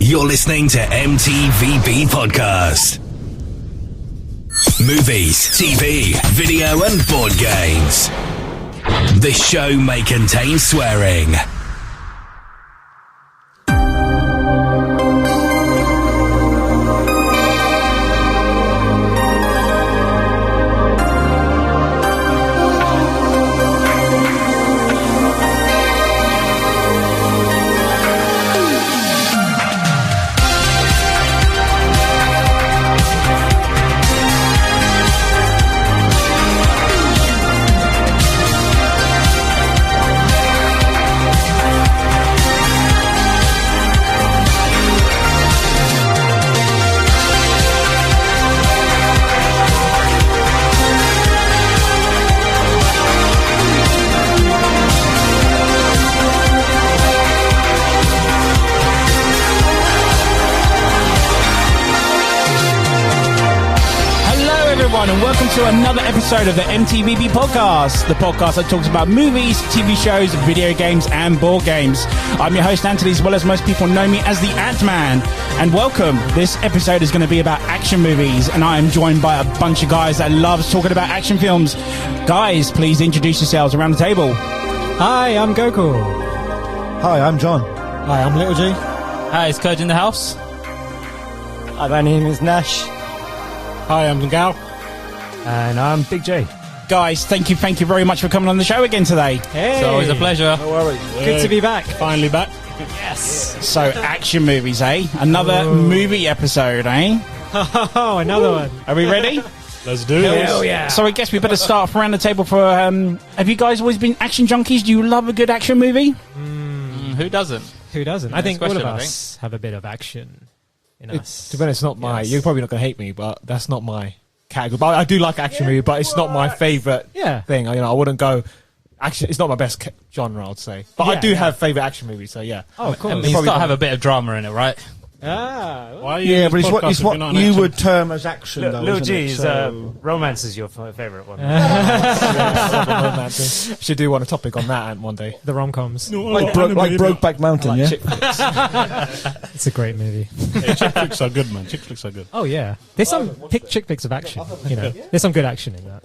You're listening to M.T.V.B. Podcast. Movies, TV, video and board games. This show may contain swearing. And welcome to another episode of the M.T.V.B. podcast, the podcast that talks about movies, TV shows, video games, and board games. I'm your host, Anthony, as well as most people know me as the Ant-Man. And welcome. This episode is going to be about action movies, and I am joined by a bunch of guys that loves talking about action films. Guys, please introduce yourselves around the table. Hi, I'm Goku. Hi, I'm John. Hi, I'm Little G. Hi, it's Kurd in the house. Hi, my name is Nash. Hi, I'm Gal. And I'm Big J. Guys, thank you very much for coming on the show again today. Hey. It's always a pleasure. No worries. Good to be back. Finally back. Yes. So, action movies, eh? Another movie episode, eh? Oh, another one. Are we ready? Let's do it. Hell yeah. So I guess we better start around the table for, have you guys always been action junkies? Do you love a good action movie? Who doesn't? Who doesn't? I think all of us have a bit of action in us. To be honest, it's not my... You're probably not going to hate me, but that's not my category. But I do like action movie, but it's not my favourite thing. I wouldn't go... Action, it's not my best genre, I'd say. But I do have favourite action movies, so yeah. Oh, cool. You've got to have a bit of drama in it, right? Why Yeah, but it's what you would term as action, though, Little isn't G it? is So- romance is your favourite one. Should do one a topic on that one day. The rom-coms. like Brokeback Mountain, yeah? Chick flicks. It's a great movie. Hey, chick flicks are good, man. Chick flicks are good. Oh, yeah. There's some chick flicks of action. You know, there's some good action in that.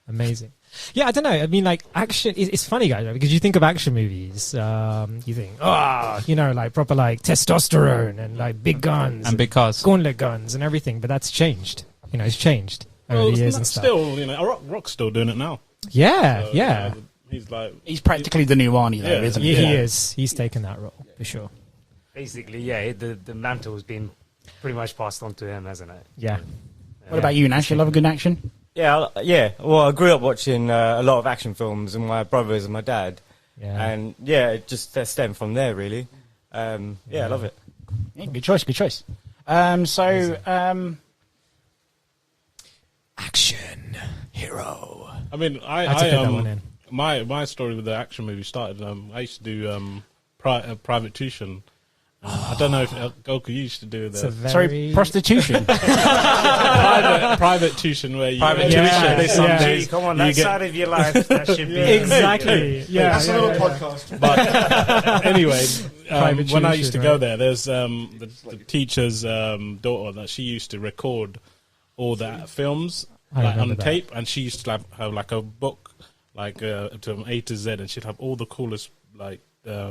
Amazing. Yeah, I don't know. I mean, like, action... It's funny, guys, right? Because you think of action movies, you think, like, proper, like, testosterone and, like, big guns. And big cars. Gauntlet guns and everything, but that's changed. You know, it's changed over the years and stuff. Still, Rock's still doing it now. Yeah, So, yeah. He's practically the new Arnie, though, isn't he? He is. He's taken that role, for sure. Basically, yeah, the mantle's been pretty much passed on to him, hasn't it? Yeah. What about you, Nash? You love a good action? Yeah. Well, I grew up watching a lot of action films with my brothers and my dad. Yeah. And, yeah, it just stemmed from there, really. I love it. Yeah, good choice. Action hero. I mean, I had to fit that one in. My story with the action movie started. I used to do private tuition. I don't know if Goku used to do the Sorry, prostitution. private tuition where you Gee, come on, that side of your life, that should be... Exactly. Yeah. That's another podcast. But anyway, when I used to go right? there, there's the teacher's daughter that she used to record all the films on tape, and she used to have like a book like to A to Z, and she'd have all the coolest like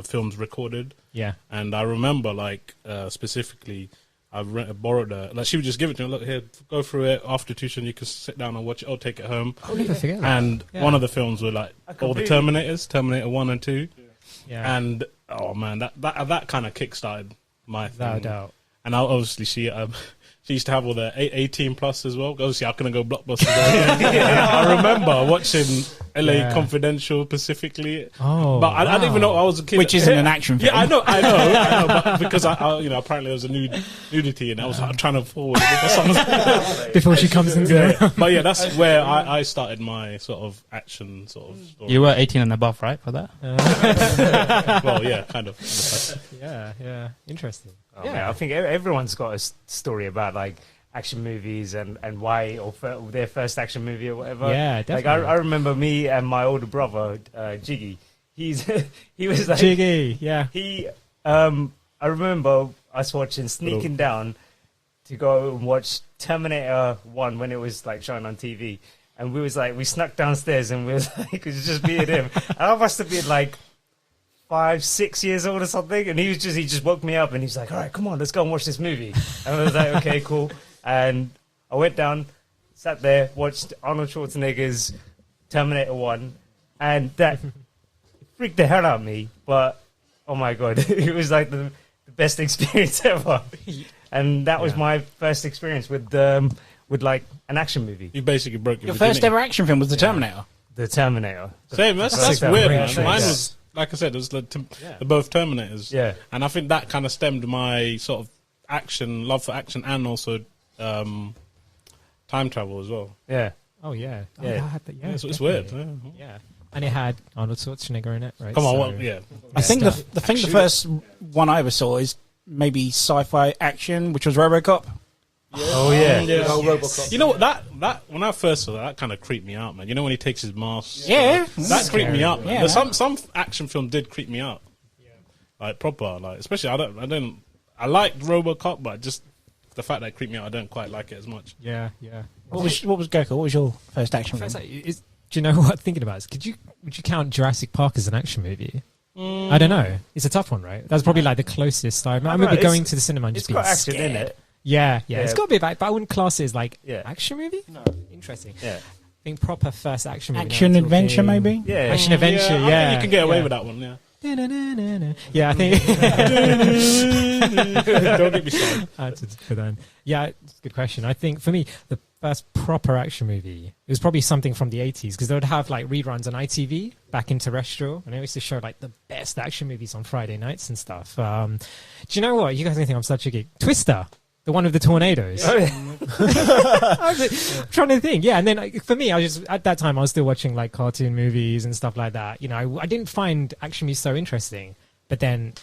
films recorded. Yeah. And I remember like specifically I borrowed her, like she would just give it to me, look here, go through it after tuition, you can sit down and watch it or take it home. I'll never forget that. And one of the films were like all the Terminators, Terminator 1 and 2. Yeah. And oh man, that kind of kickstarted my thing. Without a doubt. And obviously she used to have all the 18 plus as well. Obviously I couldn't go Blockbuster. I remember watching LA Confidential specifically. Oh, but I didn't even know I was a kid. Which isn't an action film. Yeah, I know, but because I apparently there was a nudity, and I was trying to forward it Before she comes into there. But yeah, that's where I started my sort of action sort of story. You were 18 and above, right, for that? Well, yeah, kind of. Yeah. Interesting. Oh, man, I think everyone's got a story about like action movies and why, or their first action movie or whatever. Yeah, definitely. Like I remember me and my older brother Jiggy. He was like Jiggy. Yeah. He I remember us sneaking down to go and watch Terminator 1 when it was like showing on TV. And we snuck downstairs and we was like, it was just me and him. And I must have been like 5, 6 years old or something. And he just woke me up and he's like, all right, come on, let's go and watch this movie. And I was like, okay, cool. And I went down, sat there, watched Arnold Schwarzenegger's Terminator 1. And that freaked the hell out of me. But, oh my God, it was like the best experience ever. And that was my first experience with like an action movie. You basically broke your first ever action film was The Terminator. The Terminator. Same. That's weird, man. Mine was, like I said, it was they're both Terminators. Yeah. And I think that kind of stemmed my sort of love for action, and also time travel as well. Yeah. Oh yeah. Yeah. I had that, It's weird. Yeah. And it had Arnold Schwarzenegger in it, right? Come on, yeah. I think the first one I ever saw is maybe sci-fi action, which was RoboCop. Oh yeah. RoboCop. You know what, that when I first saw that kind of creeped me out, man. You know when he takes his mask? Yeah. That creeped me out, man. Yeah. Some action film did creep me out. Like proper, like especially I liked RoboCop, but just the fact that it creeped me out, I don't quite like it as much. Yeah. What was Goku? What was your first action film? Do you know what I'm thinking about? Would you count Jurassic Park as an action movie? I don't know. It's a tough one, right? That's probably like the closest. I remember going to the cinema and just being action scared. in it. Yeah. It's got a bit of that, but I wouldn't class it as like action movie. No. Interesting. Yeah. I think proper first action movie. Action adventure, maybe? Yeah. Action adventure, I think you can get away with that one, yeah. Yeah, I think. Don't get me started. Yeah, it's a good question. I think for me, the first proper action movie, it was probably something from the 80s, because they would have like reruns on ITV back in terrestrial, and they used to show like the best action movies on Friday nights and stuff. Do you know what? You guys are gonna think I'm such a geek. Twister. The one with the tornadoes. Oh, yeah. I'm trying to think. Yeah, and then for me, at that time I was still watching like cartoon movies and stuff like that. You know, I didn't find action movies so interesting. But then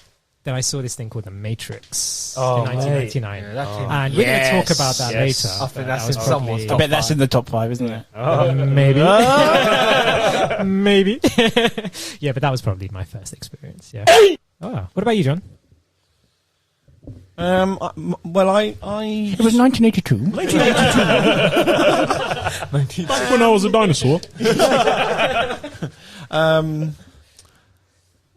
I saw this thing called The Matrix in 1999. And we're going to talk about that later. I think that's in someone's top I bet that's in the top 5, isn't it? Maybe. Maybe. Yeah, but that was probably my first experience. Yeah. What about you, John? It was 1982. Back when I was a dinosaur.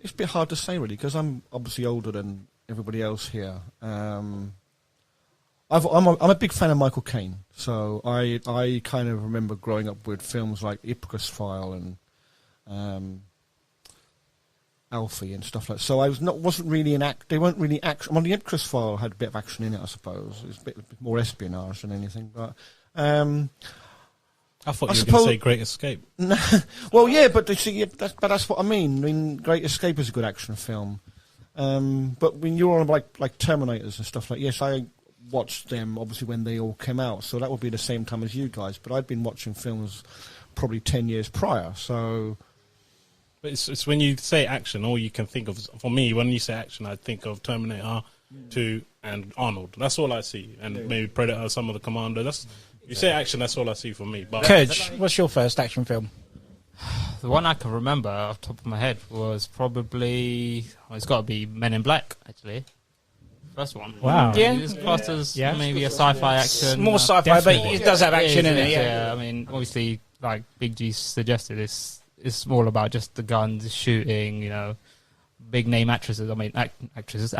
It's a bit hard to say, really, because I'm obviously older than everybody else here. I'm a big fan of Michael Caine, so I kind of remember growing up with films like Icarus File and Alfie and stuff like that. So wasn't really they weren't really action. Well, the Icarus File had a bit of action in it, I suppose. It was a bit more espionage than anything, but. I thought you were going to say Great Escape. Well, yeah, but that's what I mean. I mean, Great Escape is a good action film. But when you're on like Terminators and stuff like, yes, I watched them obviously when they all came out, so that would be the same time as you guys. But I'd been watching films probably 10 years prior, so. But it's when you say action, all you can think of. For me, when you say action, I think of Terminator 2 and Arnold. That's all I see, and maybe Predator, some of the Commando. You say action, that's all I see for me. But Kurj, what's your first action film? The one I can remember off the top of my head was probably... it's got to be Men in Black, actually. First one. Wow. Yeah. It's classed as maybe a sci-fi action. More sci-fi, but it does have action in it, yeah. I mean, obviously, like Big G suggested, it's all about just the guns, shooting, you know, big-name actresses. I mean, actors,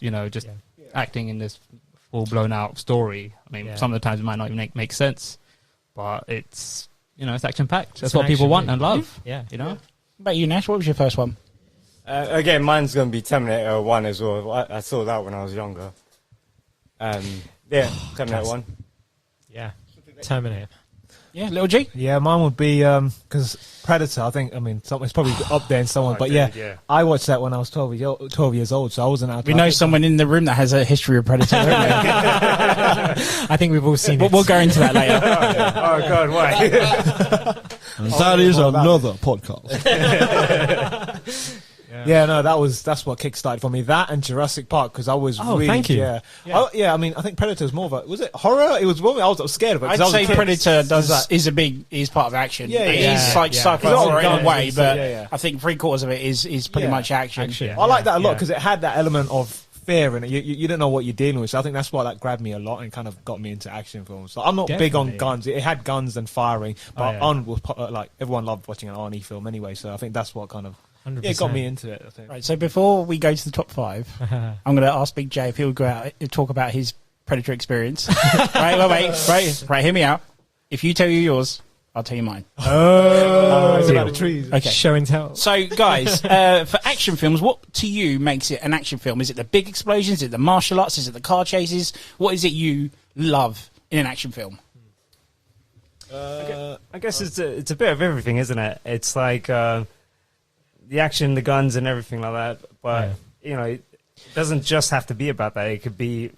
you know, just acting in this full-blown out story. I mean, some of the times it might not even make sense, but it's, you know, it's action-packed. That's what people want and love. Yeah, you know. What about you, Nash? What was your first one? Again, mine's going to be Terminator 1 as well. I saw that when I was younger. Terminator 1. Yeah, Terminator. Yeah, Little G? Yeah, mine would be, because Predator, it's probably up there in someone, but I watched that when I was 12 years old, so I wasn't out. We know someone in the room that has a history of Predator, don't we? I think we've all seen it. We'll go into that later. Oh, God, why? That is another podcast. Yeah, no, that's what kickstarted for me. That and Jurassic Park, because I was really, thank you. I mean, I think Predator's more of a, was it horror? It was I was scared of it. I'd I was say a kid. Predator is part of action. Yeah, It yeah. is like sci-fi It's all horror in guns a way, and but stuff, I think 3/4 of it is pretty much action. I like that a lot because it had that element of fear in it. You didn't know what you're dealing with. So I think that's why that grabbed me a lot and kind of got me into action films. So I'm not big on guns. It had guns and firing, but Arnold was like everyone loved watching an Arnie film anyway. So I think that's what kind of got me into it. I think. Right. So before we go to the top 5, I'm going to ask Big J if he'll go out and talk about his Predator experience. Right. Hear me out. If you tell you yours, I'll tell you mine. It's about the trees. Okay. Show and tell. So, guys, for action films, what to you makes it an action film? Is it the big explosions? Is it the martial arts? Is it the car chases? What is it you love in an action film? I guess it's a bit of everything, isn't it? It's like the action, the guns, and everything like that. But you know, it doesn't just have to be about that. It could be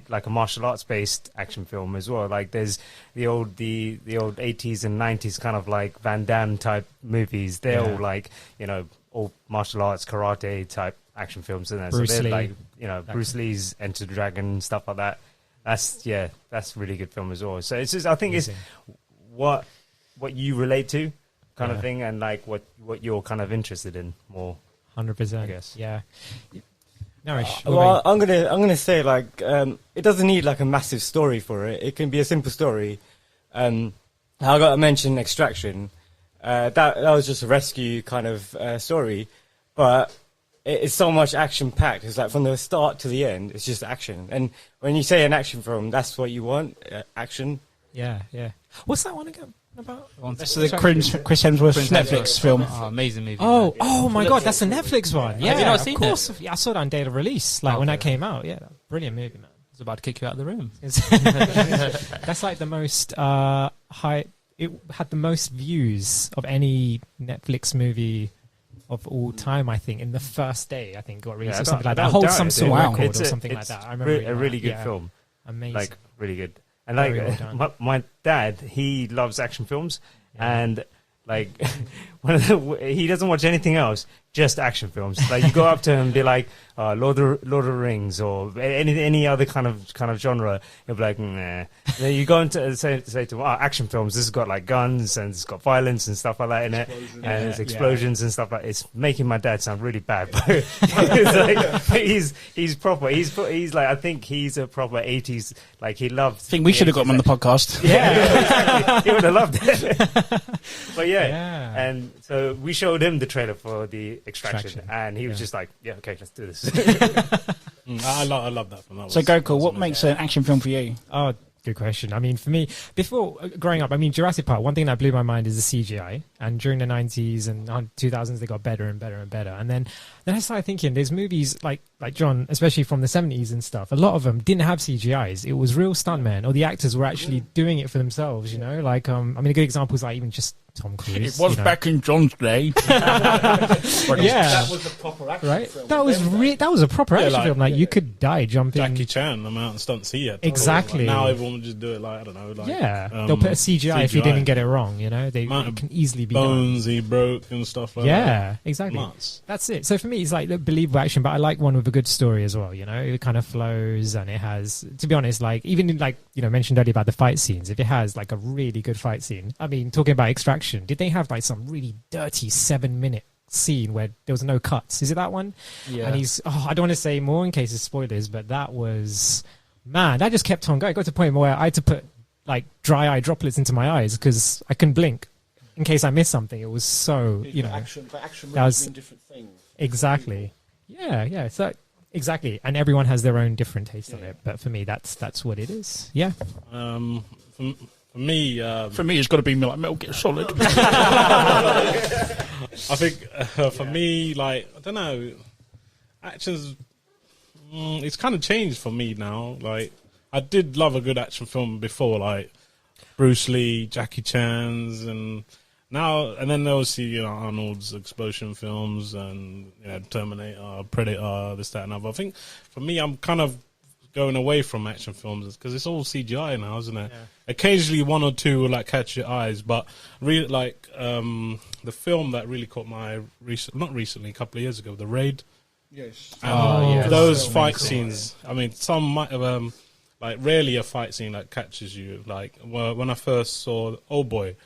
like a martial arts based action film as well. Like there's the old 80s and 90s kind of like Van Damme type movies. They're all like, you know, all martial arts, karate type action films, isn't it? Bruce so they're Lee. like, you know, Bruce Lee's Enter the Dragon, stuff like that. That's a really good film as well. So it's just, I think it's what you relate to kind of thing, and like what you're kind of interested in more. 100%. I guess. Yeah. Nourish. Well, I'm gonna say like it doesn't need like a massive story for it. It can be a simple story. I got to mention Extraction. That was just a rescue kind of story, but it's so much action packed. It's like from the start to the end, it's just action. And when you say an action film, that's what you want, action. Yeah. What's that one again about? That's the Chris Hemsworth Netflix film. Oh, amazing movie. Oh my God, that's the Netflix one. Yeah, Have you not seen of course. Yeah, I saw it on day of release, like when that came out. Yeah, brilliant movie, man. I was about to kick you out of the room. That's like the most high. It had the most views of any Netflix movie of all time. I think in the first day, I think got released or something like that. Hold some sort of record or something like that. I remember a really good film. Amazing, like really good. And like my dad, he loves action films, and like he doesn't watch anything else, just action films. Like you go up to him and be like, Lord of the Rings or any other kind of genre, he'll be like, nah. Then you go into say to him, action films. This has got like guns and it's got violence and stuff like that in it, and there's explosions and stuff like that. It's making my dad sound really bad, but it's like, he's proper. He's like, I think he's a proper 80s. Like he loves. I think we should have got him on the podcast. Yeah, exactly. He would have loved it. But and so we showed him the trailer for the Extraction. And he was just like, yeah, okay, let's do this. I love that film. So Gokul, what makes an action film for you? Oh, good question. I mean, for me, before growing up, I mean, Jurassic Park, one thing that blew my mind is the CGI. And during the 90s and 2000s, they got better and better and better. And then I started thinking, there's movies like John, especially from the 70s and stuff, a lot of them didn't have CGIs. It was real stuntmen, or the actors were actually doing it for themselves, you know? Like, I mean, a good example is like even just Tom Cruise. It was back in John's day. That was a proper action film. That was a proper action film. Like you could die jumping. Jackie Chan, the amount of stunts he had. Exactly. Like, now everyone would just do it like, I don't know. Like, they'll put a CGI if you didn't get it wrong, you know? It can easily be bones done. He broke and stuff like that. Yeah, exactly. Nuts. That's it. So for me, it's like believable action, but I like one with a good story as well, you know? It kind of flows and it has, to be honest, like, even in, like, you know, mentioned earlier about the fight scenes, if it has like a really good fight scene, I mean, talking about Extraction, did they have like some really dirty 7-minute scene where there was no cuts? Is it that one? Yeah. And I don't want to say more in case of spoilers, but that was, man, that just kept on going. It got to the point where I had to put like dry eye droplets into my eyes because I couldn't blink in case I missed something. It was so, you know. Action that was mean different things. Exactly. Yeah. So exactly, and everyone has their own different taste on it. But for me, that's what it is. Yeah. For me, it's got to be like Metal Gear Solid. I think for me, like, I don't know, actions. It's kind of changed for me now. Like, I did love a good action film before, like Bruce Lee, Jackie Chan's, and then obviously, you know, Arnold's explosion films and, you know, Terminator, Predator, this, that, and other. I think for me, I'm kind of going away from action films because it's all CGI now, isn't it? Yeah. Occasionally, one or two will like catch your eyes, but really, like the film that really caught my not recently, a couple of years ago, The Raid. Yes. And those fight scenes. I mean, some might have like rarely a fight scene that catches you. Like when I first saw Old Boy,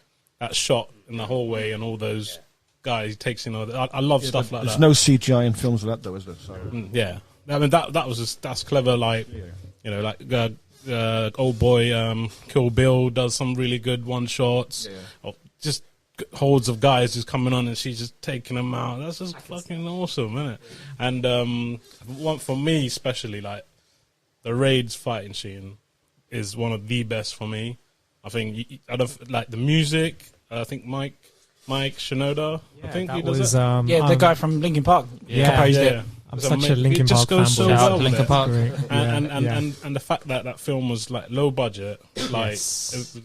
that shot in the hallway and all those guys takes in all. I love stuff like that. There's no CGI in films like that, though, is there? So. Yeah. I mean that's clever. Like you know, like Old Boy, Kill Bill does some really good one shots. Or just hordes of guys just coming on and she's just taking them out. That's just fucking awesome, isn't it? And one for me especially, like the Raid's fighting scene is one of the best for me. I think out of like the music, I think Mike Shinoda. I think he does it. The guy from Linkin Park composed it. I'm such a Linkin Park fanboy. So well Linkin Park. And the fact that film was like low budget, like,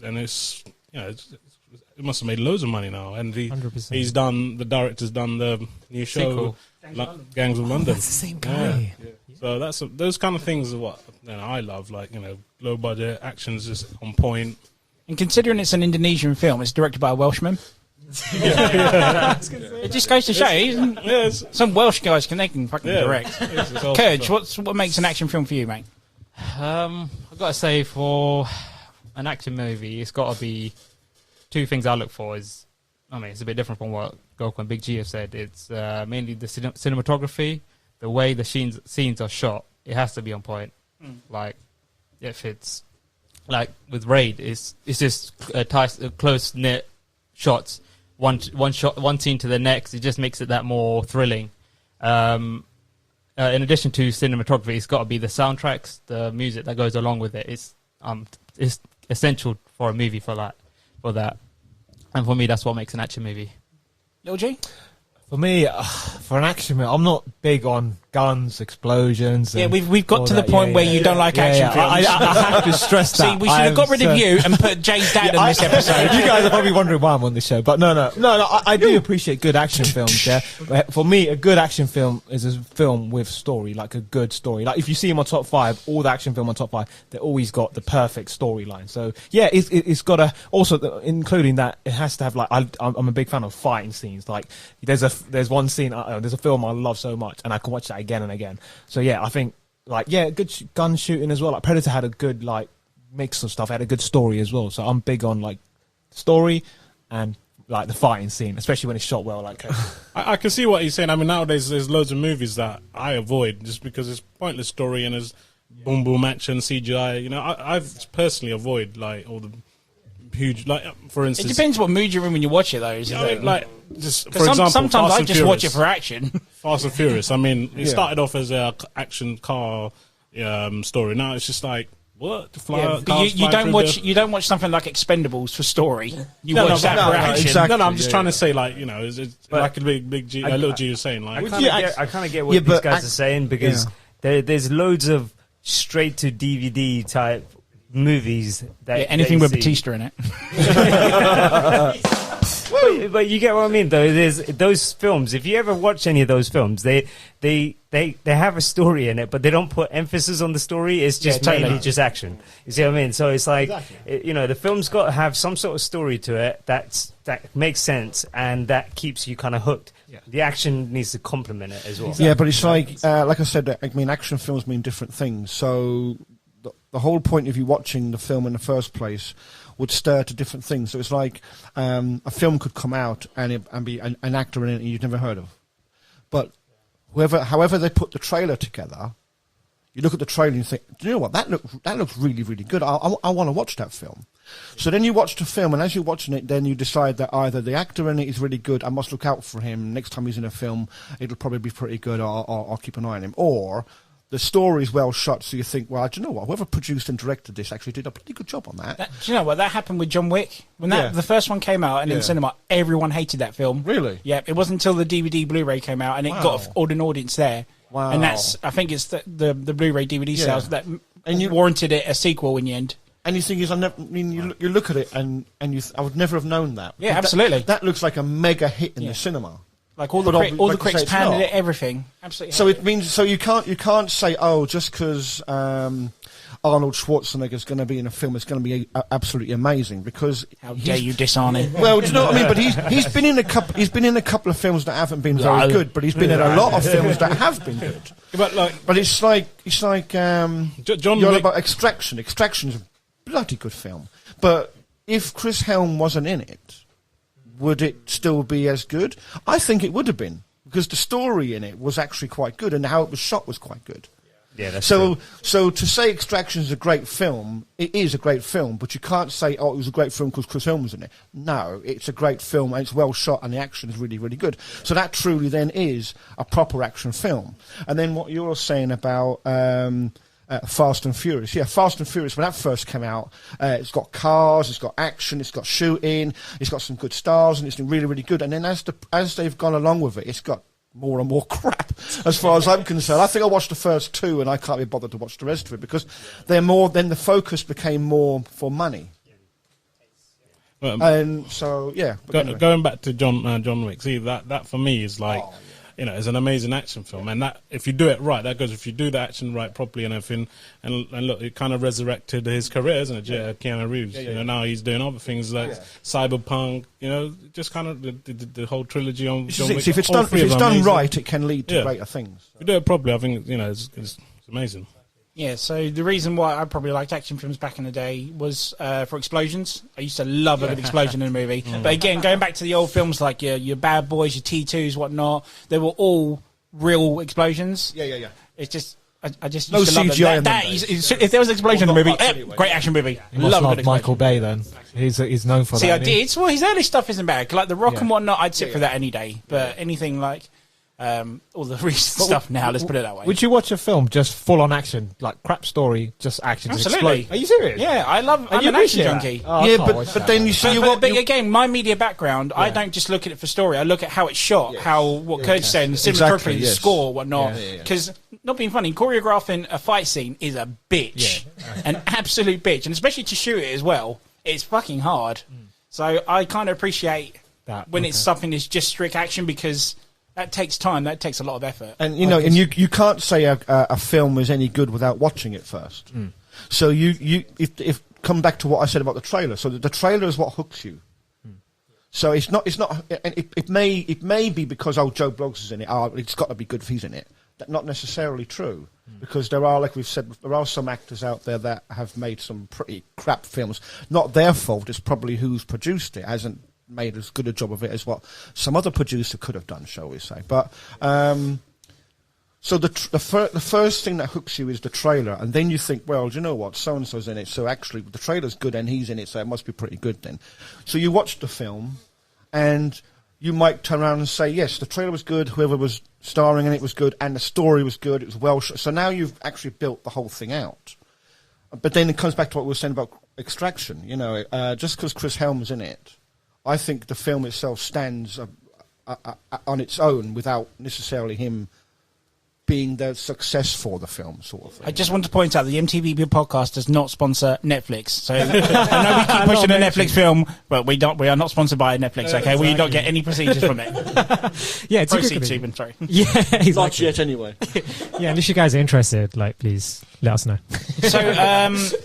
and it's it must have made loads of money now. And the director's done the new show, Gangs of London. That's the same guy. Yeah. So those kind of things are what I love. Like low budget action's just on point. And considering it's an Indonesian film, it's directed by a Welshman. It just goes to show, some Welsh guys can fucking direct. Kurge, what makes an action film for you, mate? I've got to say, for an action movie, it's got to be two things I look for. It's a bit different from what Goku and Big G have said. It's mainly the cinematography, the way the scenes are shot. It has to be on point. Like if it's like with Raid, it's just close knit shots. One shot, one scene to the next. It just makes it that more thrilling. In addition to cinematography, it's got to be the soundtracks, the music that goes along with it. It's essential for a movie for that. And for me, that's what makes an action movie. Lil G? For me, for an action movie, I'm not big on guns, explosions. Yeah, we've got to the point where you don't like action films. I have to stress that. See, we should have got rid of you and put Jay's dad on this episode. You guys are probably wondering why I'm on this show, but no. I do appreciate good action films. Yeah, but for me, a good action film is a film with story, like a good story. Like if you see my top 5, all the action film on top 5, they always got the perfect storyline. So yeah, it's got to also, including that, it has to have like I'm a big fan of fighting scenes. Like there's one scene, there's a film I love so much, and I can watch that again and again. So yeah, I think good gun shooting as well. Like Predator had a good like mix of stuff. Had a good story as well. So I'm big on like story and like the fighting scene, especially when it's shot well. Like I can see what he's saying. I mean, nowadays there's loads of movies that I avoid just because it's pointless story and there's boom action CGI. You know, I've personally avoid like all the huge, like for instance. It depends what mood you're in when you watch it, though. Like just for example, sometimes I just Furious. watch it for action. Fast and Furious. I mean, it started off as a action car story. Now it's just like what? You don't watch something like Expendables for story. You watch that for action. Exactly. No, I'm just trying to say like it's like a big G, Little G was saying like. I kind of get what these guys are saying because there's loads of straight to DVD type movies that anything with Batista in it. But you get what I mean, though. There's those films. If you ever watch any of those films, they have a story in it, but they don't put emphasis on the story. It's just mainly just action. You see what I mean? So it's like the film's got to have some sort of story to it that makes sense and that keeps you kind of hooked. Yeah. The action needs to complement it as well. Exactly. Yeah, but it's like I said, I mean, action films mean different things. So the whole point of you watching the film in the first place would stir to different things. So it's like a film could come out and be an actor in it you've never heard of. But however they put the trailer together, you look at the trailer and you think, do you know what, that looks really, really good. I want to watch that film. So then you watch the film, and as you're watching it, then you decide that either the actor in it is really good, I must look out for him. Next time he's in a film, it'll probably be pretty good, or I'll keep an eye on him. Or the story is well shot, so you think, well, do you know what? Whoever produced and directed this actually did a pretty good job on that. Do you know what? That happened with John Wick. When the first one came out and in cinema, everyone hated that film. Really? Yeah, it wasn't until the DVD Blu-ray came out and it got an audience there. Wow. And I think it's the Blu-ray DVD sales that warranted it a sequel in the end. And the thing is, you look at it and I would never have known that. Yeah, absolutely. That looks like a mega hit in the cinema. Like all the critics panned it, everything. Absolutely. So it means you can't say just because Arnold Schwarzenegger is going to be in a film, it's going to be absolutely amazing, because how dare you diss Arnie? Well, do you know what I mean? But he's been in a couple of films that haven't been very good, but he's been in a lot of films that have been good. But it's like John you're about Extraction. Extraction is a bloody good film, but if Chris Helm wasn't in it, would it still be as good? I think it would have been, because the story in it was actually quite good, and how it was shot was quite good. Yeah, that's true. So to say Extraction is a great film, it is a great film, but you can't say, it was a great film because Chris Helm was in it. No, it's a great film, and it's well shot, and the action is really, really good. So that truly then is a proper action film. And then what you're saying about Fast and Furious. Yeah, Fast and Furious, when that first came out, it's got cars, it's got action, it's got shooting, it's got some good stars, and it's been really, really good. And then as they've gone along with it, it's got more and more crap, as far as I'm concerned. I think I watched the first two, and I can't be bothered to watch the rest of it, because then the focus became more for money. And so, yeah. Going back to John Wick, see, that for me is like, it's an amazing action film, and that if you do it right, that goes. If you do the action right properly and everything, and look, it kind of resurrected his career, isn't it? Keanu Reeves. Now he's doing other things like Cyberpunk. Just kind of the whole trilogy on John Wick. If it's done right, it can lead to greater things. If you do it properly, I think it's amazing. Yeah, so the reason why I probably liked action films back in the day was for explosions. I used to love a good explosion in a movie. But again, going back to the old films like your Bad Boys, your T2s, whatnot, they were all real explosions. Yeah. It's just, I just no used to CGI love that. If there was an explosion in the movie, anyway. Great action movie. You must love Michael Bay then. He's known for that. See, I did. Well, his early stuff isn't bad. Like The Rock and whatnot, I'd sit for that any day. But anything like... all the recent stuff now, let's put it that way. Would you watch a film just full on action, like crap story, just action? Absolutely. Are you serious? Yeah, I'm an action junkie. But then you see, but again, my media background, I don't just look at it for story. I look at how it's shot, what Kurt's saying, the cinematography, the score, whatnot. Because not being funny, choreographing a fight scene is a bitch, an absolute bitch, and especially to shoot it as well, it's fucking hard. So I kind of appreciate that when it's something that's just strict action, because that takes time. That takes a lot of effort. And you can't say a film is any good without watching it first. So if come back to what I said about the trailer. So the trailer is what hooks you. So it's not. And it may be because Joe Bloggs is in it. It's got to be good if he's in it. That's not necessarily true, because there are, like we've said, there are some actors out there that have made some pretty crap films. Not their fault. It's probably who's produced it hasn't made as good a job of it as what some other producer could have done, shall we say. But so the first thing that hooks you is the trailer, and then you think, well, do you know what, so and so's in it, so actually the trailer's good and he's in it, so it must be pretty good then. So you watch the film, and you might turn around and say, yes, the trailer was good, whoever was starring in it was good, and the story was good, it was well shot. So now you've actually built the whole thing out. But then it comes back to what we were saying about Extraction. Just because Chris Helm's in it, I think the film itself stands on its own without necessarily him being the success for the film, sort of thing. I just want to point out the M.T.V.B podcast does not sponsor Netflix. So I know we keep pushing a Netflix film, but we are not sponsored by Netflix. Okay, exactly. We don't get any procedures from it. It's proceeds even. Sorry. Yeah, exactly. Not yet, anyway. Yeah, and if you guys are interested, please let us know. So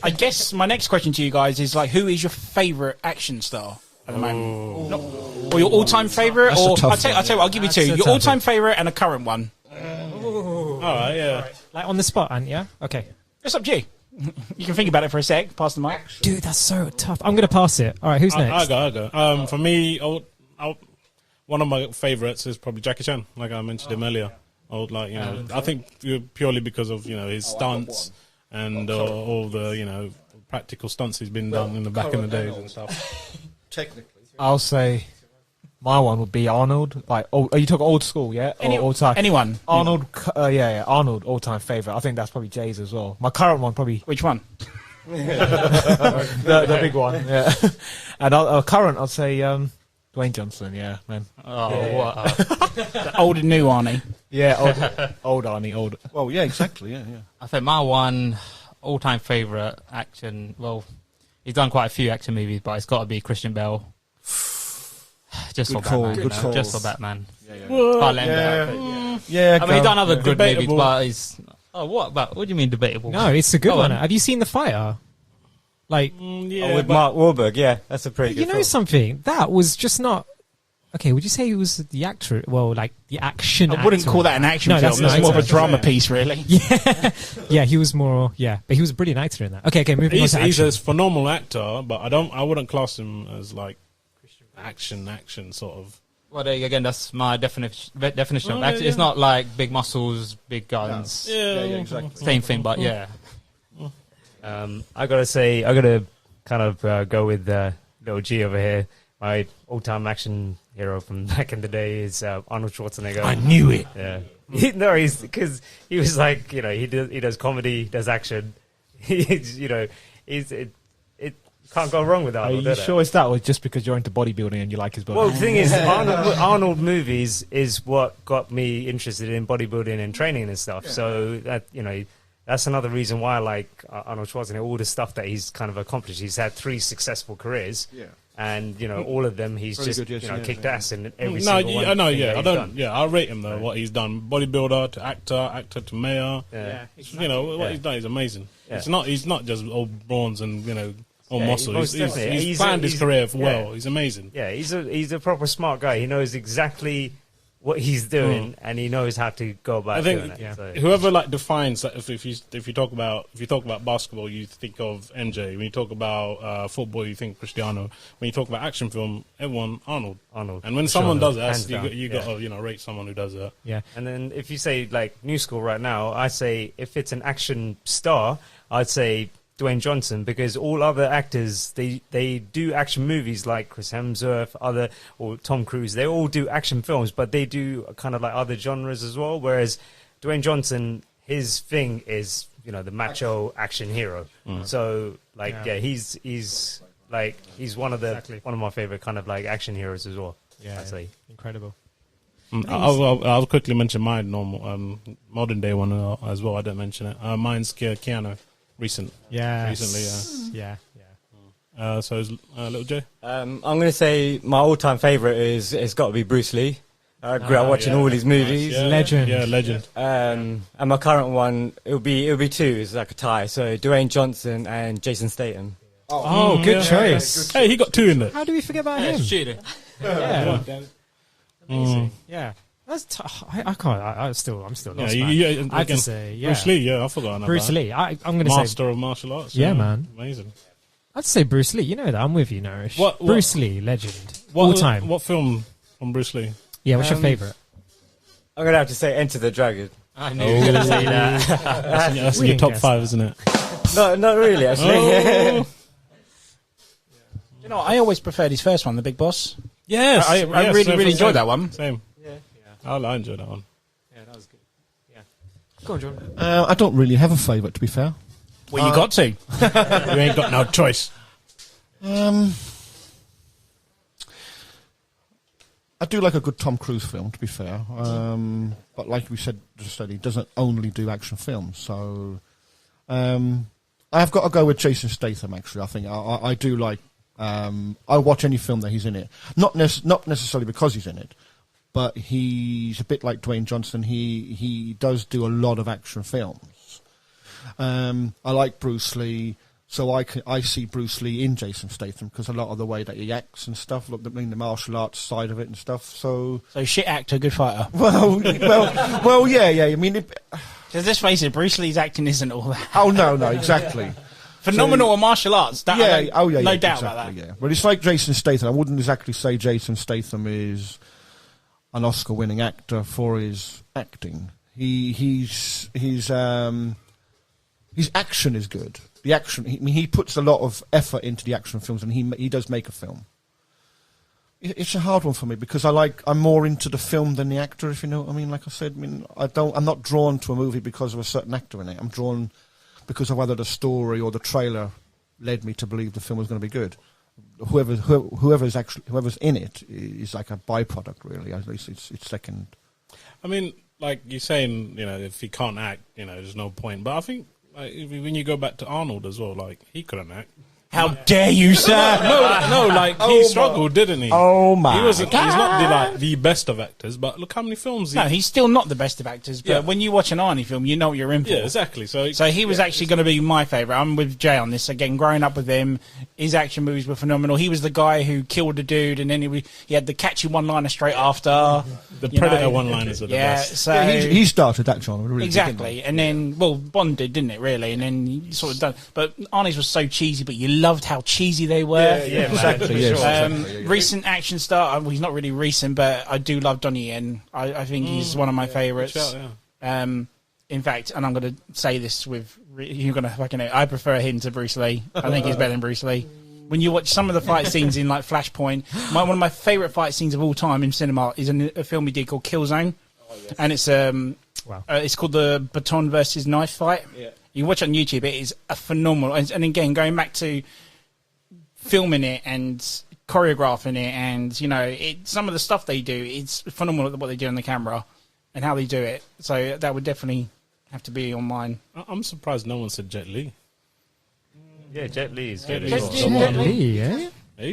I guess my next question to you guys is who is your favourite action star at the moment? Or your all-time favourite? Or I'll tell you what, I'll give you two. Your all-time favourite and a current one. All right, yeah. Like on the spot, and yeah? Okay. It's up to you. You can think about it for a sec. Pass the mic. Dude, that's so tough. I'm going to pass it. All right, who's next? I'll go. For me, one of my favourites is probably Jackie Chan, like I mentioned him earlier. I think purely because of, his stunts and all the, practical stunts he's been done in the back in the days and stuff. Technically. I'll say my one would be Arnold. Are you talking old school, yeah? Or all time? Anyone. Arnold, Arnold, all-time favourite. I think that's probably Jay's as well. My current one, probably... Which one? the big one, yeah. And current, I'd say Dwayne Johnson, yeah, man. What? Old and new Arnie. Yeah, old Arnie, old. Well, yeah, exactly, yeah. I think my one all-time favourite action, he's done quite a few action movies, but it's got to be Christian Bale. just Good for call, Batman. good you know, call. just for Batman. Yeah. Can't let him Yeah. down. Yeah, I mean, he's done other good movies, Debatable. but he's. Oh, what do you mean debatable? No, it's a good Go one. on. Have you seen The Fighter? Like, Yeah, with but- Mark Wahlberg, yeah, that's a pretty you good know film. something? That was just not. Okay, would you say he was the actor? Well, like the action. I wouldn't actor. call that an action No, film. that's That's not more of a action. drama piece, really. Yeah, he was more. Yeah, but he was a brilliant actor in that. Okay, moving He's on to action. a phenomenal actor, but I wouldn't class him as like action sort of. Well, there you go, again, that's my definition of Oh, action. yeah. It's not like big muscles, big guns. Yeah, exactly. Same thing, but yeah. I gotta kind of go with little G over here. My all-time action hero from back in the day is Arnold Schwarzenegger. I knew it. Yeah. No, he's because he was like, you know, he does comedy, he does action. He's, you know, it can't go wrong with Are Arnold. you sure it's that, or just because you're into bodybuilding and you like his body? Well, the thing is, Arnold movies is what got me interested in bodybuilding and training and stuff. Yeah. So that, you know, that's another reason why I like Arnold Schwarzenegger. All the stuff that he's kind of accomplished. He's had 3 successful careers. Yeah. And, you know, all of them, he's Very just, good, yes, you know, yeah, kicked yeah. ass in every No, single one. I know, thing yeah. that I he's don't, done. yeah. I rate him though. Right. What he's done, bodybuilder to actor to mayor. Yeah. You know what he's done is amazing. Yeah. He's not just all brawns and all Yeah, muscle. most He's definitely. planned his career well. yeah. He's amazing. Yeah, he's a proper smart guy. He knows exactly what he's doing, and he knows how to go about I think doing it. So. whoever like defines that, if you talk about basketball, you think of MJ. When you talk about football, you think Cristiano. When you talk about action film, everyone Arnold. And when someone does Hands that, down. you got to rate someone who does that. Yeah. And then if you say like new school right now, I say if it's an action star, I'd say Dwayne Johnson, because all other actors they do action movies like Chris Hemsworth, or Tom Cruise. They all do action films, but they do kind of like other genres as well. Whereas Dwayne Johnson, his thing is, you know, the macho action hero. So like he's one of my favorite kind of like action heroes as well. Yeah, I'd say. incredible. I'll quickly mention my modern day one as well. I didn't mention it. Mine's Keanu. Recently, Yeah. So is Little J. I'm going to say my all-time favorite it's got to be Bruce Lee. I grew up watching all his movies. Yeah. Legend. Yeah, legend. And my current one, it'll be 2. It's like a tie. So Dwayne Johnson and Jason Statham. Oh, good choice. Hey, he got 2 in there. How do we forget about him? Cheating. Yeah. Amazing. Yeah. That's I can't. I'm still lost. Yeah, Man. I have to again, say, yeah. Bruce Lee. Yeah, I forgot about Bruce that. Lee. I'm going to say Master of martial arts. Yeah, man. Amazing. I'd say Bruce Lee. You know that. I'm with you, Nourish. What- Bruce Lee, legend. All time. What film from Bruce Lee? Yeah, what's your favourite? I'm going to have to say Enter the Dragon. I knew you were going to say that. That's in We your top didn't 5, isn't it? No, not really, actually. Oh. You know, I always preferred his first one, The Big Boss. Yes, I really, same. really enjoyed that one. Same. I enjoyed that one. Yeah, that was good. Yeah. Go on, John. I don't really have a favourite, to be fair. Well, you got to. You ain't got no choice. I do like a good Tom Cruise film, to be fair. But like we said, he doesn't only do action films. So I have got to go with Jason Statham, actually. I think I do like... I watch any film that he's in it. Not necessarily because he's in it, but he's a bit like Dwayne Johnson. He does do a lot of action films. I like Bruce Lee, so I see Bruce Lee in Jason Statham because a lot of the way that he acts and stuff, look, the martial arts side of it and stuff. So shit actor, good fighter. well, yeah. I mean, Because let's face it, Bruce Lee's acting isn't all that. oh no, exactly. Phenomenal in martial arts. That, no doubt about that. Yeah. But it's like Jason Statham. I wouldn't exactly say Jason Statham is an Oscar-winning actor for his acting. His action is good. The action. He puts a lot of effort into the action films, and he does make a film. It's a hard one for me because I'm more into the film than the actor. If you know what I mean. Like I said, I'm not drawn to a movie because of a certain actor in it. I'm drawn because of either the story or the trailer led me to believe the film was going to be good. Whoever's in it is like a byproduct, really. At least it's second. I mean, like you're saying, if he can't act, there's no point. But I think when you go back to Arnold as well, like he couldn't act. How dare you, sir? No, like he struggled, didn't he? Oh my! He's not the best of actors, but look how many films. No, he's still not the best of actors. But when you watch an Arnie film, you know what you're in for. Yeah, exactly. So he was actually going to be my favourite. I'm with Jay on this. Again, growing up with him, his action movies were phenomenal. He was the guy who killed the dude, and then he had the catchy one-liner straight after. The Predator one-liners are the best. So he started that genre. Really exactly, and then Bond did, didn't it? Really, and then he sort of done. But Arnie's was so cheesy, but you loved how cheesy they were. Yeah, exactly. Yes. Recent action star. Well, he's not really recent, but I do love Donnie Yen. I think he's one of my favourites. In fact, and I'm going to say this you're going to fucking know. I prefer him to Bruce Lee. I think he's better than Bruce Lee. When you watch some of the fight scenes in like Flashpoint, one of my favourite fight scenes of all time in cinema is a film he did called Killzone, and it's called the Baton versus Knife fight. Yeah. You watch it on YouTube, it is a phenomenal. And again, going back to filming it and choreographing it, and some of the stuff they do, it's phenomenal what they do on the camera and how they do it. So that would definitely have to be on mine. I'm surprised no one said Jet Li. Yeah, Jet Li is Jet Li, yeah. He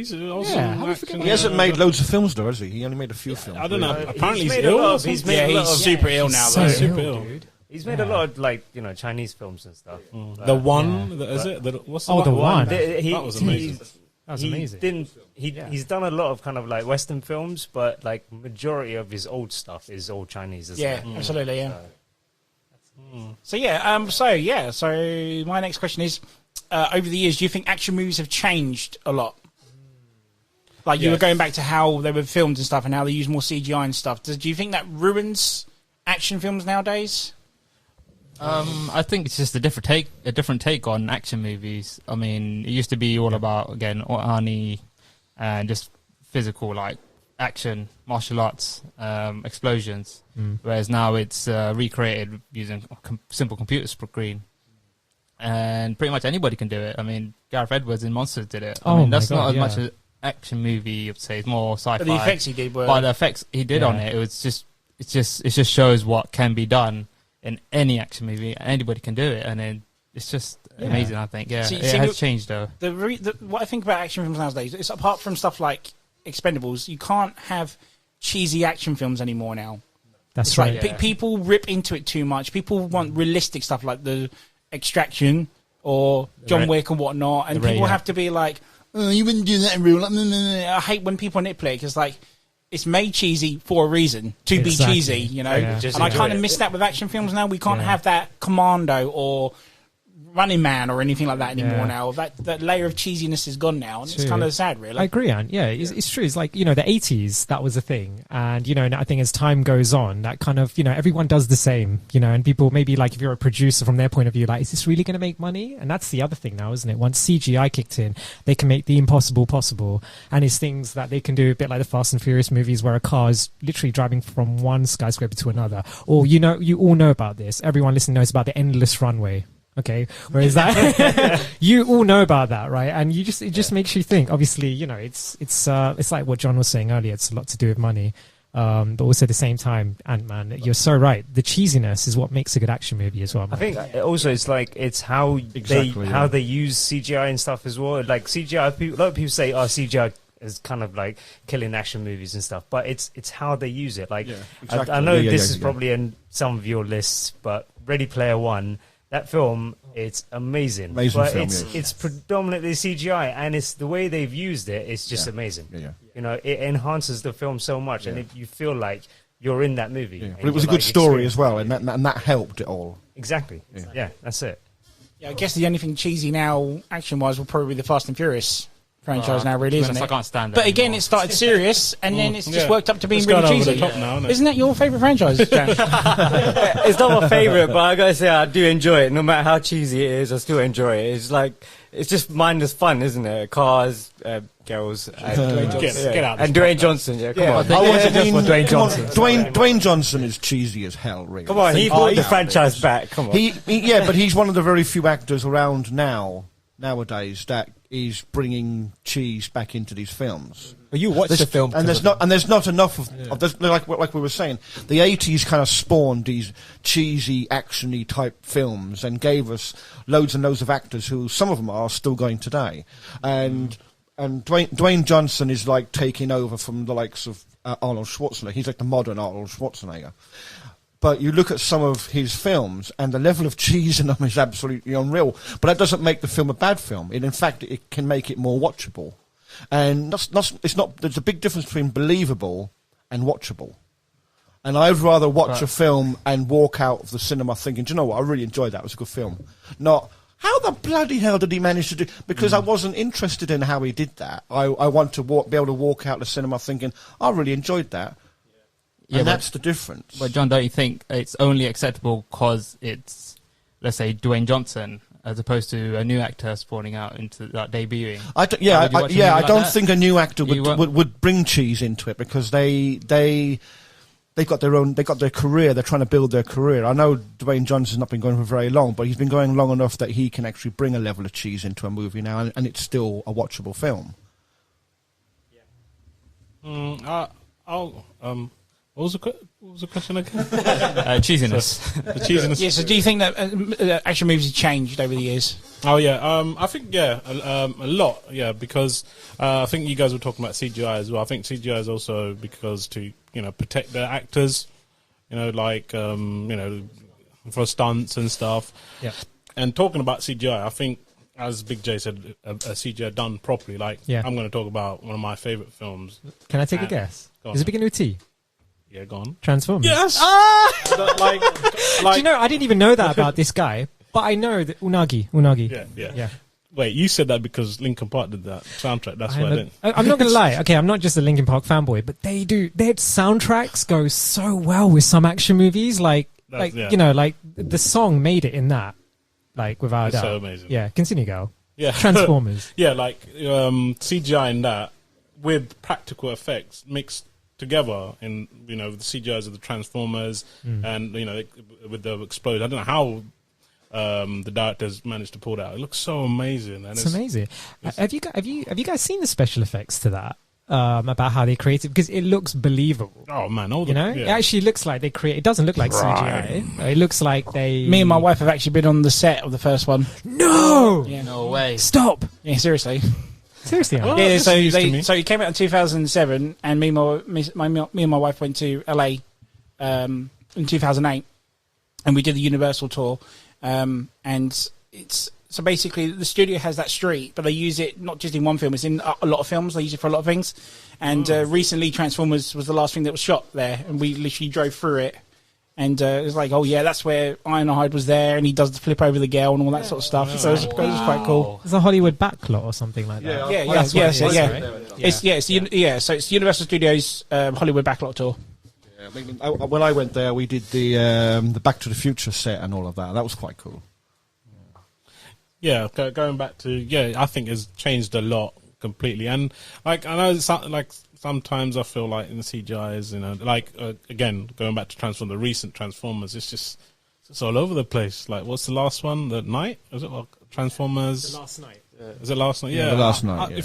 hasn't made loads of films though, has he? He only made a few films. I don't know. Apparently he's he's ill. He's super ill now. So super ill, ill. dude. He's made a lot of Chinese films and stuff. The One, is it? What's the The One. That was amazing. That was amazing. He's done a lot of kind of like Western films, but like majority of his old stuff is all Chinese. Absolutely, yeah. So my next question is: over the years, do you think action movies have changed a lot? Like you were going back to how they were filmed and stuff, and how they use more CGI and stuff. Do you think that ruins action films nowadays? I think it's just a different take on action movies. I mean, it used to be all about, again, Arnie and just physical, like action, martial arts, explosions. Whereas now it's recreated using a simple computer screen, and pretty much anybody can do it. I mean, Gareth Edwards in Monsters did it. I mean, that's not as much an action movie. I'd say it's more sci-fi. But the effects he did were. By the effects he did on it, it just shows what can be done in any action movie. Anybody can do it, and then it's just amazing. I think, it has changed though. What I think about action films nowadays is, apart from stuff like Expendables, you can't have cheesy action films anymore now. That's right. Like, people rip into it too much. People want realistic stuff like the Extraction or John Wick and whatnot, and people have to be like, "Oh, you wouldn't do that in real life." I hate when people nitpick because like. It's made cheesy for a reason, to be cheesy, and I kind of miss that with action films now. We can't have that Commando or Running Man or anything like that anymore now. That layer of cheesiness is gone now, and it's kind of sad, really. I agree, Ant. Yeah, it's true. It's like, the 80s, that was a thing. And, I think as time goes on, that kind of, everyone does the same, and people maybe, like, if you're a producer from their point of view, like, is this really going to make money? And that's the other thing now, isn't it? Once CGI kicked in, they can make the impossible possible. And it's things that they can do a bit like the Fast and Furious movies where a car is literally driving from one skyscraper to another. Or, you all know about this. Everyone listening knows about the endless runway. Okay, whereas that you all know about that, right? And it just makes you think. Obviously, it's like what John was saying earlier. It's a lot to do with money, but also at the same time, Ant-Man, you're so right. The cheesiness is what makes a good action movie as well. I think also it's how they use CGI and stuff as well. Like CGI, a lot of people say, CGI is kind of like killing action movies and stuff, but it's how they use it. Like I know this is probably in some of your lists, but Ready Player One. That film, it's amazing. But it's predominantly CGI, and it's the way they've used it. It's just amazing. It enhances the film so much, and you feel like you're in that movie. But it was a good story as well, and that helped it all. Exactly. Yeah, that's it. Yeah, I guess the only thing cheesy now, action-wise, will probably be the Fast and Furious franchise now, really, isn't it? I can't stand that. But again, it started serious, and then it's just worked up to being really cheesy. Now, isn't it? Isn't that your favourite franchise, Jan? It's not my favourite, but I gotta say I do enjoy it. No matter how cheesy it is, I still enjoy it. It's like it's just mindless fun, isn't it? Cars, girls, get out. And Dwayne Johnson. Yeah, come on. I wasn't just for Dwayne Johnson. Dwayne Johnson is cheesy as hell, really. Come on, he brought the franchise back. Come on. But he's one of the very few actors around now nowadays that is bringing cheese back into these films. Well, you watch the film, and there's not enough of like we were saying. The 80s kind of spawned these cheesy, actiony type films and gave us loads and loads of actors who some of them are still going today, and Dwayne Johnson is like taking over from the likes of Arnold Schwarzenegger. He's like the modern Arnold Schwarzenegger. But you look at some of his films, and the level of cheese in them is absolutely unreal. But that doesn't make the film a bad film. In fact, it can make it more watchable. And there's a big difference between believable and watchable. And I'd rather watch a film and walk out of the cinema thinking, do you know what, I really enjoyed that. It was a good film. Not, how the bloody hell did he manage to do... Because I wasn't interested in how he did that. I want to be able to walk out the cinema thinking, I really enjoyed that. Yeah, and that's the difference. But John, don't you think it's only acceptable because it's, let's say, Dwayne Johnson, as opposed to a new actor spawning out into that debuting? I don't think a new actor would bring cheese into it because they've got their career. They're trying to build their career. I know Dwayne Johnson's not been going for very long, but he's been going long enough that he can actually bring a level of cheese into a movie now, and it's still a watchable film. What was the question again? Cheesiness. The cheesiness. Yeah, so do you think that action movies have changed over the years? Oh, yeah. I think, a lot, because I think you guys were talking about CGI as well. I think CGI is also because to, protect their actors, for stunts and stuff. Yeah. And talking about CGI, I think, as Big J said, a CGI done properly. I'm going to talk about one of my favourite films. Can I take a guess? Is it beginning with T? Yeah, go on. Transformers. Yes! Do you know, I didn't even know that about this guy, but I know that Unagi. Yeah. Wait, you said that because Linkin Park did that soundtrack. That's why I didn't. I'm not going to lie. Okay, I'm not just a Linkin Park fanboy, but their soundtracks go so well with some action movies. The song made it in that. Without a doubt. So amazing. Yeah, continue, go. Yeah. Transformers. Yeah, CGI in that with practical effects mixed together in the CGIs of the Transformers and with the explosion. I don't know how the directors managed to pull that out. It looks so amazing. And it's amazing. Have you guys seen the special effects to that? About how they created, because it looks believable. Oh man, it actually looks like they create. It doesn't look like CGI. It looks like they. Me and my wife have actually been on the set of the first one. No, yeah. No way. Stop. Yeah, seriously. Seriously, yeah. So it came out in 2007, and me and my wife went to LA in 2008, and we did the Universal tour. And it's so basically the studio has that street, but they use it not just in one film; it's in a lot of films. They use it for a lot of things. And recently, Transformers was the last thing that was shot there, and we literally drove through it. And it was like, oh yeah, that's where Ironhide was there, and he does the flip over the girl and all that sort of stuff. So it was quite cool. It's a Hollywood backlot or something like that. So it's Universal Studios Hollywood backlot tour. Yeah, when I went there, we did the Back to the Future set and all of that. That was quite cool. Yeah, going back to I think it's changed a lot completely, and I know it's sometimes I feel like in the CGIs, again, going back to Transformers, the recent Transformers, it's all over the place. Like, what's the last one? The Night? Is it Transformers? The Last Night. Is it Last Night? Yeah, The Last Night.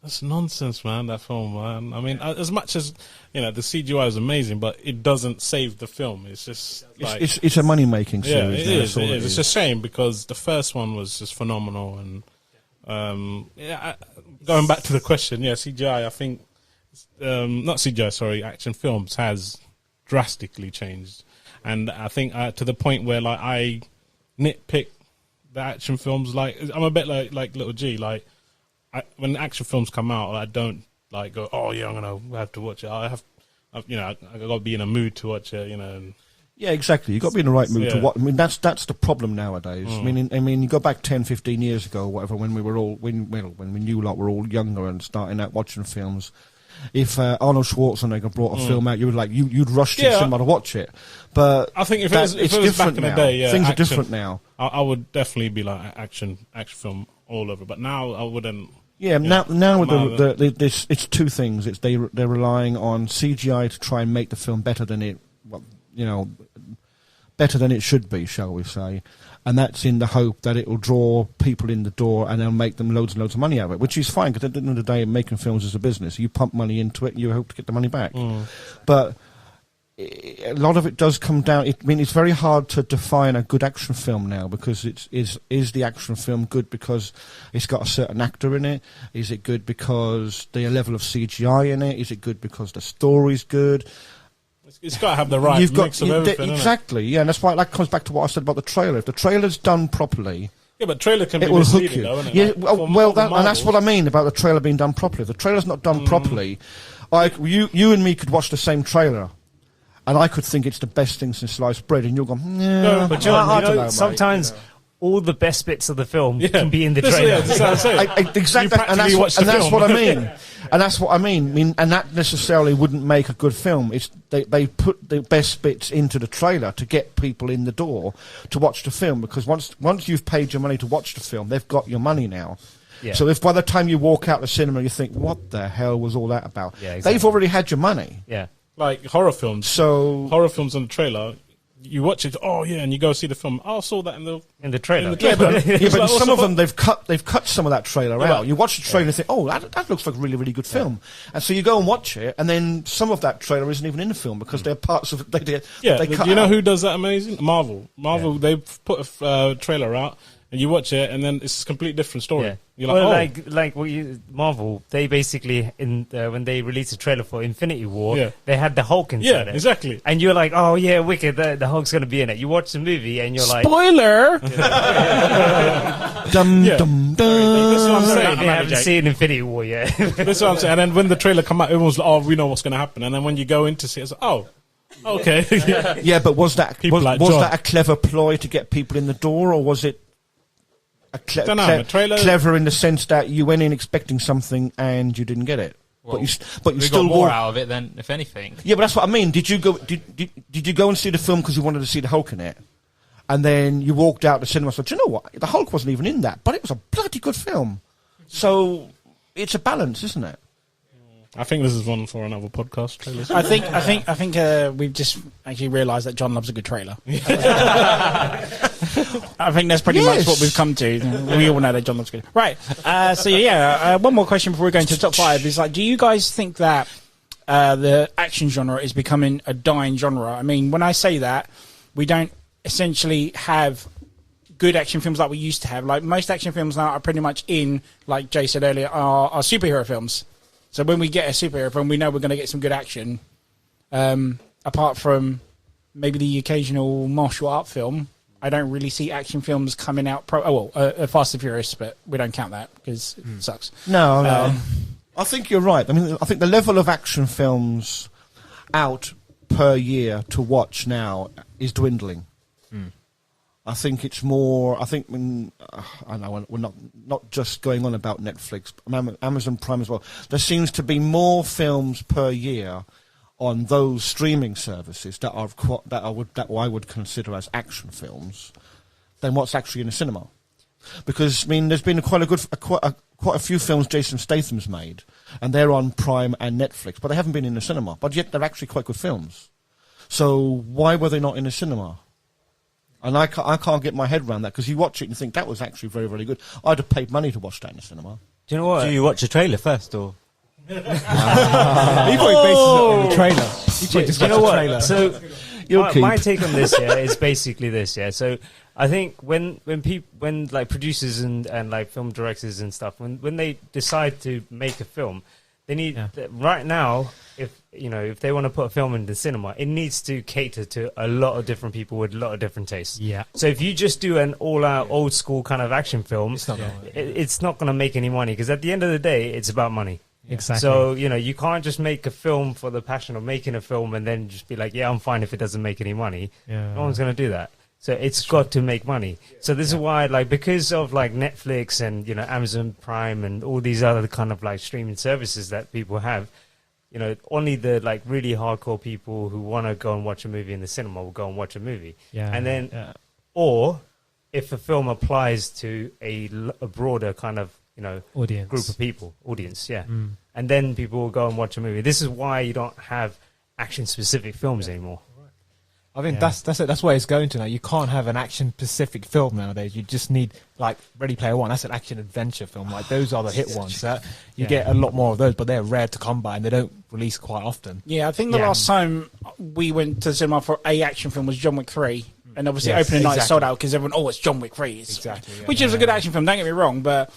That's nonsense, man, that film, man. I mean, as much as, the CGI is amazing, but it doesn't save the film. It's just it's a money-making series. Yeah, it is. It's a shame because the first one was just phenomenal, and going back to the question, CGI, I think, not CGI, sorry, action films has drastically changed. And I think to the point where, I nitpick the action films. I'm a bit like Little G. When action films come out, I don't, go, oh, yeah, I'm going to have to watch it. I got to be in a mood to watch it, And, yeah, exactly. You've got to be in the right mood to watch. I mean, that's the problem nowadays. I mean, you go back 10, 15 years ago, or whatever, when we were all when we knew were all younger and starting out watching films. If Arnold Schwarzenegger brought a film out, you would you'd rush to the cinema to watch it. But I think if it was back in the day, things are different now. I would definitely be action film all over. But now I wouldn't. Yeah, now with it's two things. It's they're relying on CGI to try and make the film better than it. Better than it should be, shall we say. and that's in the hope that it will draw people in the door and they'll make them loads and loads of money out of it, which is fine, because at the end of the day, making films is a business. You pump money into it and you hope to get the money back. But a lot of it does come down. It's very hard to define a good action film now, because is the action film good because it's got a certain actor in it? Is it good because the level of CGI in it? Is it good because the story's good? It's got to have the right mix of everything. Exactly, yeah, and that's why that comes back to what I said about the trailer. If the trailer's done properly, yeah, but trailer can be will hook misleading, you. though, isn't it? Yeah, Like, and that's what I mean about the trailer being done properly. If the trailer's not done properly, you and me could watch the same trailer, and I could think it's the best thing since sliced bread, and you'll go, no. But John, I don't know, sometimes all the best bits of the film can be in the trailer. Yeah, that's what I'm saying. Exactly, and that's what I mean. And that's what I mean. And that necessarily wouldn't make a good film. They put the best bits into the trailer to get people in the door to watch the film, because once you've paid your money to watch the film, they've got your money now. Yeah. So if by the time you walk out the cinema you think, what the hell was all that about? Yeah, exactly. They've already had your money. Yeah. Like horror films. So horror films on the trailer, you watch it, and you go see the film. I saw that in the trailer. Yeah, but some of them they've cut some of that trailer out. You watch the trailer and think, oh, that looks like a really, really good film, and so you go and watch it, and then some of that trailer isn't even in the film because they're parts of it. They cut you know out. Who does that amazing? Marvel. They've put a trailer out. And you watch it, and then it's a completely different story. Yeah. You're like, Marvel. They basically when they released a trailer for Infinity War, they had the Hulk inside it. Yeah, exactly. And you're like, oh yeah, wicked. The Hulk's going to be in it. You watch the movie, and you're spoiler! Dum dum dum. That's what I'm saying. They haven't seen Infinity War yet. That's what I'm saying. And then when the trailer come out, everyone's like, oh, we know what's going to happen. And then when you go in to see it, it's like, oh. Okay. Yeah, but was that a clever ploy to get people in the door, or was it clever in the sense that you went in expecting something and you didn't get it? Well, but you still got more out of it than if anything. Yeah, but that's what I mean. Did you go and see the film because you wanted to see the Hulk in it, and then you walked out the cinema and said, do you know what? The Hulk wasn't even in that, but it was a bloody good film. So it's a balance, isn't it? I think this is one for another podcast. Trailers. I think we've just actually realised that John loves a good trailer. I think that's pretty much what we've come to. We all know that John loves good. Right. One more question before we go into the top 5 is do you guys think that the action genre is becoming a dying genre? I mean, when I say that, we don't essentially have good action films like we used to have. Like most action films now are pretty much like Jay said earlier, are superhero films. So when we get a superhero film, we know we're going to get some good action. Apart from maybe the occasional martial art film, I don't really see action films coming out. Fast and Furious, but we don't count that because it sucks. No. I think you're right. I mean, I think the level of action films out per year to watch now is dwindling. I think it's more. I think I know we're not just going on about Netflix, but Amazon Prime as well. There seems to be more films per year on those streaming services that I would consider as action films than what's actually in the cinema. Because there's been quite a few films Jason Statham's made, and they're on Prime and Netflix, but they haven't been in the cinema. But yet they're actually quite good films. So why were they not in the cinema? And I can't get my head around that, because you watch it and think that was actually very, very good. I'd have paid money to watch that in the cinema. Do you know what? Do you watch the trailer first, or? He probably bases it on the trailer. Do you know what? So my take on this is basically this. Yeah. So I think when producers and like film directors and stuff, when they decide to make a film, they need right now. If they want to put a film in the cinema, it needs to cater to a lot of different people with a lot of different tastes. Yeah. So if you just do an all-out, old-school kind of action film, it's not going to make any money, because at the end of the day, it's about money. Exactly. So you can't just make a film for the passion of making a film and then just be like, yeah, I'm fine if it doesn't make any money. Yeah. No one's going to do that. So it's got to make money. So this is why, because of Netflix and Amazon Prime and all these other kind of streaming services that people have. Only the really hardcore people who want to go and watch a movie in the cinema will go and watch a movie. Yeah. And then, or if a film applies to a broader kind of audience group of people, and then people will go and watch a movie. This is why you don't have action specific films anymore. I think that's it. That's where it's going to now. You can't have an action-specific film nowadays. You just need, like, Ready Player One. That's an action-adventure film. Like, those are the hit ones. You get a lot more of those, but they're rare to come by, and they don't release quite often. Yeah, I think the last time we went to the cinema for a action film was John Wick 3. And obviously opening night sold out because everyone, it's John Wick 3. Which is a good action film, don't get me wrong, but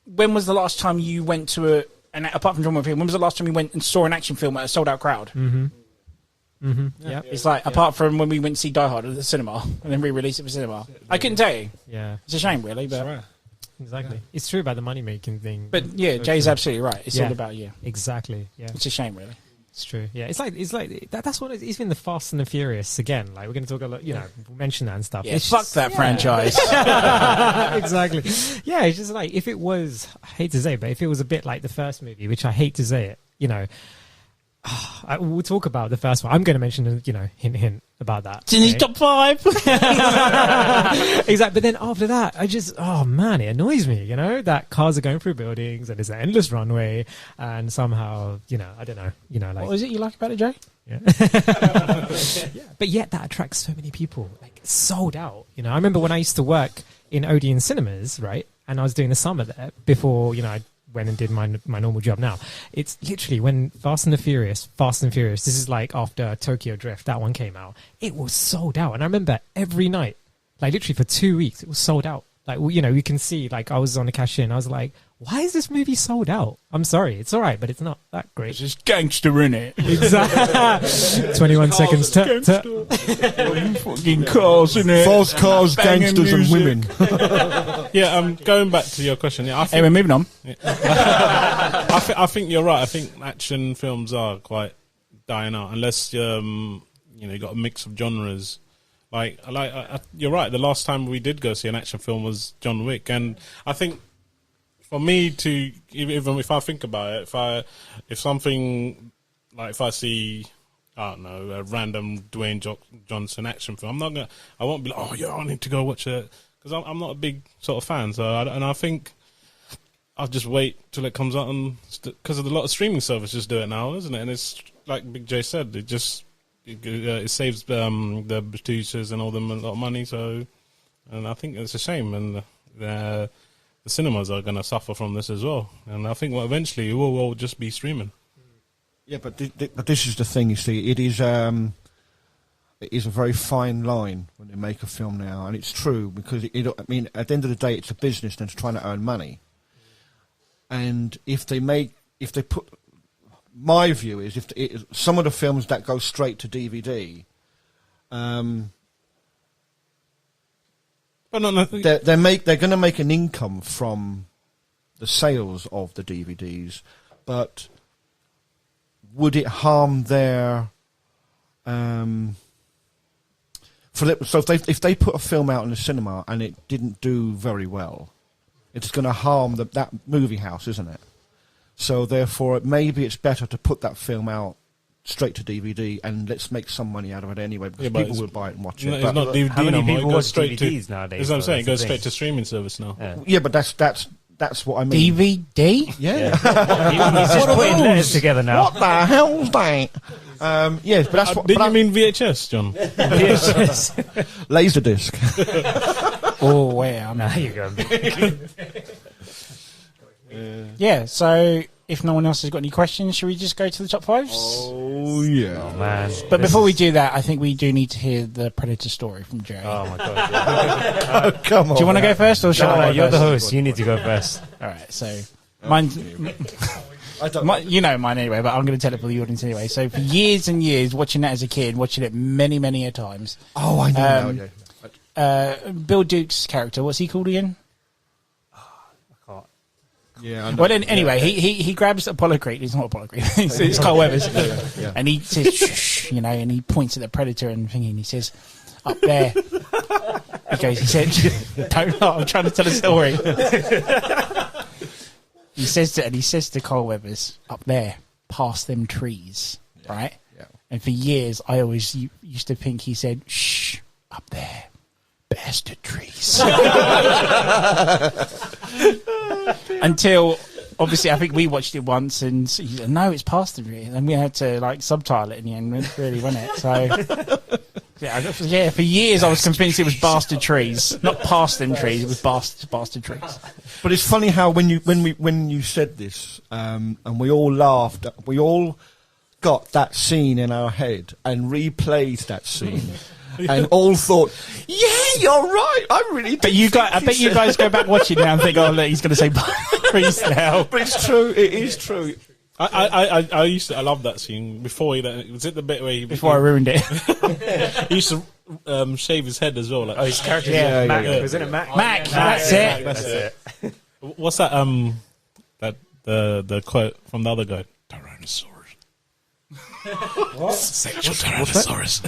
when was the last time you went to apart from John Wick 3, when was the last time you went and saw an action film at a sold-out crowd? It's like, apart from when we went to see Die Hard at the cinema and then re-released it for cinema. I couldn't tell you. Yeah. It's a shame, really, but... Exactly. It's true about the money-making thing. But, yeah, Jay's absolutely right. It's all about, Exactly, yeah. It's a shame, really. It's true. Yeah, it's like that's what it's even the Fast and the Furious again. Like we're going to talk a lot, we'll mention that and stuff. Yeah, fuck that franchise. Exactly. Yeah, it's just like if it was, I hate to say it, but if it was a bit like the first movie, which I hate to say it, we'll talk about the first one. I'm going to mention, hint about that. It's in his top 5. Exactly. But then after that, it annoys me, that cars are going through buildings and there's an endless runway and somehow, I don't know, like... What is it you like about it, Jay? Yeah. But yet that attracts so many people, like sold out. I remember when I used to work in Odeon Cinemas, right? And I was doing the summer there before, I went and did my normal job. Now it's literally when Fast and Furious, this is like after Tokyo Drift, that one came out, it was sold out. And I remember every night, like literally for 2 weeks, it was sold out. Like, you can see, like I was on the cashier and I was like, why is this movie sold out? I'm sorry, it's all right, but it's not that great. It's just gangster in it. Exactly. 21 seconds. Fucking cars in it. False cars, gangsters, and women. Yeah, going back to your question. Yeah, we're moving on. Yeah. I think you're right. I think action films are quite dying out unless you got a mix of genres. Like you're right. The last time we did go see an action film was John Wick, and I think for me to even if I think about it, if something like if I see I don't know a random Dwayne Johnson action film, I won't be like, oh yeah, I need to go watch it because I'm not a big sort of fan. So I think I'll just wait till it comes out, and because of a lot of streaming services do it now, isn't it? And it's like Big J said, it just. It saves the producers and all them a lot of money, and I think it's a shame, and the cinemas are going to suffer from this as well. And I think eventually it will all just be streaming. Yeah, but this is the thing. You see, it is a very fine line when they make a film now, and it's true because at the end of the day, it's a business and it's trying to earn money. And if they put. My view is if some of the films that go straight to DVD, they're going to make an income from the sales of the DVDs, but would it harm their? So if they put a film out in the cinema and it didn't do very well, it's going to harm that movie house, isn't it? So therefore, maybe it's better to put that film out straight to DVD and let's make some money out of it anyway because people will buy it and watch it. It's not DVD how many people watch straight DVDs nowadays? That's what I'm saying. It goes straight to streaming service now. Yeah, but that's what I mean. DVD? Yeah. He's just putting letters together now. What the hell's that? Yes, but that's what. Did you mean VHS, John? VHS. Laserdisc. Oh, wow. Now you go. Yeah, so if no one else has got any questions, should we just go to the top 5s? Oh, yeah. Oh, man. But before we do that, I think we do need to hear the Predator story from Jerry. Oh, my God. Yeah. Come on. Do you want to go first, or should I No, go you're the first? host. You need to go first. All right, so mine. You know mine anyway, but I'm going to tell it for the audience anyway. So for years and years, watching that as a kid, watching it many, many a times. Oh, I know. Bill Duke's character, what's he called again? Yeah. Well, then, anyway, he grabs Apollo Creed. It's not Apollo Creed. it's Carl Weathers. Yeah. And he says, shh, and he points at the Predator and thingy, and he says, up there. He said, don't know, I'm trying to tell a story. he says to Carl Weathers, up there, past them trees, right? Yeah. And for years, I always used to think he said, shh, up there. Bastard trees. Until obviously I think we watched it once and he said, no, it's past the tree, and we had to like subtitle it in the end, really, wasn't it? So Yeah, for years I was convinced it was Bastard Trees, not Parston Trees. It was Bastard Trees. But it's funny how when you said this, and we all laughed, we all got that scene in our head and replayed that scene. And all thought, yeah, you're right. I really did. I bet you guys go back watching now and think, oh, look, he's going to say Trees now. But it's true. It is true. I love that scene before was it the bit where before I ruined it. He used to shave his head as well. Like, his character, Mac. Wasn't it Mac? Mac, that's it. What's that? The quote from the other guy: Tyrannosaurus. What? Sexual Tyrannosaurus.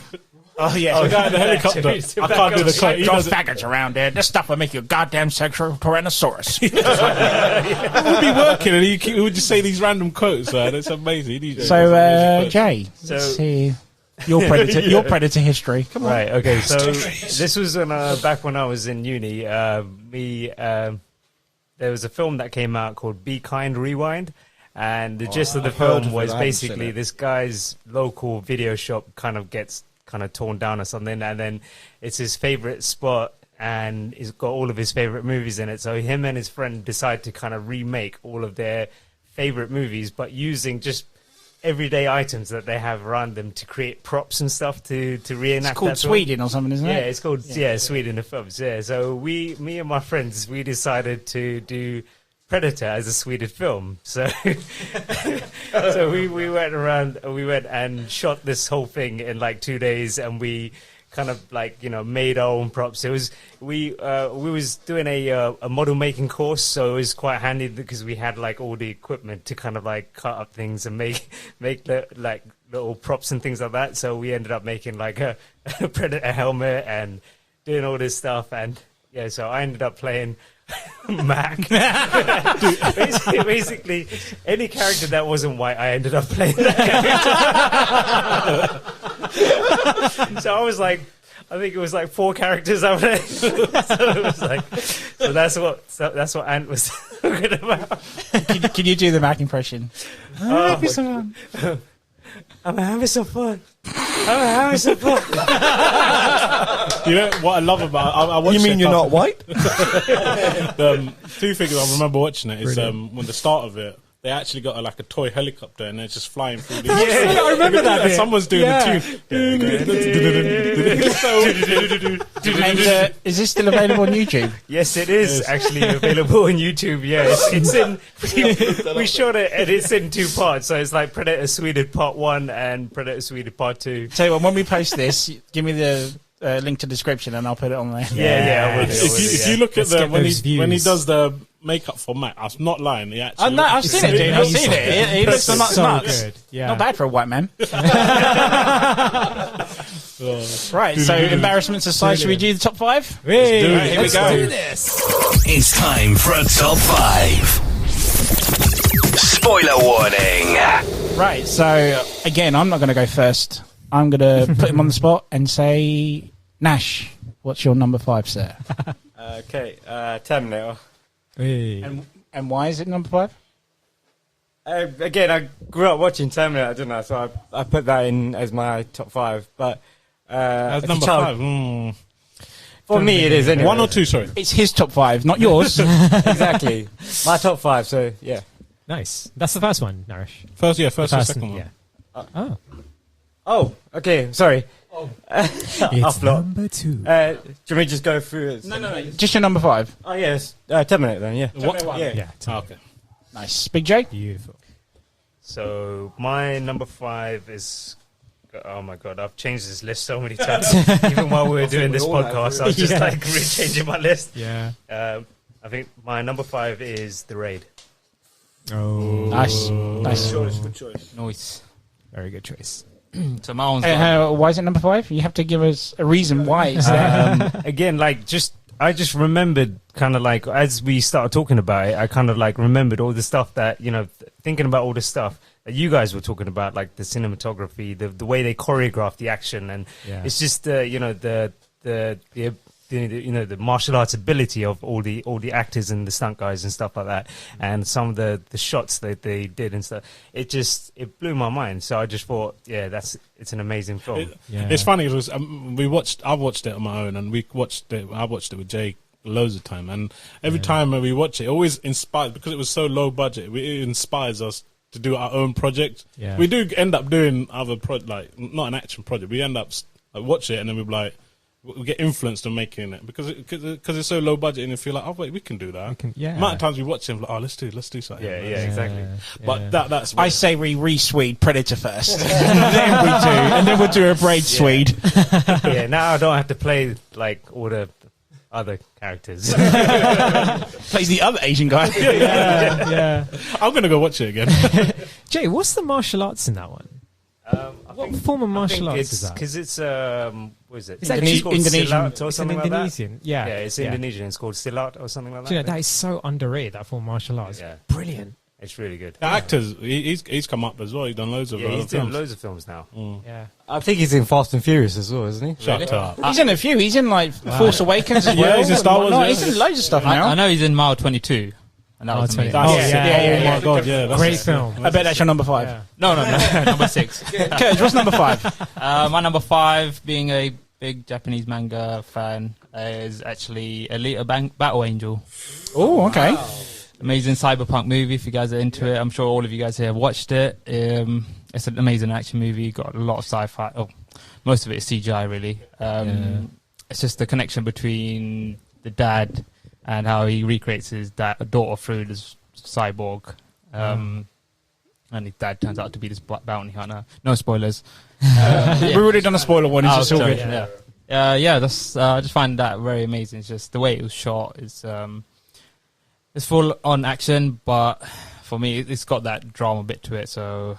Oh yeah, the guy in the helicopter. I can't do the quote. Drop faggots around there. This stuff will make you a goddamn sexual Tyrannosaurus. We'd be working, and he would just say these random quotes. It's amazing. So, Jay, let's see your predator history. Come on. Right. Okay. So this was back when I was in uni. There was a film that came out called Be Kind, Rewind. And the gist of the film was basically this guy's local video shop gets torn down or something, and then it's his favorite spot, and he's got all of his favorite movies in it. So him and his friend decide to remake all of their favorite movies, but using just everyday items that they have around them to create props and stuff to reenact. It's called Sweden or something, isn't it? Yeah, it's called Sweden the films. Yeah, so me and my friends, we decided to do Predator as a Swedish film. So so we went and shot this whole thing in 2 days, and we made our own props. It was we was doing a model making course, so it was quite handy because we had all the equipment to cut up things and make little props and things like that. So we ended up making a Predator helmet and doing all this stuff, and yeah, so I ended up playing Mac. basically, any character that wasn't white, I ended up playing that character. So I was I think it was 4 characters out there. So it was that's what Ant was talking about. Can you do the Mac impression? I'm having some fun. I'm having some fun. You know what I love about I watched You mean you're not white? 2 things I remember watching it is when the start of it, they actually got a toy helicopter and they're just flying through the Yeah, I remember that bit. Someone's doing the tune. And, is this still available on YouTube? Yes, it is actually available on YouTube. Yes, it's in. We shot it, and it's in 2 parts. So it's Predator Sweden Part 1 and Predator Sweden Part 2. Tell you what, when we post this, give me the link to the description, and I'll put it on there. Yeah, I will do. If you look at when he does the makeup for Mac, I'm not lying. He actually I've seen it, dude. I've seen it. He looks so nuts. Good. Yeah. Not bad for a white man. Right, so embarrassments aside, should we do the top 5? Here we go. do this. It's time for a top 5. Spoiler warning. Right, so again, I'm not going to go first. I'm going to put him on the spot and say, Nash, what's your number 5, sir? Okay, Terminator. Hey. And why is it number 5? Again, I grew up watching Terminator, didn't I? So I put that in as my top 5. But as number 5. For me, it is anyway. 1 or 2, sorry. It's his top 5, not yours. Exactly. My top 5, so yeah. Nice. That's the first one, Narish. First and second one. Yeah. Oh, okay, sorry. It's number 2. Do you want me to just go through it? No. Just your number 5. Oh, yes. Terminator then, yeah. What? Yeah. Okay. Nice. Big J? Beautiful. So my number 5 is. Oh my god! I've changed this list so many times. Even while we were doing this podcast, I was just re-changing my list. Yeah. I think my number 5 is The Raid. Oh, Nice. Good choice. Nice. very good choice. So my one's why is it number 5? You have to give us a reason why it's there. Again, I just remembered as we started talking about it, I remembered all the stuff that, thinking about all the stuff that you guys were talking about, like the cinematography, the way they choreograph the action, and it's just, the the martial arts ability of all the actors and the stunt guys and stuff like that, and some of the shots that they did and stuff. It blew my mind. So I just thought, it's an amazing film. It's funny. It was I watched it on my own, and I watched it with Jay loads of time, and every time we watch it always inspires, because it was so low budget. It inspires us to do our own project. We do end up doing other like not an action project. We end up watch it, and then we get influenced on making it because it's so low budget, and you feel like, oh wait, we can do that. Amount of times we watch it, like, oh, let's do something. Exactly. But that's I say we re-Swede Predator first, and then we'll do a braid Swede. Now I don't have to play like all the other characters. Plays the other Asian guy. I'm gonna go watch it again. Jay, what's the martial arts in that one? What form of martial arts is that? Because it's what is it? Is that Indonesian Silat or something like that? Indonesian? Yeah, it's Indonesian. It's called Silat or something like that. Do you know, that is so underrated. That form of martial arts. Yeah. Brilliant. It's really good. The actors, he's come up as well. He's done loads of he's doing films. loads of films now. Yeah. I think he's in Fast and Furious as well, isn't he? Shut up. He's in a few. He's in like Force Awakens as well. He's in Star Wars. No, he's in loads of stuff now. I know he's in Mile 22. And that was amazing. My God, that's Great film. I bet that's your number 5. Yeah. No, number 6. Kurj, what's number 5? My number 5, being a big Japanese manga fan, is actually Alita Battle Angel. Oh, okay. Amazing cyberpunk movie. If you guys are into it, I'm sure all of you guys here have watched it. It's an amazing action movie. Got a lot of sci-fi. Oh, most of it is CGI, really. It's just the connection between the dad and how he recreates his daughter through this cyborg. And his dad turns out to be this bounty hunter. No spoilers. We've already done a spoiler one. It's just all good. That's. I just find that very amazing. It's just the way it was shot. It's full on action, but for me, it's got that drama bit to it. So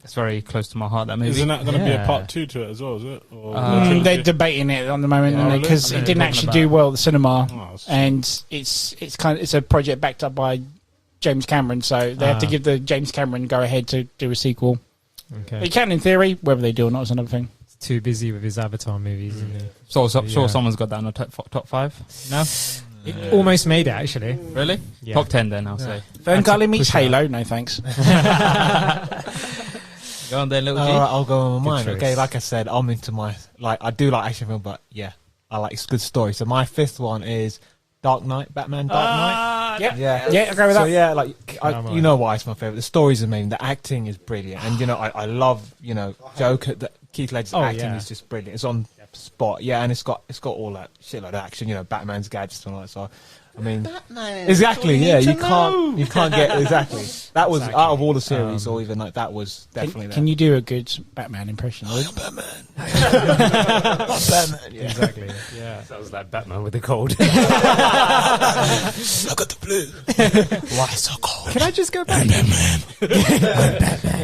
it's very close to my heart. That movie. Isn't that going to be a part 2 to it as well? Is it? Or they're debating it on the moment because it didn't actually do well at the cinema, and it's a project backed up by James Cameron, so they have to give the James Cameron go ahead to do a sequel. Okay. They can in theory, whether they do or not is another thing. He's too busy with his Avatar movies, isn't he? Sure someone's got that in the top 5. No. It almost made it, actually. Really? Yeah. Top 10 then, I'll say. Vern Gully meets Halo. No thanks. Go on then, little G. I'll go on mine. choice. Okay, like I said, I'm into I do like action film, but I like it's good story. So my 5th one is Batman Dark Knight. Yeah, I'll go with So that. you know why it's my favourite. The story's amazing. The acting is brilliant, and I love Joker. Keith Ledger's acting is just brilliant. It's on spot. Yeah, and it's got all that shit like action. Batman's gadgets and all that. So I mean, Batman. exactly. Yeah, you can't get exactly. That was out of all the series, or even like that was definitely. Can you do a good Batman impression? Batman. Batman. Yeah. Exactly. Yeah. Sounds like Batman with a cold. I got the flu. Why so cold? Can I just go back? Yeah,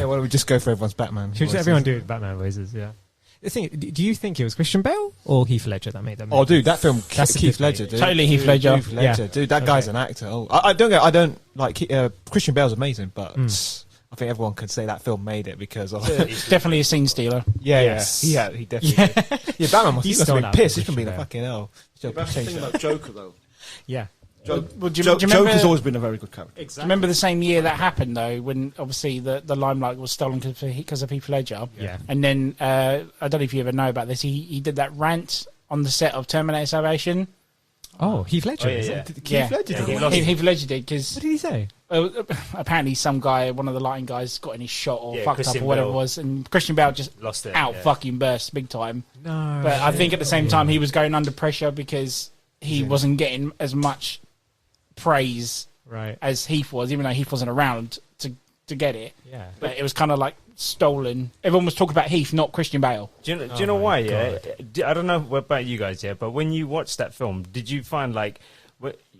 why don't we just go for everyone's Batman? Should voices? everyone do Batman voices? Yeah. The thing, do you think it was Christian Bale or Heath Ledger that made that movie? Oh, dude, that film. That's Keith Ledger, dude. Totally Heath Ledger. Heath Ledger, Yeah. dude. That guy's an actor. Oh, I don't like Christian Bale's amazing, but I think everyone could say that film made it because of It's definitely a scene stealer. Yes, he definitely. Did. Yeah, Batman must He's be stole that pissed. from He's gonna be the Christian fucking hell. That's the thing about Joker, though. Yeah. Do you Joker's remember- always been a very good character. Do you remember the same year that happened, though, when obviously the limelight was stolen because of Heath Ledger? Yeah. And then, I don't know if you ever know about this, he did that rant on the set of Terminator Salvation. Oh, Heath Ledger. is it? Heath Ledger did, because What did he say? apparently some guy, one of the lighting guys, got in his shot or fucked Christian up or whatever Bale it was, and Christian Bale just Lost it. out fucking burst big time. No. But I think at the same time he was going under pressure because he wasn't getting as much praise Right. as Heath was, even though Heath wasn't around to get it. Yeah. But it was kind of like stolen. Everyone was talking about Heath, not Christian Bale. Do you know why? Yeah, I don't know about you guys, but when you watched that film, did you find like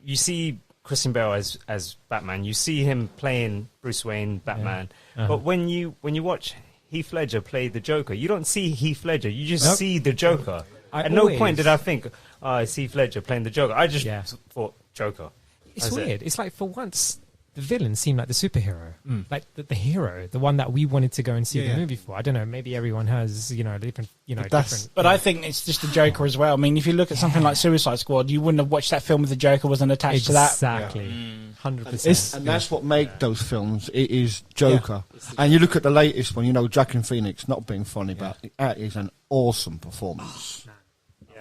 you see Christian Bale as Batman, you see him playing Bruce Wayne, Batman, but when you watch Heath Ledger play the Joker, you don't see Heath Ledger, you just see the Joker. At no point did I think, it's Heath Ledger playing the Joker. I just thought Joker. It's weird. It's like for once the villain seemed like the superhero, like the hero, the one that we wanted to go and see the movie for. I don't know, maybe everyone has, different, different. But I think it's just the Joker as well. I mean, if you look at something like Suicide Squad, you wouldn't have watched that film if the Joker wasn't attached to that. Exactly. 100%. And that's what make those films. It is Joker. And you look at the latest one, Jack and Phoenix, not being funny, but that is an awesome performance.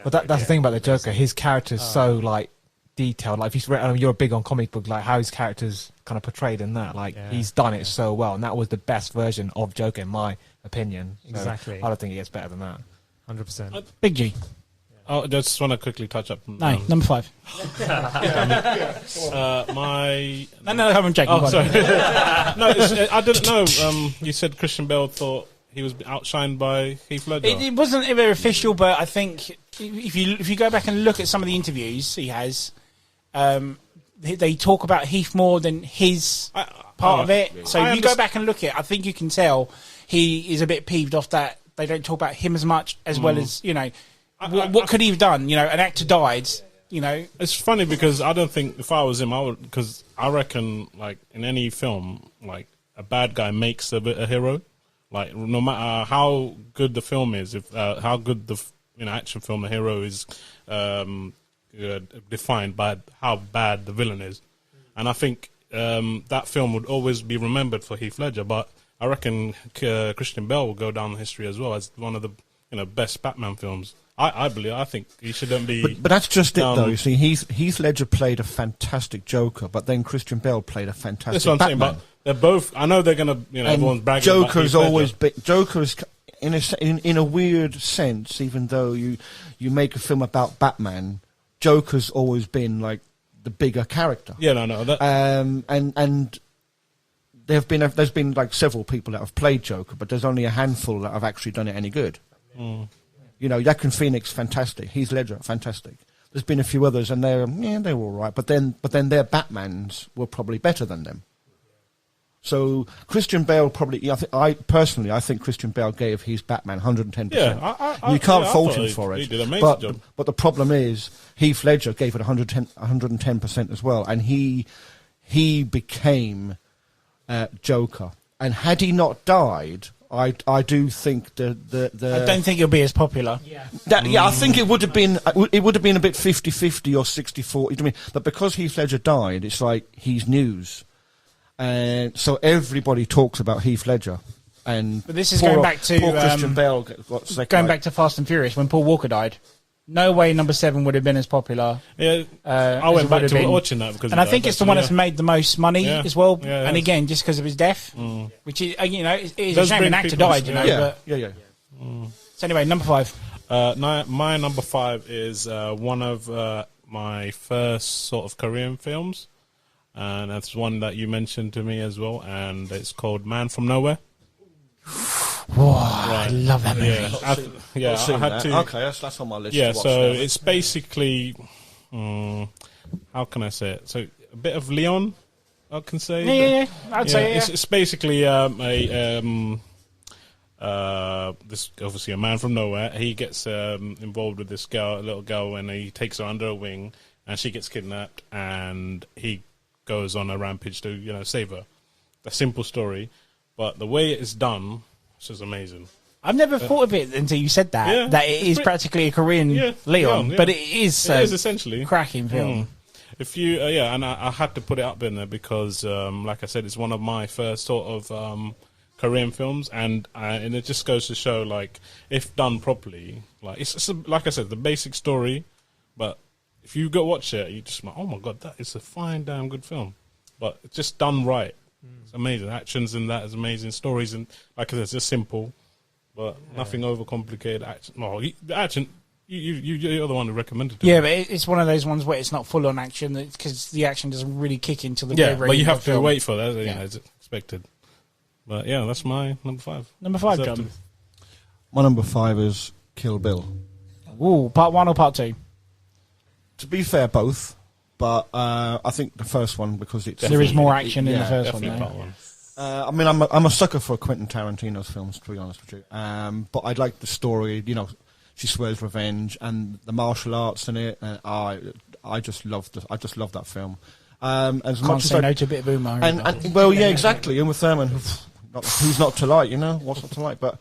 But that's the thing about the Joker. His character's so like detailed. Like if he's you're big on comic book, like how his character's kind of portrayed in that. Like he's done it so well, and that was the best version of Joker in my opinion. So Exactly. I don't think it gets better than that. 100%. Big G. Oh, I just want to quickly touch up. No, number 5. My No, I'm joking. Oh, sorry. No, I didn't know. You said Christian Bale thought he was outshined by Heath Ledger. It wasn't very official, but I think if you go back and look at some of the interviews he has, they talk about Heath more than his part of it. So if you go back and look at it, I think you can tell he is a bit peeved off that they don't talk about him as much, as well as, what could he have done? An actor died, It's funny because I don't think if I was him, I would, because I reckon, like, in any film, like, a bad guy makes a hero. Like, no matter how good the film is, how good the action film, the hero is defined by how bad the villain is. And I think that film would always be remembered for Heath Ledger, but I reckon Christian Bale will go down in history as well as one of the best Batman films. I think he shouldn't be. But that's just it, though. You see, Heath Ledger played a fantastic Joker, but then Christian Bale played a fantastic That's what I'm Batman. saying, but they're both. I know they're gonna. Everyone's bragging. Joker's about Heath always Ledger. Joker's in a weird sense. Even though you make a film about Batman, Joker's always been like the bigger character. Yeah, no. And there's been like several people that have played Joker, but there's only a handful that have actually done it any good. Jack and Phoenix, fantastic. Heath Ledger, fantastic. There's been a few others, and they were all right. But then their Batmans were probably better than them. So Christian Bale probably. I think Christian Bale gave his Batman 110%. Yeah, you can't fault him for it. He did an amazing job. But the problem is Heath Ledger gave it 110% as well, and he became Joker. And had he not died, I do think the I don't think he'll be as popular. I think it would have been a bit 50-50 or 60-40. I mean, but because Heath Ledger died, it's like he's news, and so everybody talks about Heath Ledger. But this is going back to Christian Bale. Back to Fast and Furious when Paul Walker died. No way number 7 would have been as popular. Yeah, I went back to watching that because, and I think it's the one that's made the most money as well. Yeah, and again, just because of his death, which is it's a shame an actor died. So anyway, number 5. My number 5 is one of my first sort of Korean films, and that's one that you mentioned to me as well, and it's called Man from Nowhere. Whoa, I love that movie. I had to. Okay, that's on my list. Yeah, to watch so now. it's basically, how can I say it? So a bit of Leon, I can say. Yeah. I'd say it's basically this obviously a man from nowhere. He gets involved with this little girl, and he takes her under a wing, and she gets kidnapped, and he goes on a rampage to save her. A simple story, but the way it's done. It's just amazing. I've never thought of it until you said that. That it is practically a Korean Leon, but it is essentially cracking film. If you, and I had to put it up in there because, like I said, it's one of my first sort of Korean films, and it just goes to show, like, if done properly, like it's like I said, the basic story, but if you go watch it, you just like, oh my god, that is a fine, damn good film, but it's just done right. It's amazing. Actions in that is amazing. Stories, and like I said, it's just simple, but nothing overcomplicated. Action. No, the action. You're the one who recommended it. Yeah, but it's one of those ones where it's not full on action because the action doesn't really kick into the very but you have to wait for that. It's expected. But yeah, that's my number 5. Number 5, John. My number 5 is Kill Bill. Ooh, part 1 or part 2? To be fair, both. But I think the first one because there is more action in the first one. Part 1. I mean, I'm a sucker for Quentin Tarantino's films, to be honest with you. But I like the story. She swears revenge and the martial arts in it. And I just love that film. As Can't much as say I, no to a bit of Uma. and well, yeah, exactly. Uma Thurman, who's not to like, what's not to like? But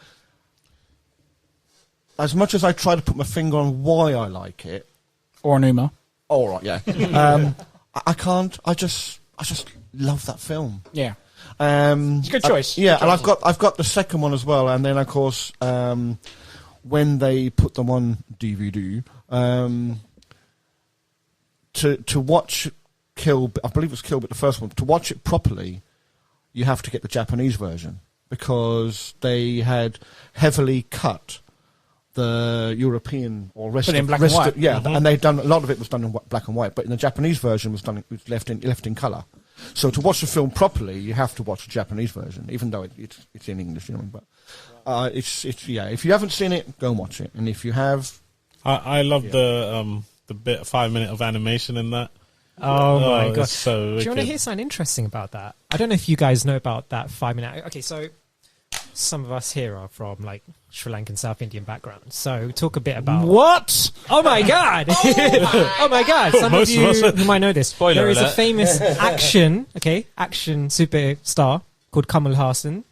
as much as I try to put my finger on why I like it, Or an Uma. all right, yeah, I can't. I just love that film. Yeah. It's a good choice. Yeah, Good and choice. I've got the second one as well, and then of course when they put them on DVD, to watch I believe it was Kill Bill, the first one. To watch it properly, you have to get the Japanese version because they had heavily cut the European or rest Put it in of, black rest and white. of- yeah, and they've done a lot of it was done in black and white, but in the Japanese version was left in colour. So to watch the film properly, you have to watch the Japanese version, even though it's in English, But it's if you haven't seen it, go and watch it, and if you have, I love the bit 5 minute of animation in that. Oh my god! It's so Do you want to wicked. hear something interesting about that? I don't know if you guys know about that 5 minute. Okay, so some of us here are from like Sri Lankan, South Indian background. So talk a bit about What? Oh my god! Oh my god! Some of Most of you us. who might know this. Spoiler There is a alert. famous action superstar called Kamal Haasan.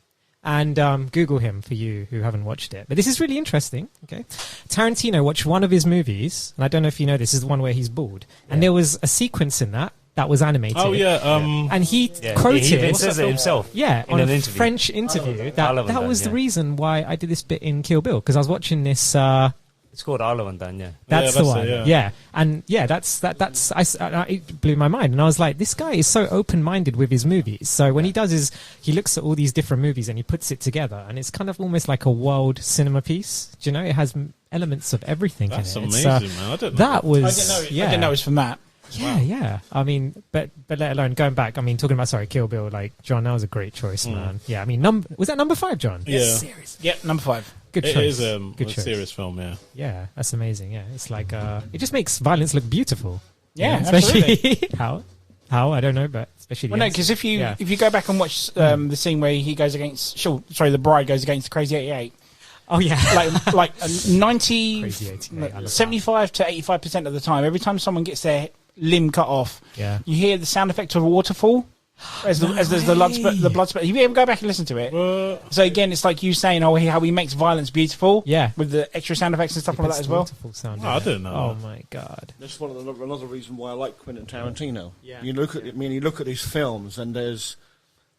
And Google him for you who haven't watched it. But this is really interesting. Okay, Tarantino watched one of his movies, and I don't know if you know this is the one where he's bald, and there was a sequence in that was animated. Oh yeah, and he Yeah, quoted. he even says it himself. Yeah, in on an a interview. French interview. Oliver That was Dunn, the yeah. reason why I did this bit in Kill Bill, because I was watching this. It's called Oliver Dunn, yeah. That's Yeah, the that's one. it, Yeah, and yeah, that's it blew my mind, and I was like, this guy is so open-minded with his movies. So when he he looks at all these different movies and he puts it together, and it's kind of almost like a world cinema piece. Do you know? It has elements of everything that's in it. amazing, man. I didn't know That was I didn't know it was from that. yeah, yeah. I mean, but let alone going back. I mean, talking about Kill Bill. Like John, that was a great choice, man. Yeah, I mean, was that number 5, John? Yeah. Yep, number 5. Good It choice. is Good a choice. serious film, yeah. Yeah, that's amazing. Yeah, it's like it just makes violence look beautiful. Yeah, especially how I don't know, but especially Well, no, because if you go back and watch the scene where he goes against, the bride goes against the Crazy 88. oh yeah, like 90, Crazy 88, I love 75 to 85% of the time, every time someone gets their limb cut off, yeah. you hear the sound effect of a waterfall as there's the blood spurt. You ever go back and listen to it? So again, it's like you saying, how he makes violence beautiful. Yeah. with the extra sound effects and stuff like that as well. Beautiful sound. Oh, I didn't know Oh that. my god. that's another reason why I like Quentin Tarantino. Yeah. You look at his films, and there's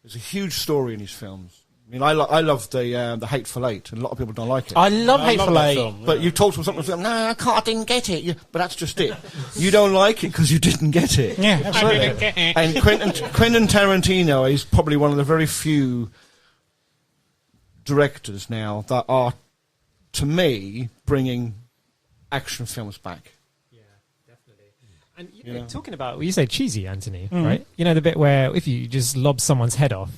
a huge story in his films. I mean, I love the Hateful Eight, and a lot of people don't like it. I love Hateful that Eight. film, But yeah. you told something, no, I didn't get it. But that's just it. You don't like it because you didn't get it. Yeah, absolutely. And Quentin Tarantino is probably one of the very few directors now that are, to me, bringing action films back. Yeah, definitely. And talking about, you say cheesy, Anthony, right? You know the bit where if you just lob someone's head off,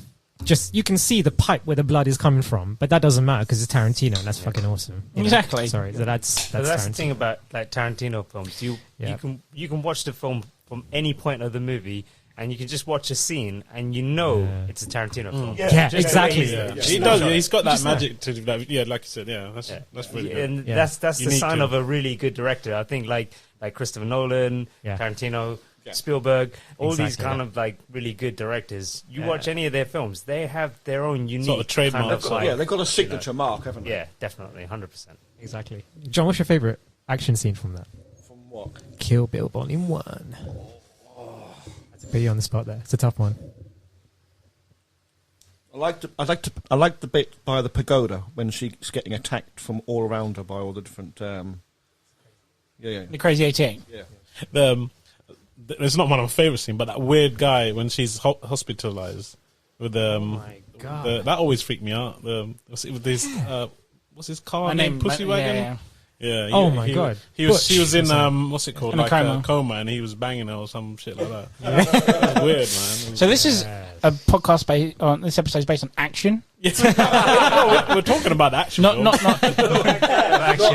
you can see the pipe where the blood is coming from, but that doesn't matter because it's Tarantino, and that's fucking awesome. You know? Exactly. Sorry, that's But that's the Tarantino. thing about like Tarantino films. You can watch the film from any point of the movie, and you can just watch a scene, and it's a Tarantino film. Yeah, Just exactly. the way Yeah. he's- He does. He's got that magic to, like you said. Yeah, that's really good. And Yeah. that's the Unique sign to of a really good director. I think like Christopher Nolan, Yeah. Tarantino, Spielberg, all these Exactly, kind yeah. of like really good directors. You Yeah. watch any of their films, they have their own unique Sort of trademark, kind of, sort of. Yeah, they've got a signature mark, haven't they? yeah, definitely, 100%. Exactly. John, what's your favorite action scene from that? From what? Kill Bill Volume 1. That's to put you on the spot there. It's a tough one. I like the bit by the pagoda when she's getting attacked from all around her by all the different. The Crazy 88. Yeah. It's not one of my favorite scenes, but that weird guy when she's hospitalized with my God. that always freaked me out. With his what's his car name? Pussy Wagon. Yeah. Yeah. Oh my God. He was. Butch, She was in or something. what's it called? In a Like coma. a coma, and he was banging her or some shit like that. That was weird, man. So this is a podcast this episode is based on action. we're talking about action. Not film. not Not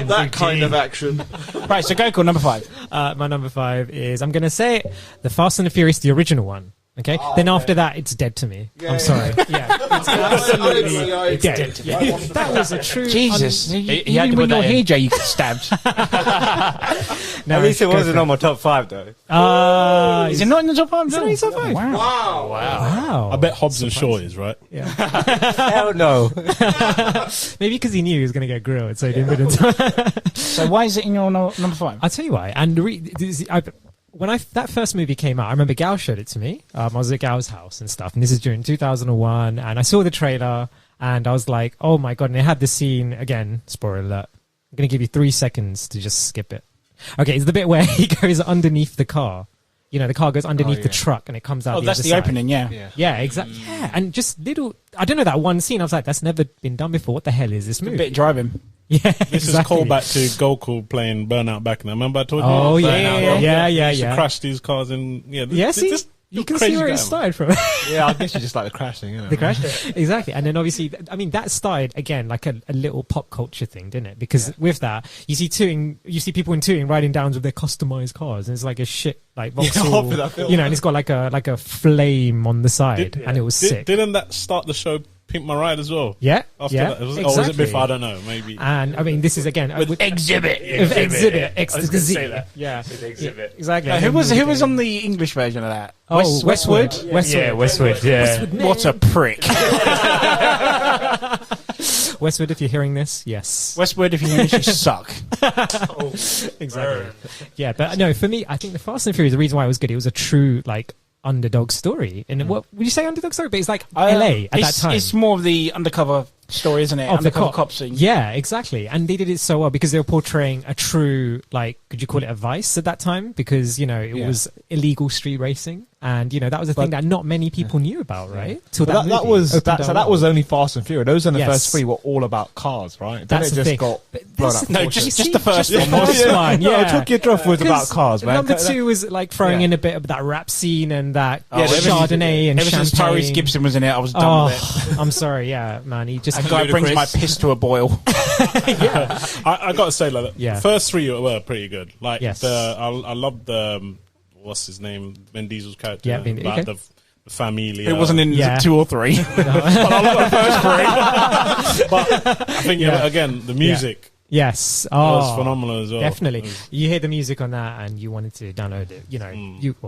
that kind of action. right. So go cool number 5. My number 5 is, I'm going to say it, The Fast and the Furious, the original one. Okay, then after that, it's dead to me. I'm sorry. Yeah, it's absolutely dead. Yeah. That was a true. Jesus, even when you're here, Jay, you get stabbed. No, at least it wasn't on my top 5 though. Is it not in the top 5? Is it not in the top 5? Wow. I bet Hobbs and Shaw is, right? Yeah. Hell no. Maybe because he knew he was going to get grilled, so he didn't put it. So why is it in your number 5? I'll tell you why. And when that first movie came out, I remember Gal showed it to me. I was at Gal's house and stuff, and this is during 2001. And I saw the trailer, and I was like, "Oh my god!" And it had the scene again. Spoiler alert! I'm going to give you 3 seconds to just skip it. Okay, it's the bit where he goes underneath the car. You know, the car goes underneath the truck, and it comes out. That's the side. opening, yeah. Yeah, exactly. Yeah, and just little. I don't know, that one scene. I was like, "That's never been done before. What the hell is this movie?" A bit driving. Yeah, This is callback to Goku playing Burnout back then. Remember I told you? Oh Burnout, yeah. He used to crash these cars and You can see where it started from. Yeah, I guess you just like the crashing, The crash, exactly. And then obviously, I mean, that started again like a little pop culture thing, didn't it? Because with that, you see people in touring riding down with their customized cars, and it's like a shit like Vauxhall, you know, and it's got like a flame on the side, and it was sick. Didn't that start the show Pimp My Ride as well? Yeah, After yeah, that, exactly. Or was it before? I don't know. Maybe. And I mean, this is again with Exhibit. Ecstasy. Yeah, Exhibit. Exactly. Who was on the English version of that? Oh, Westwood. Yeah, Westwood. Yeah. What a prick. Westwood, if you're hearing this, yes. Westwood, if you're hearing this, you suck. Exactly. Yeah, but no, for me, I think the Fast and Furious, the reason why it was good, it was a true like underdog story. And what would you say underdog story? But it's like LA at that time. It's more of the undercover story, isn't it? Of undercover the cop scene. Yeah, exactly. And they did it so well because they were portraying a true, like, could you call it a vice at that time? Because, you know, it was illegal street racing. And, you know, that was a thing that not many people knew about, right? Till that was only Fast and Furious. Those in the first 3 were all about cars, right? That's then it just got blown up. No, just the first one. One, yeah. Tokyo Drift was about cars, man. Number 2 was like throwing in a bit of that rap scene and that Chardonnay and ever champagne. since Tyrese Gibson was in it, I was done with it. I'm sorry, yeah, man. He just a guy brings my piss to a boil. I got to say, like, Yeah. the first 3 were pretty good. Like, Yes. I loved the what's his name, Vin Diesel's character. Yeah, about the family. It wasn't in 2 or 3. But I love the first 3. But I think again, the music. Yes, was phenomenal as well. Definitely, you hear the music on that, and you wanted to download it. You know,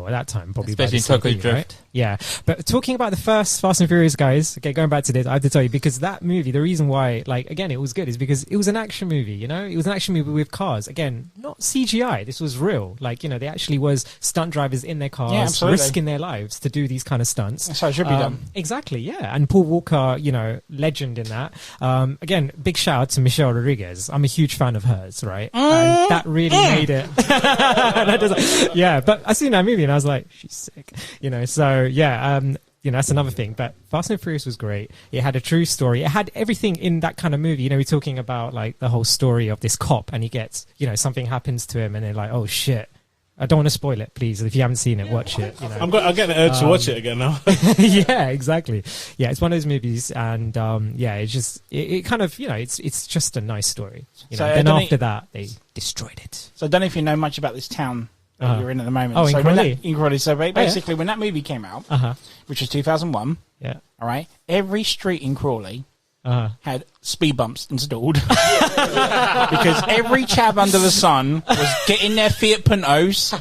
at that time probably, especially in Tokyo Drift, right? Yeah. But talking about the first Fast and Furious, guys. Okay, going back to this, I have to tell you because that movie, the reason why, like, again, it was good is because it was an action movie. You know, it was an action movie with cars. Again, not CGI. This was real. Like, you know, they actually was stunt drivers in their cars, risking their lives to do these kind of stunts. That's how it should be done. Exactly. Yeah. And Paul Walker, you know, legend in that. Again, big shout out to Michelle Rodriguez. I'm a huge fan of hers, right? And that really made it. Yeah, but I seen that movie and I was like, she's sick, you know. So yeah, you know, that's another thing. But Fast and Furious was great. It had a true story. It had everything in that kind of movie. You know, we're talking about like the whole story of this cop, and he gets, you know, something happens to him, and they're like, oh shit. I don't want to spoil it, please. If you haven't seen it, watch it. You know. I'm getting the urge to watch it again now. Yeah, exactly. Yeah, it's one of those movies, and yeah, it's just it kind of, you know, it's just a nice story. You know? Then after that, they destroyed it. So I don't know if you know much about this town that you're in at the moment. Oh, so in Crawley. So basically, when that movie came out, which was 2001, all right, every street in Crawley had speed bumps installed because every chab under the sun was getting their Fiat Puntos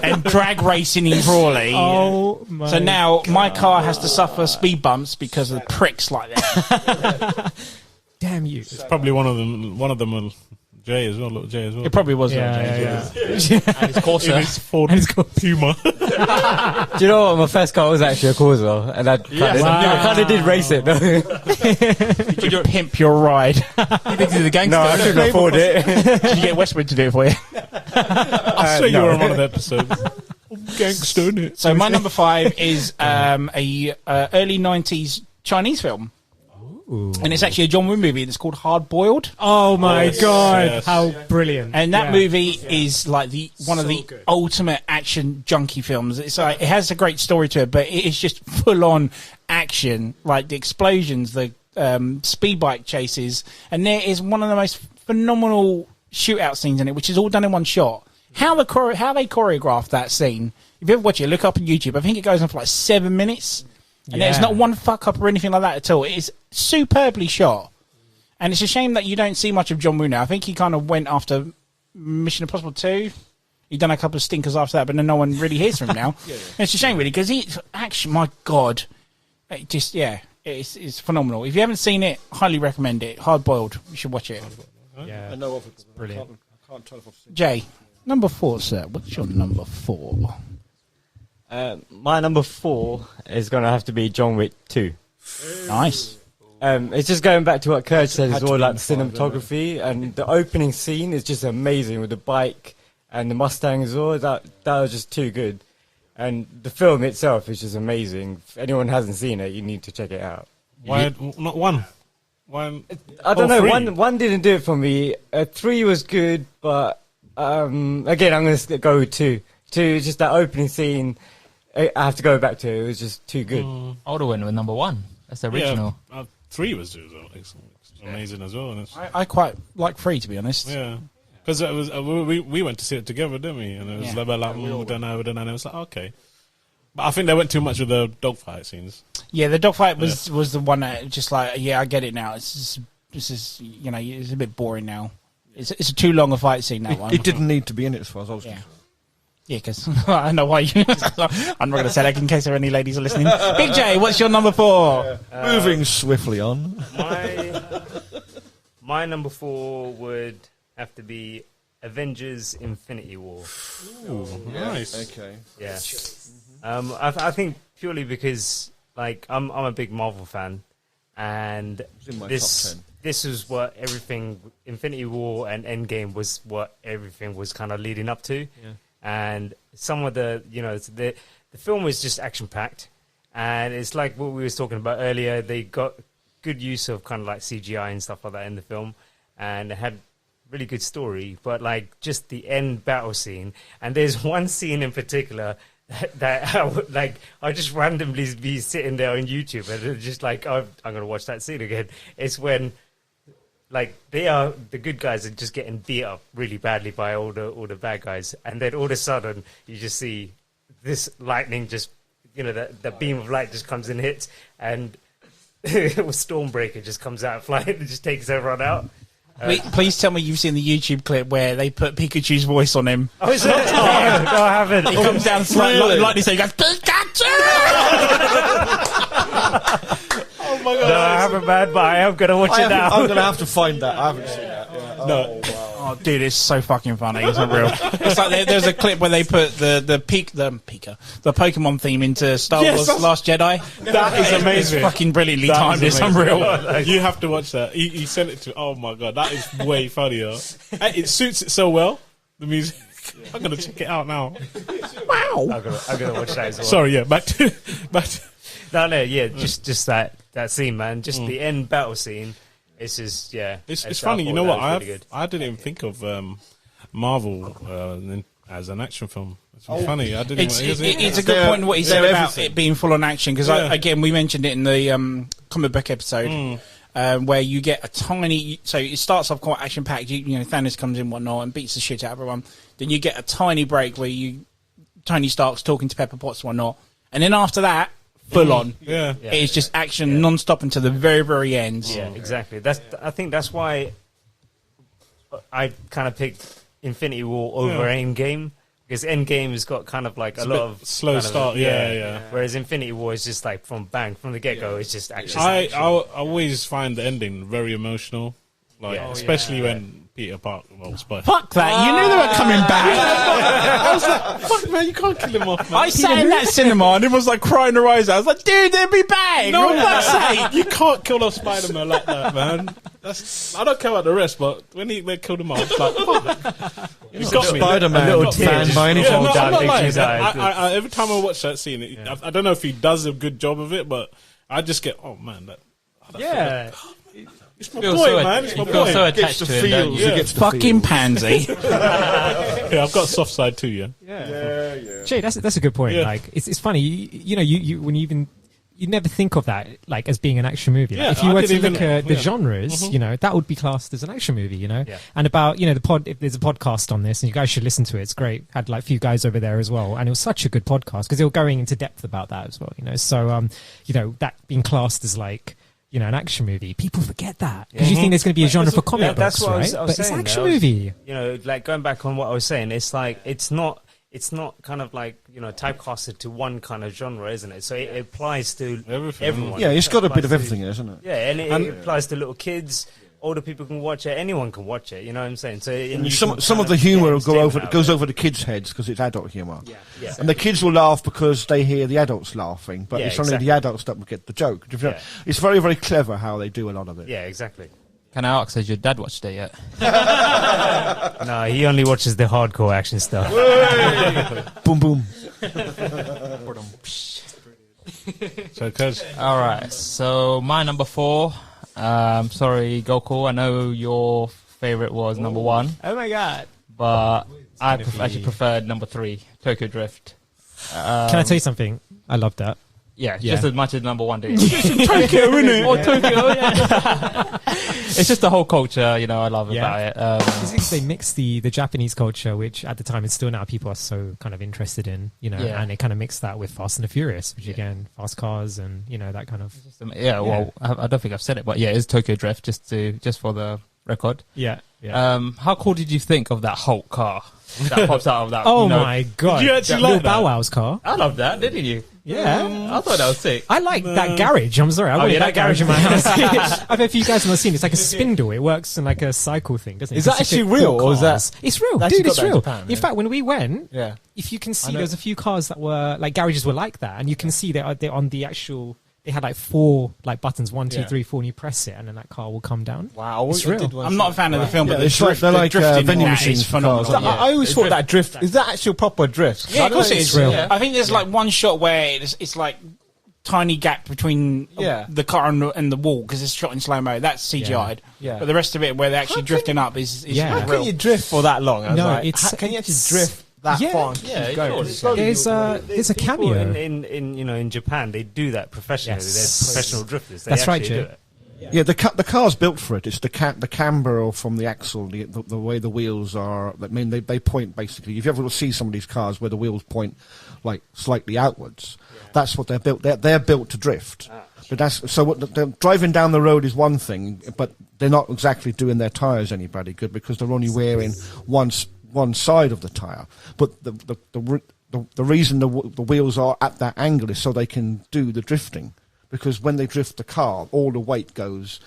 and drag racing in Crawley. Oh my! So now God. my car has to suffer speed bumps because of the pricks like that. Damn you! It's probably one of them. Jay as well, little Jay as well. It probably was. Yeah. And it's Corsa. It's Ford Puma. Do you know what? My first car was actually a Corsa, and I kind of did race it though. Did you pimp your ride? You think he's a gangster? No, I couldn't afford it. Did you get Westwood to do it for you? I swear you were on one of the episodes. Gangster, innit? So my number 5 is a early 90s Chinese film. Ooh. And it's actually a John Woo movie. It's called Hard Boiled. Oh my God! How brilliant! And that movie is like one of the ultimate action junkie films. It's like, it has a great story to it, but it is just full on action, like the explosions, the speed bike chases, and there is one of the most phenomenal shootout scenes in it, which is all done in one shot. How they choreographed that scene If you ever watch it, look up on YouTube. I think it goes on for like 7 minutes. And there's not one fuck up or anything like that at all. It is superbly shot. And it's a shame that you don't see much of John Woo now. I think he kind of went after Mission Impossible 2. He'd done a couple of stinkers after that, but then no one really hears from him now. And it's a shame, really, because actually, my God, it's phenomenal. If you haven't seen it, highly recommend it. Hard boiled, you should watch it. Yeah, I know of it. Brilliant. I can't tell if I've seen it. Jay, number 4, sir. What's your number 4? My number 4 is going to have to be John Wick 2. Nice. It's just going back to what Kurt said as well, like the cinematography and the opening scene is just amazing with the bike and the Mustang as well. That was just too good. And the film itself is just amazing. If anyone hasn't seen it, you need to check it out. Why not 1? I don't know. 1 didn't do it for me. 3 was good, but again, I'm going to go with 2. 2 is just that opening scene. I have to go back to it. It was just too good. I would have went with number 1. That's the original. 3 was amazing as well. And I quite like 3, to be honest. Yeah. Because it was we went to see it together, didn't we? And it was we don't know. And it was like, okay. But I think they went too much with the dogfight scenes. Yeah, the dogfight was the one that just like, I get it now. This is it's a bit boring now. It's too long a fight scene, that one. It didn't need to be in it as far as I was concerned. Yeah, because I know why you... I'm not going to say that in case there are any ladies are listening. Big J, what's your number 4? Moving swiftly on. My number 4 would have to be Avengers Infinity War. Ooh, nice. Okay. Yeah. I think purely because, like, I'm a big Marvel fan, and this is what everything... Infinity War and Endgame was what everything was kind of leading up to. Yeah. And some of the film was just action-packed. And it's like what we were talking about earlier. They got good use of kind of like CGI and stuff like that in the film. And it had really good story. But like just the end battle scene. And there's one scene in particular that I just randomly be sitting there on YouTube. And it's just like, I'm going to watch that scene again. It's when... Like the good guys are just getting beat up really badly by all the bad guys, and then all of a sudden you just see this lightning just, the beam of light just comes and hits, and Stormbreaker just comes out flying and just takes everyone out. Please tell me you've seen the YouTube clip where they put Pikachu's voice on him. Oh, is it? No, I haven't. He comes down lightning, so he goes Pikachu. Oh my God! No, I haven't, man, but I am going to watch it now. I'm going to have to find that. I haven't seen that. Yeah. No. Wow. Oh, dude, it's so fucking funny. It's unreal. It's like there's a clip where they put the Pokemon theme into Star Wars Last Jedi. That is amazing. It's fucking brilliantly timed. It's unreal. You have to watch that. He sent it to... Oh, my God. That is way funnier. It suits it so well, the music. I'm going to check it out now. Wow. I'm going to watch that as well. Sorry, yeah. Back to just that scene, man. Just the end battle scene. It's just, It's funny, you know what? I didn't even think of Marvel as an action film. It's funny. I didn't. It's a good point what he said about it being full on action, because again, we mentioned it in the comic book episode. Where you get a tiny... So it starts off quite action-packed. Thanos comes in, whatnot, and beats the shit out of everyone. Then you get a tiny break where Tony Stark's talking to Pepper Potts and whatnot. And then after that, full on. Yeah. It's just action non-stop until the very, very end. Yeah, exactly. I think that's why I kind of picked Infinity War over Endgame. Because Endgame has got kind of like a lot of... slow start, yeah. Whereas Infinity War is just like from the get-go, it's just action. I always find the ending very emotional. Especially when Peter Parker... Fuck that, you knew they were coming back. I was like, fuck man, you can't kill him off, man. I sat in that cinema and it was like crying her eyes out. I was like, dude, they'll be back. No, you can't kill off Spider-Man like that, man. I don't care about the rest, but when they killed him off, it's like, fuck. You've got Spider-Man a little fan by any chance. Every time I watch that scene, I don't know if he does a good job of it, but I just get, oh man, it's my boy, man. It's my boy. So attached to him. It's fucking pansy. Yeah, I've got a soft side too. Yeah. Jay, that's a good point. Yeah. Like it's funny. You when you you never think of that like as being an action movie. Like, if you were to look at the genres, you know, that would be classed as an action movie, you know. And about, you know, if there's a podcast on this, and you guys should listen to it. It's great. Had like a few guys over there as well, and it was such a good podcast because they were going into depth about that as well, you know. So you know, that being classed as like, you know, an action movie, people forget that because you think there's going to be a genre for comic books, right? But it's an action movie. You know, like going back on what I was saying, it's like it's not kind of like, you know, typecasted to one kind of genre, isn't it? So it applies to everyone. Yeah, it's got a bit of everything, isn't it? Yeah, and it applies to little kids. Older people can watch it. Anyone can watch it. You know what I'm saying? So some of the humour goes over the kids' heads because it's adult humour. Yeah. And the kids will laugh because they hear the adults laughing, but it's only the adults that will get the joke. It's very, very clever how they do a lot of it. Yeah, exactly. Can I ask, has your dad watched it yet? No, he only watches the hardcore action stuff. Boom, boom. So, Cuz. All right. So my number 4. Sorry, Goku. I know your favorite was number 1. Oh my god! But I actually preferred number 3, Tokyo Drift. Can I tell you something? I love that. Yeah, just as much as number 1 did. Tokyo, innit? Or Tokyo, yeah. It's just the whole culture, you know, I love about it. They mix the Japanese culture, which at the time and still now people are so kind of interested in, you know, and they kind of mix that with Fast and the Furious, which again, fast cars and, you know, that kind of... Well, I don't think I've said it, but yeah, it's Tokyo Drift, just for the record. Yeah. How cool did you think of that Hulk car that pops out of that? Oh, you know, my God. Did you actually like that? Bow Wow's car. I love that, didn't you? Yeah. I thought that was sick. I like that garage. I'm sorry. I got that garage in my house. I don't know if you guys have seen it. It's like a spindle. It works in like a cycle thing, doesn't it? Is that actually real, or is that... It's real, dude, it's real. In fact, when we went, if you can see, there's a few cars that were, like, garages were like that, and you can see they're on the actual... They had like 4 like buttons, 1, 2, 3, 4, and you press it, and then that car will come down. Wow, it's real. I'm not a fan of the film, but they're like vending machines for cars. I always thought that drift is that actual proper drift? Yeah, of course it is. Real. I think there's like one shot where it's like tiny gap between the car and the wall because it's shot in slow mo. That's CGI'd. Yeah. But the rest of it, where they're actually drifting up, is How real. can you drift for that long? Can you actually drift that far? There's a cameo in Japan. They do that professionally. They're professional drifters. That's right, do Jay. it. Yeah, the car's built for it. It's the camber from the axle, the way the wheels are. I mean, they point basically. If you ever see some of these cars where the wheels point like slightly outwards, that's what they're built. They're built to drift. But that's so. Driving down the road is one thing, but they're not exactly doing their tyres anybody good because they're only wearing one side of the tyre. But the reason the wheels are at that angle is so they can do the drifting. Because when they drift the car, all the weight goes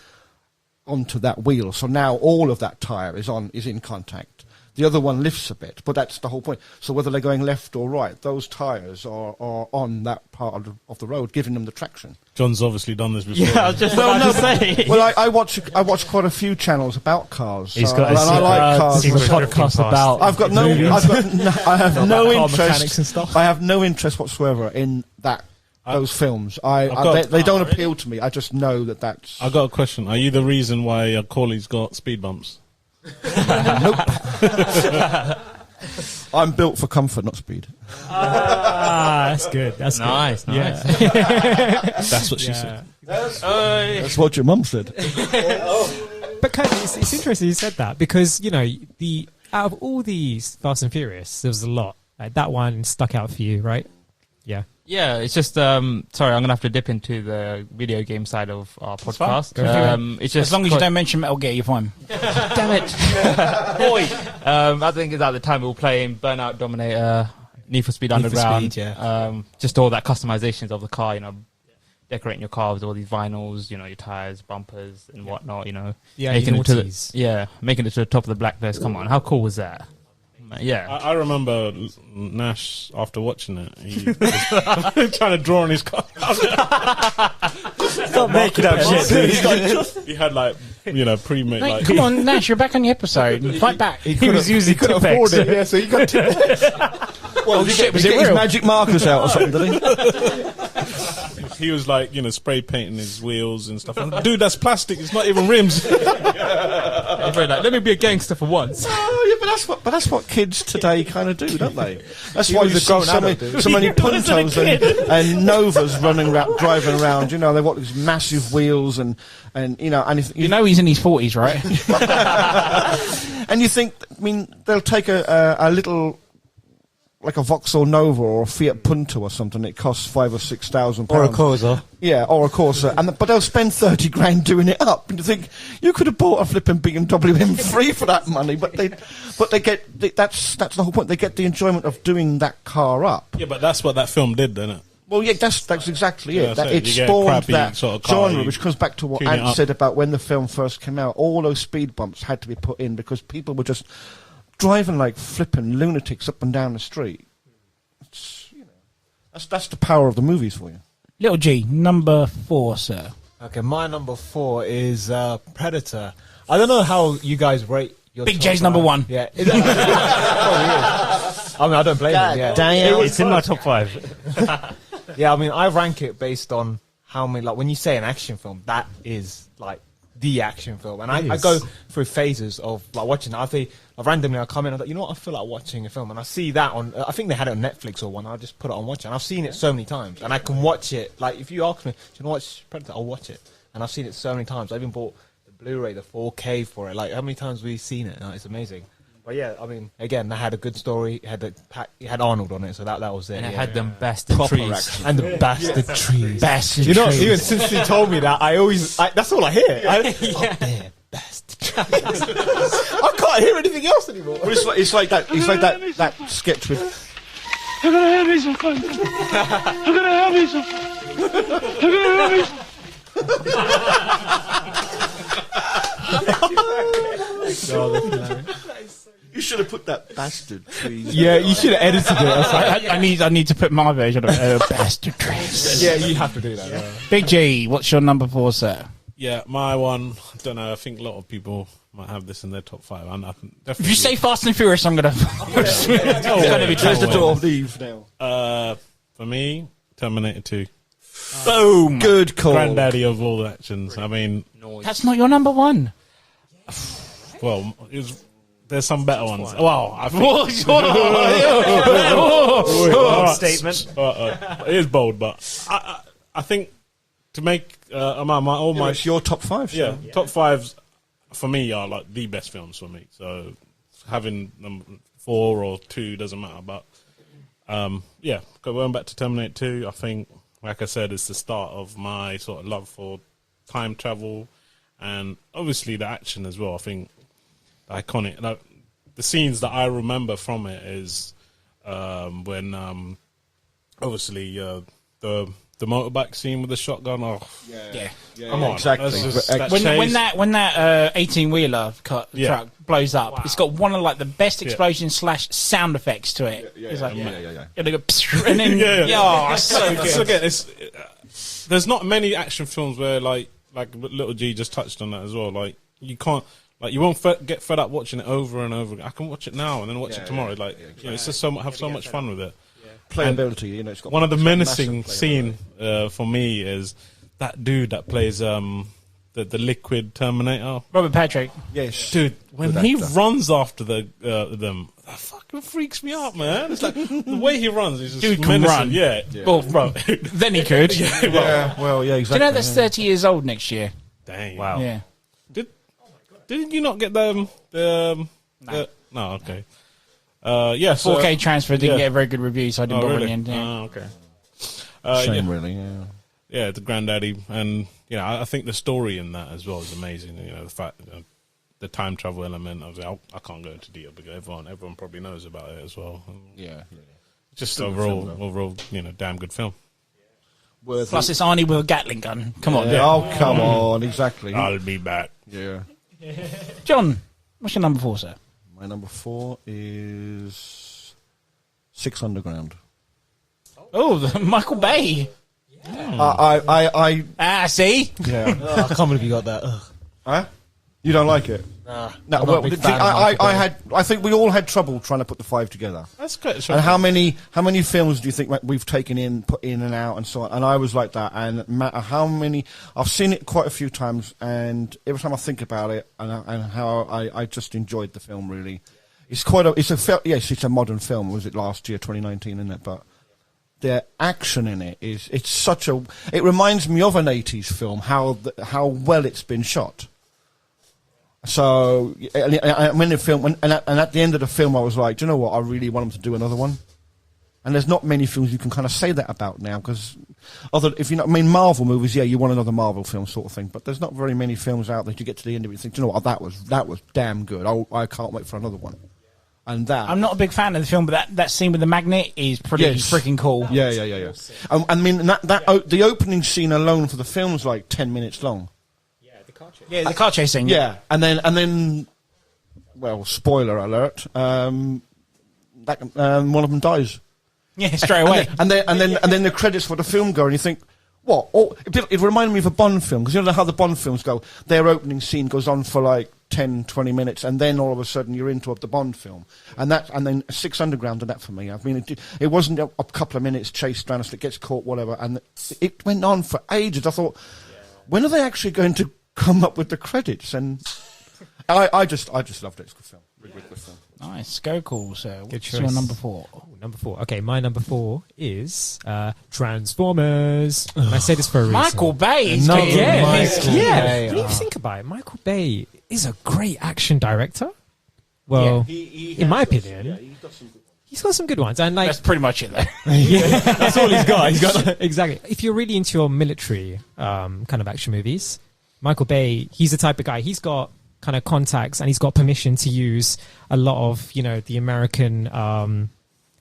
onto that wheel. So now all of that tyre is in contact. The other one lifts a bit, but that's the whole point. So whether they're going left or right, those tyres are on that part of the road, giving them the traction. John's obviously done this before. Yeah, I was just about to say. Well, I watch quite a few channels about cars. He's got I like cars. podcast about. I have no interest. And stuff. I have no interest whatsoever in that. Those films, they don't appeal to me. I just know that's... I got a question. Are you the reason why Corley's got speed bumps? Nope. I'm built for comfort, not speed. That's good. That's nice. Good. Nice. Yeah. That's what she said. That's what your mum said. But kind of, it's interesting you said that because, you know, out of all these Fast and Furious, there was a lot. Like, that one stuck out for you, right? Yeah. Yeah, it's just sorry, I'm gonna have to dip into the video game side of our podcast. It's just as long as you don't mention Metal Gear, you're fine. Damn it, boy! I think it's at the time we were playing Burnout Dominator, Need for Speed Underground. Just all that customizations of the car, you know, decorating your car with all these vinyls, you know, your tires, bumpers, and whatnot. You know, making it to the top of the blacklist. Come on, how cool was that? Yeah, I remember Nash after watching it. He was trying to draw on his car. Stop making up shit. He had like pre-made. Like, come on, Nash, you're back on the episode. Fight back. He was using. He couldn't afford it. Yeah, so he got. Well, shit, was it his magic markers out or something? Did he? he was like, spray painting his wheels and stuff. Dude, that's plastic. It's not even rims. Let me be a gangster for once. Oh, yeah, but that's what kids today kind of do, don't they? That's why you see so many Puntos and Novas driving around. They've got these massive wheels and if he's in his 40s, right? And you think, they'll take a little, like a Vauxhall Nova or a Fiat Punto or something. It costs £5,000 or £6,000. Or a Corsa. Yeah, or a Corsa. But they'll spend 30 grand doing it up. And you think, you could have bought a flipping BMW M3 for that money, but they get, that's the whole point. They get the enjoyment of doing that car up. Yeah, but that's what that film did, didn't it? Well, yeah, that's exactly it. It spawned that sort of car, genre, which comes back to what Ant said about when the film first came out. All those speed bumps had to be put in because people were just driving like flipping lunatics up and down the street. That's the power of the movies for you. Little G, number 4, sir. Okay, my number 4 is Predator. I don't know how you guys rate your Big J's number 1. Yeah. I don't blame him. Yeah. Damn, it's in my top 5. Yeah, I rank it based on how many, like, when you say an action film, that is, like, the action film. And I go through phases of, like, watching it. Randomly I come in, I thought, I feel like watching a film. And I see that on, I think they had it on Netflix or one, I'll just put it on watch it. And I've seen it so many times. And I can watch it, like, if you ask me, do you want to watch Predator? I'll watch it. And I've seen it so many times. I even bought the Blu-ray, the 4K for it. Like, how many times have we seen it? It's amazing. But yeah, again, they had a good story. It had Arnold on it, so that was it. And it had them bastard trees. Action. And the bastard trees. Bastard trees. Even since he told me that, that's all I hear. Bastard trees. I can't hear anything else anymore. Well, it's like that sketch with... I'm gonna have me some fun. I'm gonna have me some fun. I'm gonna have me some You should have put that bastard trees. Yeah, you should have edited it. I need to put my version of bastard trees. Yeah, you have to do that. Yeah. Big G, what's your number 4, sir? Yeah, my one. I don't know. I think a lot of people might have this in their top 5. I'm definitely. If you say Fast and Furious, I'm gonna. It's gonna be There's the door of Eve now. For me, Terminator 2. Boom. Good call. Granddaddy of all actions. That's not your number 1. Well, there's some better ones. Well, I think. Statement. It is bold, but I think to make it's your top 5. Yeah, top 5s for me are like the best films for me. So having number 4 or 2 doesn't matter. But going back to Terminator 2, I think, like I said, it's the start of my sort of love for time travel and obviously the action as well. I think the iconic, like, the scenes that I remember from it is when obviously the motorbike scene with the shotgun. Oh, yeah. Come on, exactly. When that 18-wheeler truck blows up, it's got one of like the best explosion / sound effects to it. It's like, and they go, and then so good. So again, there's not many action films where like Little G just touched on that as well. Like you can't. Like you won't get fed up watching it over and over again. I can watch it now and then watch it tomorrow. It's just have so much fun with it. Playability, it's got one of the menacing scene for me is that dude that plays the liquid Terminator, Robert Patrick. Yes, dude. When he runs after them, that fucking freaks me out, man. It's like the way he runs is just dude can menacing. run. Yeah. Well, bro, then he could. Well, yeah, exactly. Do you know that's 30 years old next year? Dang. Wow. Yeah. Didn't you not get no, okay. 4K transfer didn't get a very good review, so I didn't bother in the end. Okay. Shame, really. Yeah, the granddaddy, and I think the story in that as well is amazing. The fact, the time travel element of it. I can't go into detail because everyone probably knows about it as well. Yeah. Just overall, damn good film. Plus, it's Arnie with a Gatling gun. Come on. Yeah. Oh, come on, exactly. I'll be back. Yeah. John, what's your number 4, sir? My number 4 is 6 Underground. Oh, Michael Bay. I see? Yeah. I can't believe you got that. Huh? You don't like it? No. Well, I think we all had trouble trying to put the 5 together. That's good. And how many films do you think we've taken in, put in and out, and so on? And I was like that. And no matter how many, I've seen it quite a few times, and every time I think about it and how I just enjoyed the film. Really, it's a modern film. Was it last year, 2019, isn't it? But the action in it it reminds me of an 80s film. How well it's been shot. So, when the film, and at the end of the film, I was like, do you know what? I really want them to do another one. And there's not many films you can kind of say that about now, because Marvel movies, yeah, you want another Marvel film sort of thing, but there's not very many films out there. You get to the end of it and think, do you know what? That was damn good. I can't wait for another one. And that, I'm not a big fan of the film, but that scene with the magnet is pretty freaking cool. Yeah. The opening scene alone for the film was like 10 minutes long. Yeah, the car chasing. Yeah, and then, well, spoiler alert. One of them dies. Yeah, straight away. And then the credits for the film go, and you think, what? Oh, it reminded me of a Bond film, because you know how the Bond films go. Their opening scene goes on for like 10, 20 minutes, and then all of a sudden you're into the Bond film. And then Six Underground did that for me. I mean, it wasn't a couple of minutes chased around, so it gets caught, whatever. And it went on for ages. I thought, when are they actually going to come up with the credits? And I just loved it. It's a good film. Really good film. Nice. Go cool. So what's your number 4? Oh, number 4. Okay, my number 4 is Transformers. And I say this for a reason. Michael Bay. When you think about it, Michael Bay is a great action director. Well, in my opinion, he's got some good ones, and like that's pretty much it. Though. Yeah, that's all he's got. Exactly. If you're really into your military kind of action movies, Michael Bay, he's the type of guy. He's got kind of contacts, and he's got permission to use a lot of the American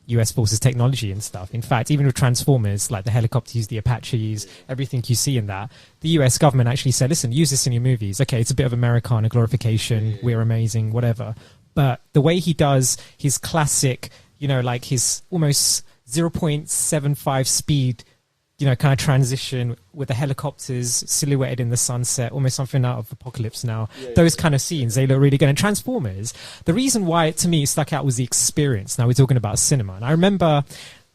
U.S. Forces technology and stuff. In fact, even with Transformers, like the helicopters, the Apaches, everything you see in that, the U.S. government actually said, "Listen, use this in your movies. Okay, it's a bit of Americana glorification. We're amazing, whatever." But the way he does his classic, like his almost 0.75 speed, kind of transition with the helicopters silhouetted in the sunset, almost something out of Apocalypse Now. Those kind of scenes, they look really good. And Transformers, the reason why to me it stuck out was the experience. Now we're talking about cinema. And I remember,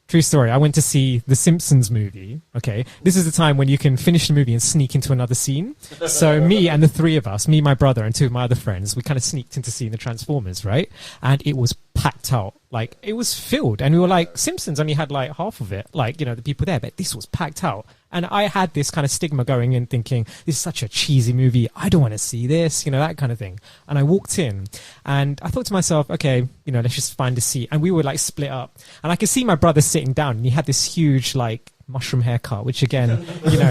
true story, I went to see the Simpsons movie. Okay, this is the time when you can finish the movie and sneak into another scene. So me and the three of us, me, my brother, and 2 of my other friends, we kind of sneaked into seeing the Transformers, right? And it was packed out. Like, it was filled. And we were like, Simpsons only had like half of it, like, the people there, but this was packed out. And I had this kind of stigma going in thinking, this is such a cheesy movie. I don't want to see this, that kind of thing. And I walked in and I thought to myself, okay, let's just find a seat. And we were like split up. And I could see my brother sitting down, and he had this huge, like, mushroom haircut, which again,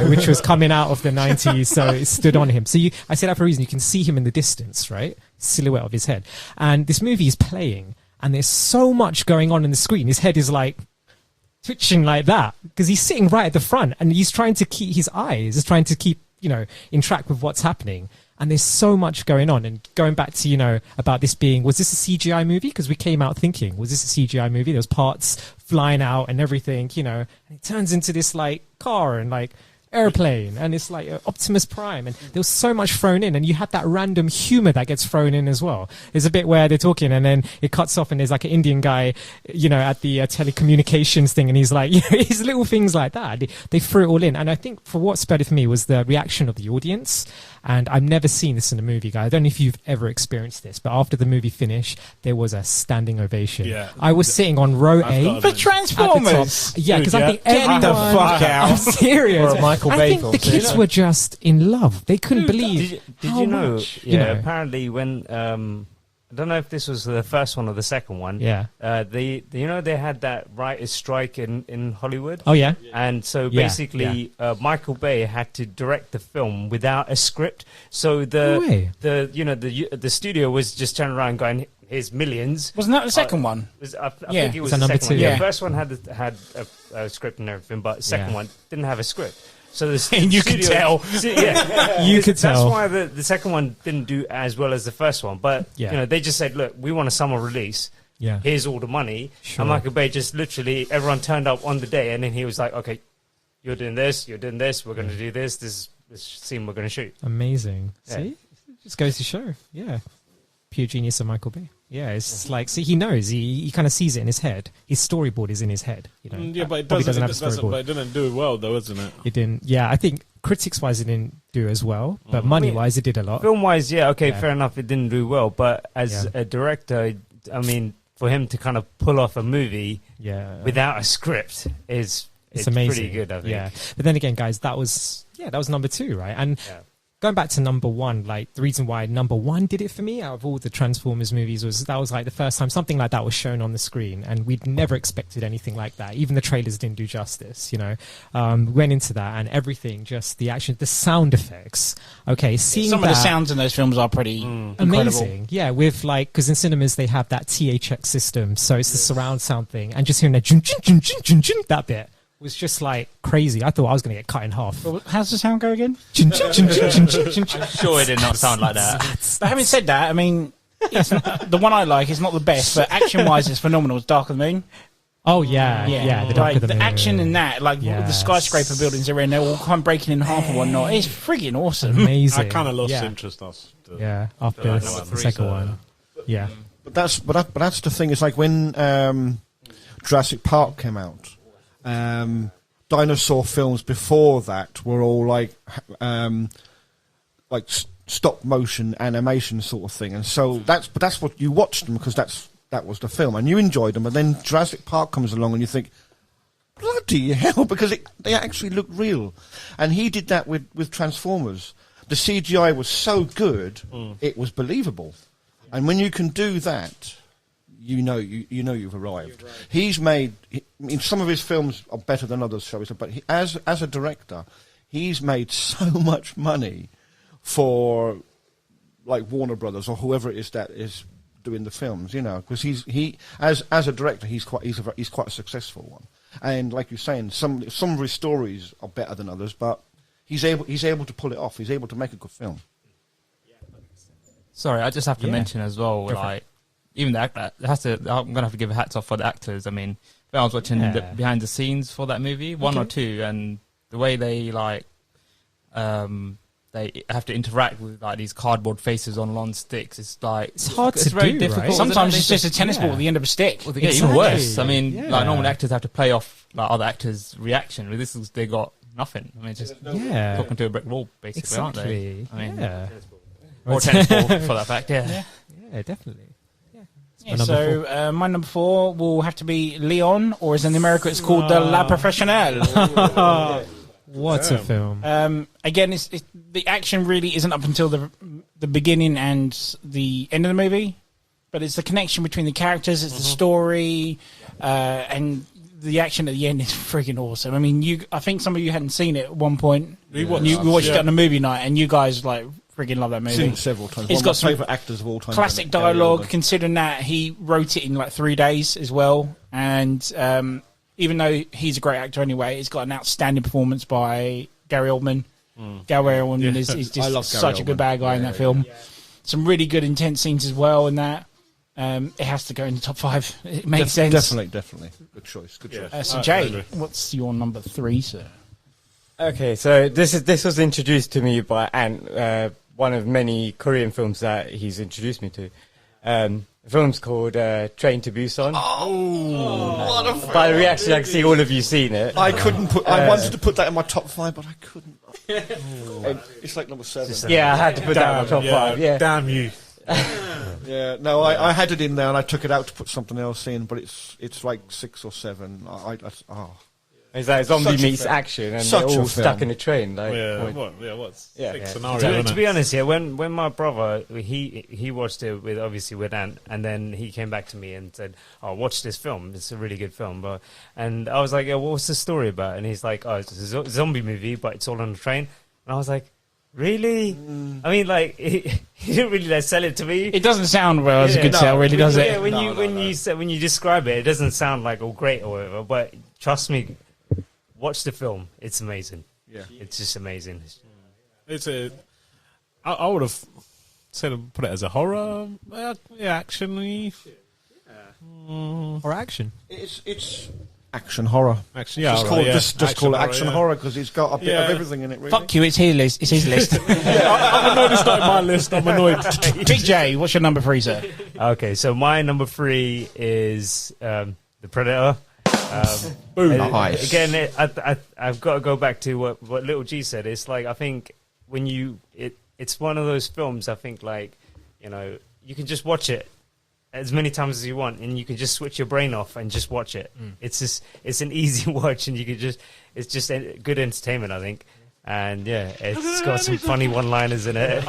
which was coming out of the 90s. So it stood on him. So I say that for a reason. You can see him in the distance, right? Silhouette of his head. And this movie is playing, and there's so much going on in the screen. His head is like twitching like that because he's sitting right at the front, and he's trying to keep his eyes is trying to keep in track with what's happening. And there's so much going on. And going back to about this being, was this a CGI movie? Because we came out thinking, was this a CGI movie? There was parts flying out and everything, and it turns into this like car and like airplane, and it's like Optimus Prime, and there was so much thrown in, and you had that random humor that gets thrown in as well. There's a bit where they're talking, and then it cuts off, and there's like an Indian guy, at the telecommunications thing, and he's like, his little things like that. They threw it all in, and I think for what spurred it for me was the reaction of the audience. And I've never seen this in a movie, guys. I don't know if you've ever experienced this, but after the movie finished, there was a standing ovation. Yeah. I was sitting on row A for Transformers. Yeah, because I think everyone. Get the fuck out! I'm serious. For a Michael Bay I think film, the kids were just in love. They couldn't believe. Did how you know? Much, apparently when I don't know if this was the first one or the second one. Yeah. They had that writers' strike in Hollywood. Oh yeah. And so basically, Michael Bay had to direct the film without a script. So the studio was just turning around going, "Here's millions." Wasn't that the second one? I think it was the second one. Yeah. The first one had a script and everything, but the second one didn't have a script. So you could tell. You could tell. That's why the second one didn't do as well as the first one. But they just said, "Look, we want a summer release. Yeah. Here's all the money." Sure. And Michael Bay just literally, everyone turned up on the day, and then he was like, "Okay, you're doing this. We're going to do this. This scene we're going to shoot." Amazing. Yeah. See. Just goes to show, pure genius of Michael Bay. Yeah, it's like, see, he knows, he kind of sees it in his head. His storyboard is in his head, you know. Yeah, but it doesn't have a storyboard. but it didn't do well, though, isn't it? It didn't. Yeah, I think critics-wise, it didn't do as well, but money-wise, it did a lot. Film-wise, fair enough, it didn't do well. But as a director, I mean, for him to kind of pull off a movie without a script it's amazing. Pretty good, I think. Yeah, but then again, guys, that was number 2, right? And going back to number 1, like the reason why number 1 did it for me out of all the Transformers movies was that was like the first time something like that was shown on the screen, and we'd never expected anything like that. Even the trailers didn't do justice, you know. Went into that and everything, just the action, the sound effects. Okay, seeing some of the sounds in those films are pretty amazing. Yeah, with like, because in cinemas they have that THX system, so it's the surround sound thing, and just hearing that that bit was just like crazy. I thought I was going to get cut in half. Well, how's the sound go again? I'm sure it did not sound like that. But having said that, I mean, it's not, the one I like is not the best, but action-wise, it's phenomenal. It's Dark of the Moon. Oh yeah. The Dark of the Moon. Action in that, like the skyscraper buildings are in, they're all kind of breaking in half and whatnot. It's friggin' awesome. Amazing. I kind of lost interest after the second one. Yeah, but that's the thing. It's like when Jurassic Park came out. Dinosaur films before that were all like stop motion animation sort of thing, and so that's what you watched them because that was the film and you enjoyed them. And then Jurassic Park comes along and you think, bloody hell, because they actually look real. And he did that with Transformers. The CGI was so good, it was believable. And when you can do that, you know you've arrived. He's made. Some of his films are better than others, shall we say? But as a director, he's made so much money for like Warner Brothers or whoever it is that is doing the films. You know, because he as a director, he's quite a successful one. And like you're saying, some of his stories are better than others, but he's able to pull it off. He's able to make a good film. Sorry, I just have to mention as well, like. Even the actor I'm gonna have to give hats off for the actors. I mean, when I was watching the behind the scenes for that movie, one or two, and the way they they have to interact with like these cardboard faces on long sticks. It's like it's hard to very do. Difficult. Right? Sometimes it's just a tennis ball at the end of a stick. Well, they get even worse. I mean, like normal actors have to play off like other actors' reaction. With this, they got nothing. I mean, just talking to a brick wall, basically, aren't they? I mean, or tennis ball for that fact. Yeah, definitely. Yeah, so my number 4 will have to be Leon, or as in America it's called the La Professional. What a film! Again, the action really isn't up until the beginning and the end of the movie, but it's the connection between the characters, it's the story, and the action at the end is freaking awesome. I mean, I think some of you hadn't seen it at one point. We watched it on a movie night, and you guys like. Friggin' love that movie. Seen it several times. It's got some favourite actors of all time. Classic dialogue. Considering that he wrote it in like 3 days as well, and even though he's a great actor anyway, it's got an outstanding performance by Gary Oldman. Gary Oldman is just such a good bad guy in that film. Some really good intense scenes as well in that. It has to go in the top 5. It makes sense. Definitely. Good choice. So Jay, what's your number 3, sir? Okay, so this was introduced to me by Ant, one of many Korean films that he's introduced me to. The film's called Train to Busan. What a film! By the reaction, I can see all of you seen it. I couldn't put. I wanted to put that in my top 5, but I couldn't. It's like number 7. Yeah, I had to put that in my top 5. Yeah, damn you. Yeah, no, I had it in there and I took it out to put something else in, but it's like 6 or 7. It's like zombie meets action, and they're all stuck in a train. Like, To be honest, when my brother he watched it with Ant, and then he came back to me and said, "Oh, watch this film. It's a really good film." And I was like, "What's the story about?" And he's like, "Oh, it's a zombie movie, but it's all on a train." And I was like, "Really?" I mean, like he didn't really sell it to me. It doesn't sound well as a good sell, really, does it? Yeah, when you describe it, it doesn't sound like all great or whatever. But trust me. Watch the film. It's amazing. Yeah. It's just amazing. I would have said put it as a horror, action-y. Or action. It's action horror. Action, just call it action horror because it's got a bit of everything in it. Really. Fuck you, it's his list. It's his list. I'm annoyed it's not in my list. I'm annoyed. Big J, what's your number 3, sir? Okay, so my number 3 is The Predator. Boom. Nice. Again, I've got to go back to what Little G said. It's like I think when it's one of those films. I think like you can just watch it as many times as you want, and you can just switch your brain off and just watch it. It's an easy watch, and it's just good entertainment, I think. And yeah, it's got some funny one-liners in it.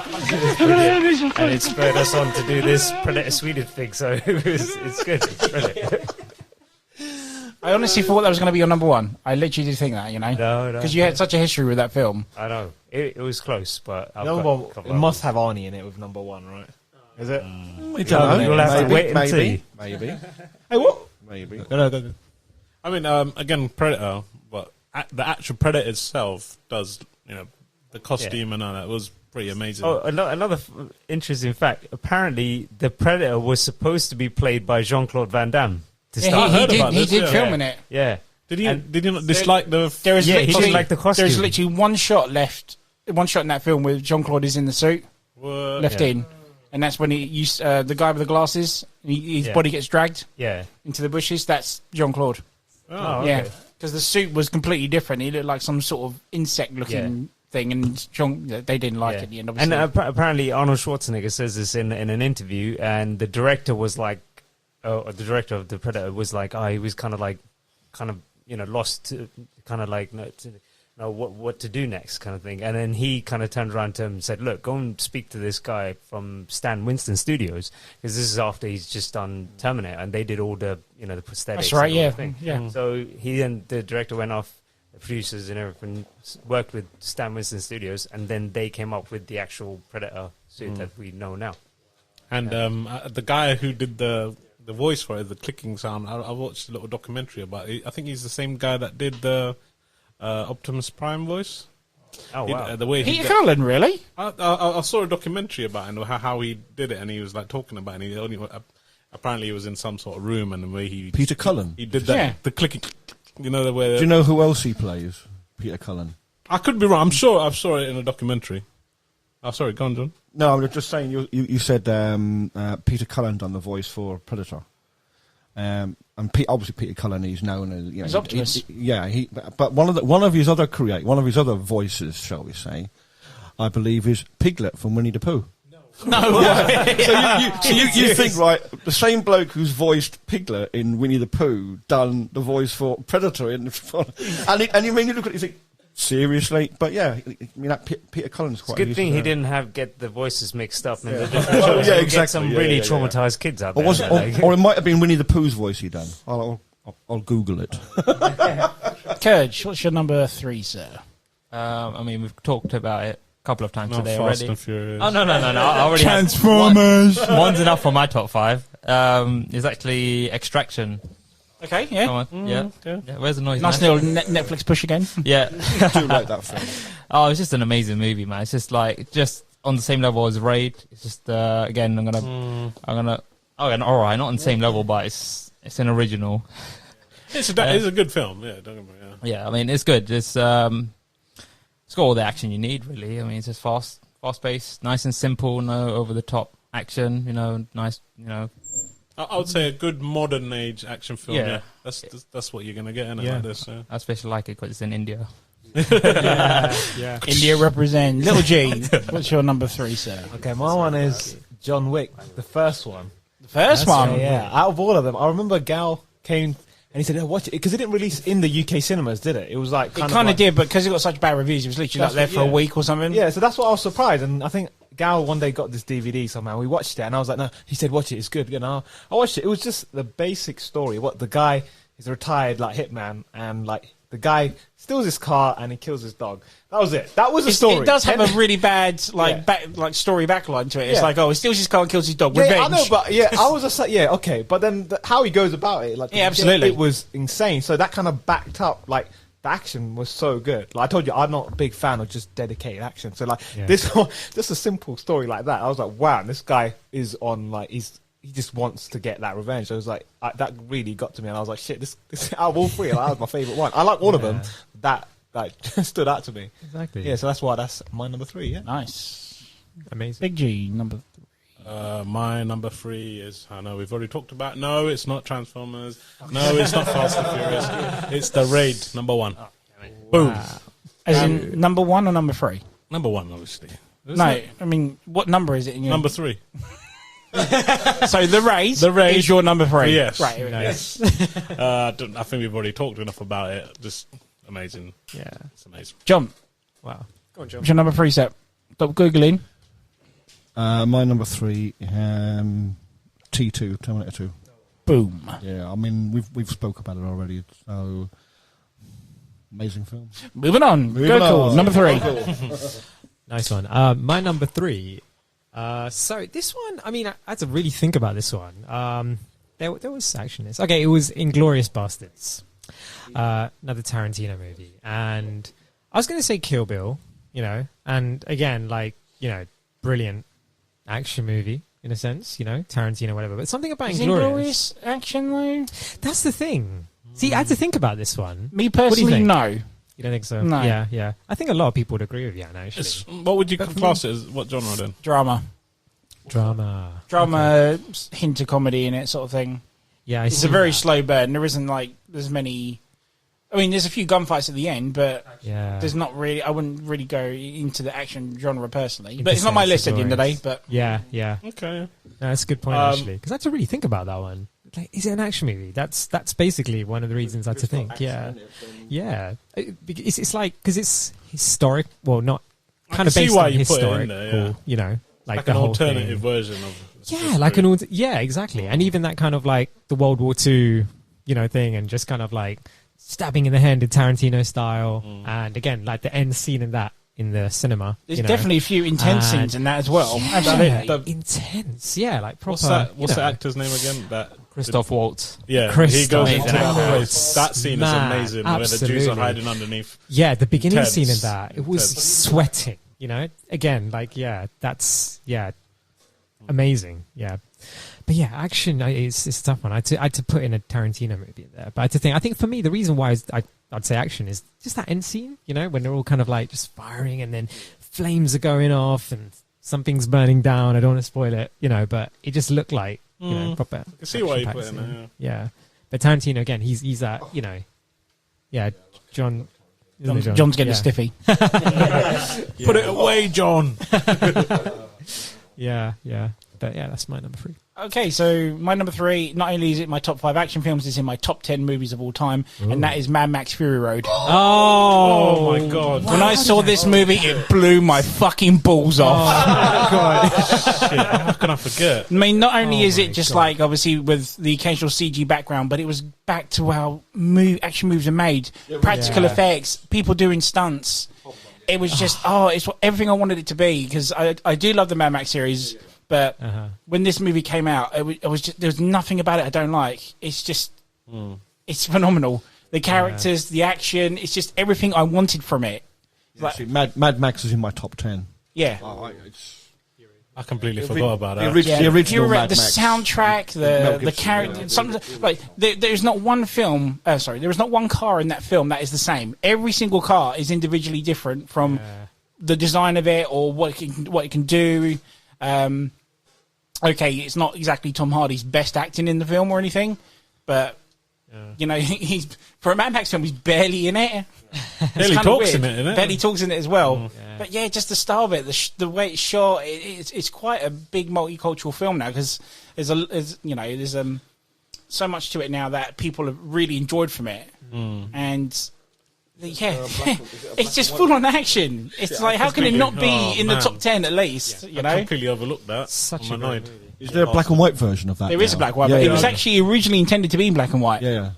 And it spurred us on to do this Predator Swedish thing, so it's good. It's brilliant. I honestly thought that was going to be your number 1. I literally did think that, No. Because you had such a history with that film. I know. It was close, but it must have Arnie in it with number 1, right? Is it? We don't know. You'll have to wait and see. Maybe. Hey, what? Maybe. No. I mean, again, Predator, but the actual Predator itself does, the costume and all that was pretty amazing. Oh, another interesting fact. Apparently, the Predator was supposed to be played by Jean-Claude Van Damme. He did film in it. Yeah. Did he not dislike the... He didn't like the costume. There's literally one shot left. One shot in that film where Jean-Claude is in the suit. Left in. And that's when he used the guy with the glasses. His body gets dragged into the bushes. That's Jean-Claude. Oh, okay. Yeah, because the suit was completely different. He looked like some sort of insect-looking thing, and they didn't like it at the end. Obviously. And apparently Arnold Schwarzenegger says this in an interview, and the director was like, the director of the Predator was like, he was kind of lost to kind of like know what to do next kind of thing. And then he kind of turned around to him and said, look, go and speak to this guy from Stan Winston Studios, because this is after he's just done Terminator, and they did all the the prosthetics. That's right, yeah. So he and the director went off, the producers and everything worked with Stan Winston Studios, and then they came up with the actual Predator suit that we know now. And the guy who did the voice for it, the clicking sound, I watched a little documentary about it. I think he's the same guy that did the Optimus Prime voice. Oh wow! The way Peter Cullen, really? I saw a documentary about it and how he did it, and he was like talking about it. And he apparently he was in some sort of room, and the way Peter Cullen. He did that, the clicking. The way. Do you know who else he plays? Peter Cullen. I could be wrong. I'm sure I saw it in a documentary. Oh, sorry, go on, John. No, I'm just saying. You said Peter Cullen done the voice for Predator. And obviously Peter Cullen, he's known as he's Optimus. But one of his other voices, shall we say, I believe, is Piglet from Winnie the Pooh. No way. So you think, right, the same bloke who's voiced Piglet in Winnie the Pooh done the voice for Predator and you mean you look at it, you think, seriously? But yeah, I mean that Peter Cullen's quite. It's a good thing he didn't get the voices mixed up. And exactly. Get some really traumatized kids out there. Or it might have been Winnie the Pooh's voice he done. I'll Google it. Kurge, what's your number 3, sir? I mean, we've talked about it a couple of times today Fast already. And Furious. Oh no! I already Transformers. One's enough for my top 5. It's actually Extraction. Okay, yeah. Come on. Yeah. Where's the noise? Nice little Netflix push again. Yeah. I do like that film. Oh, it's just an amazing movie, man. It's just on the same level as Raid. It's just again, I'm gonna. All right, not on the same level, but it's an original. It's a good film. Yeah, don't get me wrong. Yeah, I mean, it's good. It's got all the action you need, really. I mean, it's just fast paced, nice and simple, no over the top action. Nice. I would say a good modern age action film. Yeah, that's what you're gonna get in it like this. Yeah. I especially like it because it's in India. Yeah. India represent. Little G, what's your number 3, sir? Okay, my one is John Wick, the first one. The first one? Yeah, out of all of them, I remember Gal came and he said, watch it, because it didn't release in the UK cinemas, did it? It was like it kind of did, but because it got such bad reviews, it was literally there for a week or something. Yeah, so that's what I was surprised, and I think Gal one day got this DVD somehow. We watched it, and I was like, no. He said, watch it, it's good. I watched it. It was just the basic story. What the guy is a retired hitman, and the guy steals his car and he kills his dog. That was it. That was the story. It does have a really bad story backline to it. It's he steals his car and kills his dog. Yeah, Revenge. I know, but I was just like, okay. But then how he goes about it, absolutely, it was insane. So that kind of backed up the action was so good. I told you, I'm not a big fan of just dedicated action. So this, just a simple story like that, I was like, wow, this guy is on he's he just wants to get that revenge. So it was like that really got to me, and I was like, shit, this out of all three, that was my favourite one. I like all of them. That stood out to me. Exactly. Yeah, so that's why that's my number 3. Yeah, Nice. Amazing. Big G, number 3. My number 3 is, I know we've already talked about. No, it's not Transformers. No, it's not Fast and Furious. It's The Raid, number 1. Boom. As in number 1 or number 3? Number 1, obviously. No, I mean, what number is it in your... Number 3. So The Raid is your number 3? Yes. Right. Yes. I think we've already talked enough about it. Just amazing. Yeah. It's amazing. John. Wow. Go on, John. What's your number 3 set? Stop Googling. My number 3, T2, Terminator 2. Boom. Yeah, I mean, we've spoke about it already. So, amazing film. Moving on. Cool. Number 3. Nice one. My number 3. So this one, I mean, I had to really think about this one. There was action in this. Okay, it was Inglourious Bastards. Another Tarantino movie. And I was going to say Kill Bill, and again, brilliant action movie in a sense, Tarantino, whatever. But something about Inglourious action, though? That's the thing. See, I had to think about this one. Me personally, no. You don't think so? No. Yeah. I think a lot of people would agree with you, actually. What would you class it as? What genre then? Drama, Okay. hint of comedy in it, sort of thing. Yeah, it's a very slow burn. There isn't there's many. I mean, there's a few gunfights at the end, but there's not really. I wouldn't really go into the action genre personally. But it's not my list at the end of the day. But yeah. Okay, no, that's a good point actually, because I had to really think about that one. Like, is it an action movie? That's basically one of the reasons I had to think. Yeah. It's like because it's historic. Well, not kind of based on historic. Like the an whole alternative version of. Yeah, like exactly, and even that kind of like the World War II, thing, and just kind of like stabbing in the hand in Tarantino style, and again, like the end scene in the cinema. There's definitely a few intense scenes in that as well. Yeah, absolutely intense. Yeah, like proper. What's the actor's name again? Christoph Waltz. Yeah, he goes into that place. That scene is amazing, where the Jews are hiding underneath. Yeah, the beginning scene in that, it was sweating. Again, that's amazing. Yeah. But yeah, action it's a tough one. I had to put in a Tarantino movie in there. But I think for me, the reason why I'd say action is just that end scene, when they're all kind of like just firing and then flames are going off and something's burning down. I don't want to spoil it, but it just looked like, proper. I can see why you put it in there. Yeah. But Tarantino, again, he's that, John. John's getting stiffy. Put it away, John. Yeah. But yeah, that's my number 3. Okay, so my number 3, not only is it my top 5 action films, it's in my top 10 movies of all time, and that is Mad Max Fury Road. Oh my God. When I saw this movie, it blew my fucking balls off. Oh my God. Shit, how can I forget? I mean, not only is it just like, obviously, with the occasional CG background, but it was back to how action movies are made. Practical effects, people doing stunts. It was just, it's everything I wanted it to be, because I do love the Mad Max series. But when this movie came out, it was just, there was nothing about it I don't like. It's just, it's phenomenal. The characters, the action, it's just everything I wanted from it. Mad Max is in my top 10. Yeah. I completely forgot about that. The original Mad Max. The soundtrack, the character. There's not one film. There is not one car in that film that is the same. Every single car is individually different from the design of it or what it can do. Okay, it's not exactly Tom Hardy's best acting in the film or anything, but he's for a Mad Max film, he's barely in it. Barely talks in it, isn't it? Barely talks in it as well. But yeah, just the style of it, the way it's shot, it's quite a big multicultural film now because there's so much to it now that people have really enjoyed from it, and. Yeah, it's just full on action. It's like, how can it not be in the top 10 at least? I completely overlooked that. Such a great movie. Is there a black and white version of that? There is a black and white, but it was actually originally intended to be in black and white. Yeah.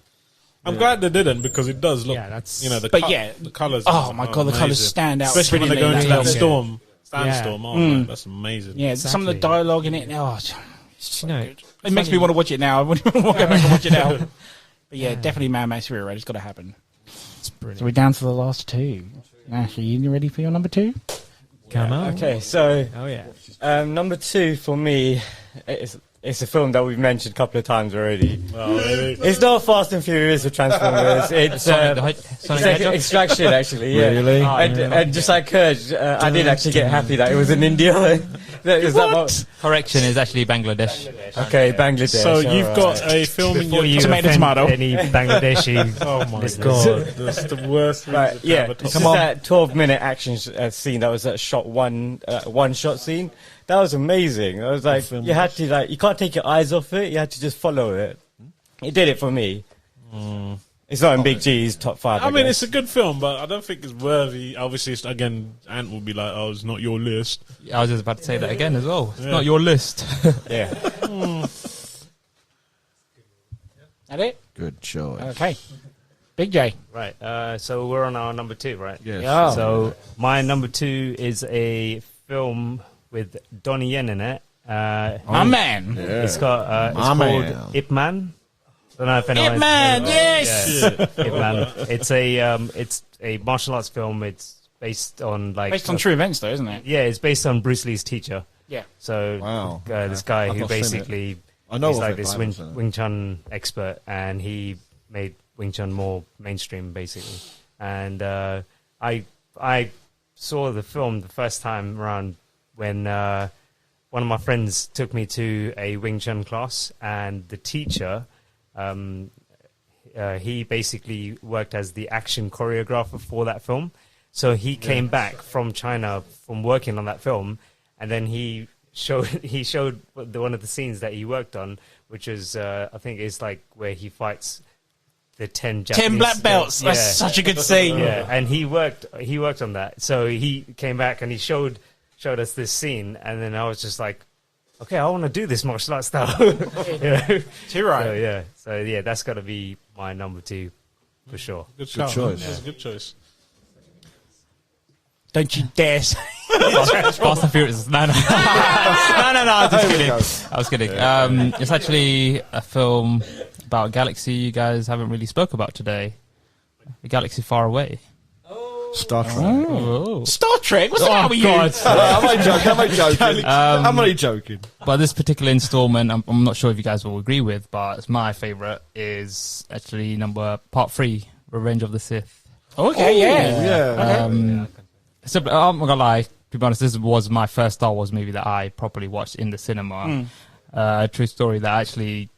I'm glad they didn't because it does look. Yeah, that's. The colours. Oh my God, the colours stand out. Especially when they go into that sandstorm. Yeah. That's amazing. Yeah, some of the dialogue in it. It makes funny. me want to watch it now. I want to go back and watch it now. But yeah, definitely Mad Max Fury Road. It's got to happen. So we're down to the last 2. Ashley, you ready for your number 2? Come on. Okay, so number 2 for me is it's a film that we've mentioned a couple of times already. Oh, really? It's not Fast and Furious or Transformers. It's Extraction, actually. Yeah. Really? And just like Kurj, I did actually get happy that it was in India. Correction is actually Bangladesh. Okay, Bangladesh. So you've got a film in your you tomato, offend tomato. any Bangladeshi. Oh my Let's god, that's the worst. Right, yeah, Come it's just that 12-minute action scene that was that shot one shot scene. That was amazing. I was like, you had to you can't take your eyes off it. You had to just follow it. It did it for me. It's not in Big G's top 5. I mean, it's a good film, but I don't think it's worthy. Obviously, again, Ant will be like, "Oh, it's not your list." I was just about to say that again as well. It's not your list. Yeah. That it? Good choice. Okay. Big J. Right. So we're on our number 2, right? Yes. Yeah. So my number 2 is a film with Donnie Yen in it. My man. Yeah. It's got it's called Ip Man. Don't know if anyone. Ip Man, yes. Ip Man. It's a martial arts film. It's based on Based on true events, though, isn't it? Yeah, it's based on Bruce Lee's teacher. Yeah. So Wow. this guy I've who not seen basically I know he's of like it, this but I haven't seen it. Wing Chun expert, and he made Wing Chun more mainstream, basically. And I saw the film the first time around when one of my friends took me to a Wing Chun class, and the teacher, he basically worked as the action choreographer for that film. So he came back from China from working on that film, and then he showed one of the scenes that he worked on, which is I think is like where he fights the 10 Japanese 10 black belts. Yeah. That's such a good scene. Yeah, and he worked on that. So he came back and he showed us this scene, and then I was just like, okay, I want to do this martial arts style. Too right. So yeah, that's got to be my number 2 for sure. Good choice. choice. That's a good choice. Don't you dare say Fast and Furious. No. I was kidding. It's actually a film about a galaxy you guys haven't really spoke about today. A galaxy far away. Star Trek. Oh. Star Trek? What's the matter with you? Am I joking? But this particular installment, I'm not sure if you guys will agree with, but it's my favourite, is actually part 3, Revenge of the Sith. Okay, yeah. Yeah. So, I'm not gonna lie, to be honest, this was my first Star Wars movie that I properly watched in the cinema. True story that I actually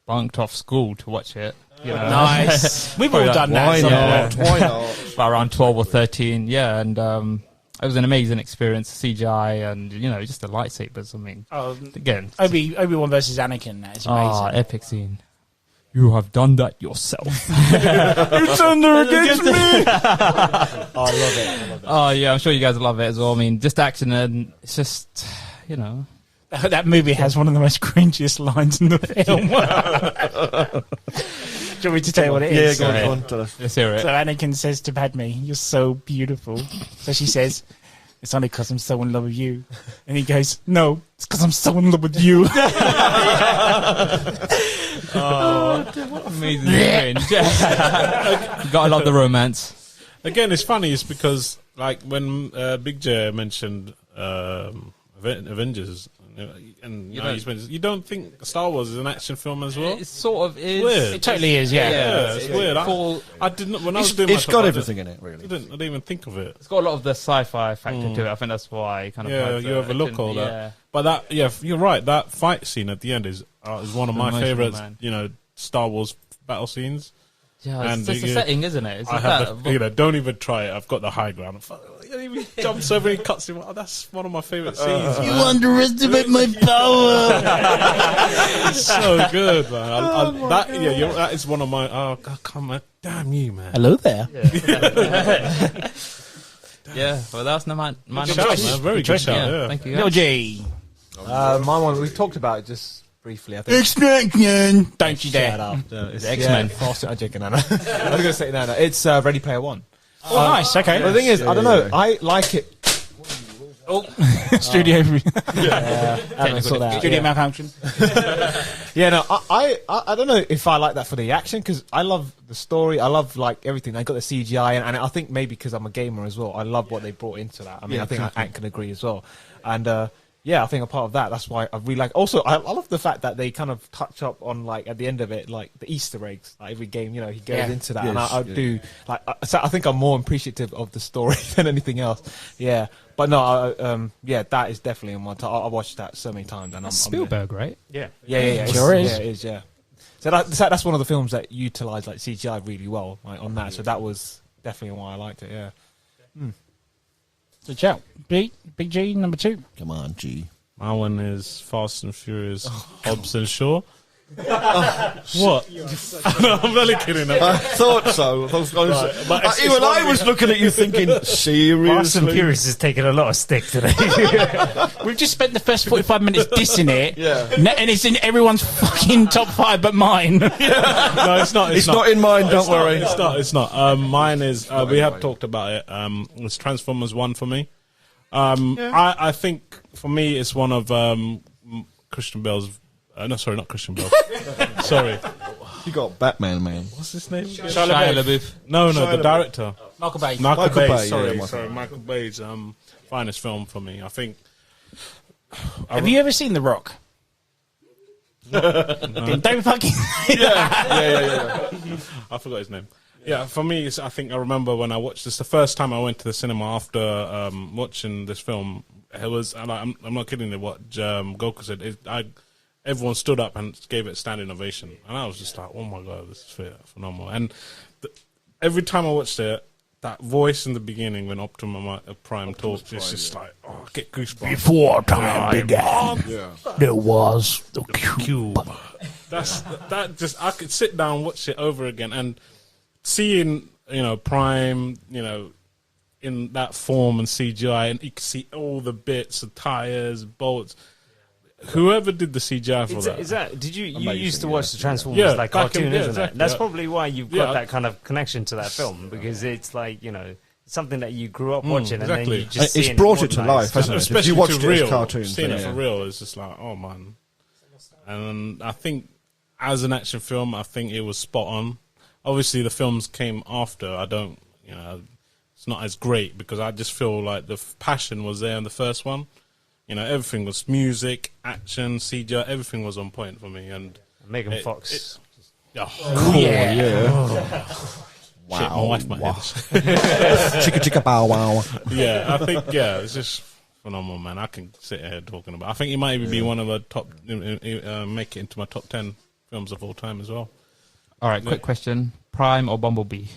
bunked off school to watch it. You know? Nice. We've all done that. Why not? About around 12 or 13, yeah, and it was an amazing experience, CGI and, just the lightsabers, I mean, again. Obi-Wan versus Anakin, that is amazing. Epic scene. You have done that yourself. It's under against me! I love it. Oh, yeah, I'm sure you guys love it as well. I mean, just action and it's just, That movie has one of the most cringiest lines in the film. Do you want me to tell you what it is? Yeah, go on. Tell us. Let's hear it. So Anakin says to Padme, "You're so beautiful." So she says, "It's only because I'm so in love with you." And he goes, "No, it's because I'm so in love with you." What amazing cringe. Gotta love the romance. Again, it's funny. It's because when Big J mentioned Avengers. And you don't think Star Wars is an action film as well? It sort of is. Weird. It totally is, yeah. It's weird. I didn't. When I was doing It's got everything in it, really. I didn't even think of it. It's got a lot of the sci-fi factor to it. I think that's why kind of. You overlook all that. But you're right. That fight scene at the end is one of my favorites. Man. Star Wars battle scenes. Yeah, it's just a setting, isn't it? It's don't even try it. I've got the high ground. He jumps over and cuts him. That's one of my favourite scenes. You underestimate my power. It's so good, man. That is one of my. Oh, God, come on, damn you, man. Hello there. Yeah, well, that's my good choice, man. Very good shout. Yeah. Thank you. Little G. My one, we talked about it just briefly, I think. Extraction! Don't you dare. Shut up. It's X-Men. Faster. I'm joking, Nana. I was going to say Nana. It's Ready Player One. Oh, nice. Okay. The thing is, I don't know. I like it. Studio. Studio malfunction. Yeah, no, I don't know if I like that for the action, because I love the story. I love everything. I got the CGI, and I think maybe because I'm a gamer as well, I love what they brought into that. I mean, I think Ant can agree as well. And yeah, I think a part of that. That's why I really like. Also, I love the fact that they kind of touch up on like at the end of it, like the Easter eggs. Like every game, he goes into that, and I do like. So I think I'm more appreciative of the story than anything else. Yeah, but no, that is definitely on my top. I watched that so many times, and I'm Spielberg, right? Yeah. Sure is. Yeah, it is. Yeah. So that's one of the films that utilize like CGI really well, like on that. So that was definitely why I liked it. Yeah. So, Chow, Big G, number 2. Come on, G. My one is Fast and Furious, Hobbs and Shaw. What? No, I'm really kidding. I thought so. Even I was looking at you thinking, seriously? Fast and Furious has taken a lot of stick today. We've just spent the first 45 minutes dissing it, Yeah. and it's in everyone's fucking top 5 but mine. No, it's not. It's not in mine, don't worry. It's not. Mine is, we have talked about it. It's Transformers 1 for me. I think, for me, it's one of Christian Bale's... no, sorry, not Christian Bale. Sorry. You got Batman, man. What's his name? Shia LaBeouf. No, the director. Michael Bay. Michael Bay. Sorry, yeah, Michael Bay's finest film for me. I think. Have you ever seen The Rock? Don't fucking. Yeah. I forgot his name. Yeah, for me, I think I remember when I watched this the first time I went to the cinema after watching this film. It was, and I'm not kidding you, what Goku said. Everyone stood up and gave it a standing ovation. And I was just like, oh my God, this is phenomenal. And every time I watched it, that voice in the beginning when Optimus Prime talks, it's just like, oh, I get goosebumps. Before time began, there was the cube. I could sit down, watch it over again, and seeing, Prime, in that form and CGI, and you can see all the bits, the tires, bolts. Whoever did the CGI for that. Did you used to watch the Transformers like cartoon, isn't it? That's probably why you've got that kind of connection to that film, because it's like, something that you grew up watching, and then you just it's brought it to life, hasn't it? Especially you watched to real. It as cartoons. Seeing it for real, it's just like, oh man. And I think as an action film, I think it was spot on. Obviously, the films came after. I don't, it's not as great, because I just feel like the passion was there in the first one. Everything was music, action, CGI, everything was on point for me. And Megan Fox. Wow. Shit, my wife might hear this. Chicka chicka bow wow. Yeah, I think, it's just phenomenal, man. I can sit here talking about it. I think it might even be one of the top, make it into my top 10 films of all time as well. All right, quick question. Prime or Bumblebee?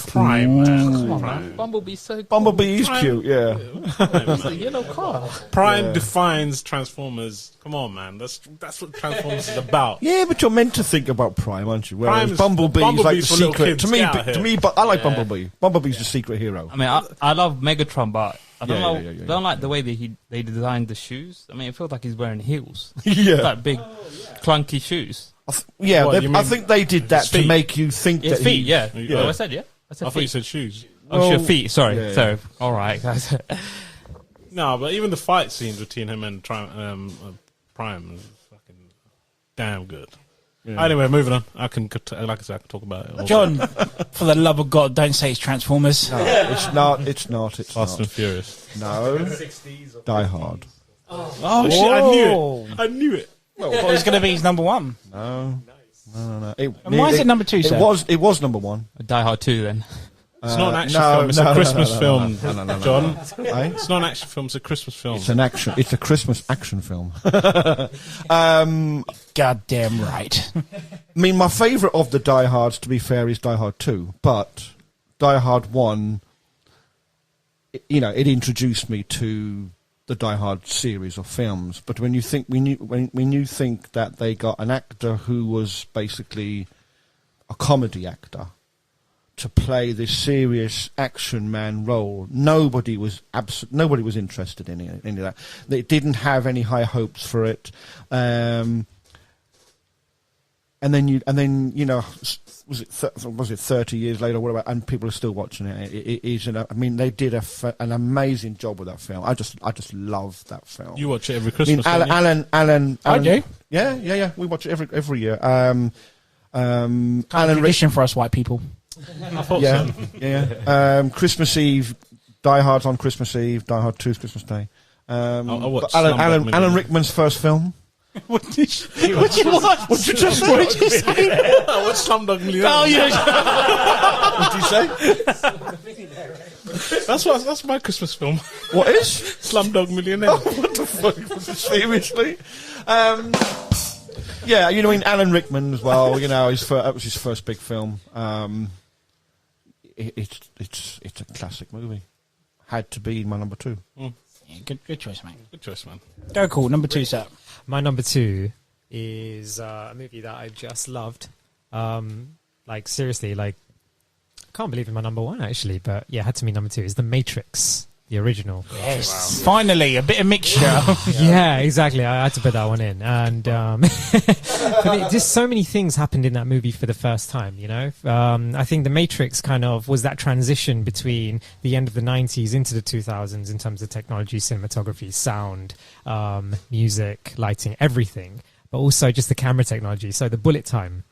Prime, man. Come on, man. Bumblebee's so cool. Bumblebee is cute, yeah. It's a yellow car. Prime defines Transformers. Come on, man. That's what Transformers is about. Yeah, but you're meant to think about Prime, aren't you? Whereas Bumblebee's like the secret. To me, but I like Bumblebee. Bumblebee's the secret hero. I mean, I love Megatron, but I don't like the way that they designed the shoes. I mean, it feels like he's wearing heels. Like big, clunky shoes. I think they did that to make you think that feet. Oh, I said I thought you said shoes. Your feet. Sorry. All right, guys. No, but even the fight scenes between him and Prime is fucking damn good. Yeah. Anyway, moving on. I can talk about it. John, for the love of God, don't say it's Transformers. No, it's not. It's Fast and Furious. No. Die Hard. Oh shit! I knew it. Well, what was going to be his number 1? No. Why is it number 2, sir? It was number 1. Die Hard 2, then. It's not an action film. It's a Christmas film, John. It's not an action film. It's a Christmas film. It's a Christmas action film. Goddamn right. I mean, my favourite of the Die Hards, to be fair, is Die Hard 2. But Die Hard 1, it introduced me to the Die Hard series of films. But when you think when you think that they got an actor who was basically a comedy actor to play this serious action man role, nobody was interested in any of that. They didn't have any high hopes for it. And then was it 30 years later or whatever, and people are still watching it. It is, they did an amazing job with that film. I just love that film. You watch it every Christmas. Alan, I do. Yeah. We watch it every year. Alan tradition for us white people. I thought so. Yeah. Christmas Eve, Die Hard's on Christmas Eve. Die Hard 2's Christmas Day. I watched Alan Rickman's first film. What did you watch? What did you say? I watched Slumdog Millionaire. Oh, yeah. What did you say? That's my Christmas film. What is? Slumdog Millionaire. Oh, what the fuck? Seriously? Yeah, you know, I mean, Alan Rickman as well. You know, that was his first big film. It's a classic movie. Had to be my number 2. Yeah, good choice, mate. Good choice, man. Go cool. Number 2, sir. My number 2 is a movie that I've just loved. Like, seriously, like, I can't believe it's my number 1, actually. But, yeah, it had to be number 2. Is The Matrix, the original. Yes. Wow. Finally, a bit of mixture. Yeah, exactly. I had to put that one in. And for me, just so many things happened in that movie for the first time, you know? I think The Matrix kind of was that transition between the end of the 90s into the 2000s in terms of technology, cinematography, sound, music, lighting, everything. But also just the camera technology. So the bullet time,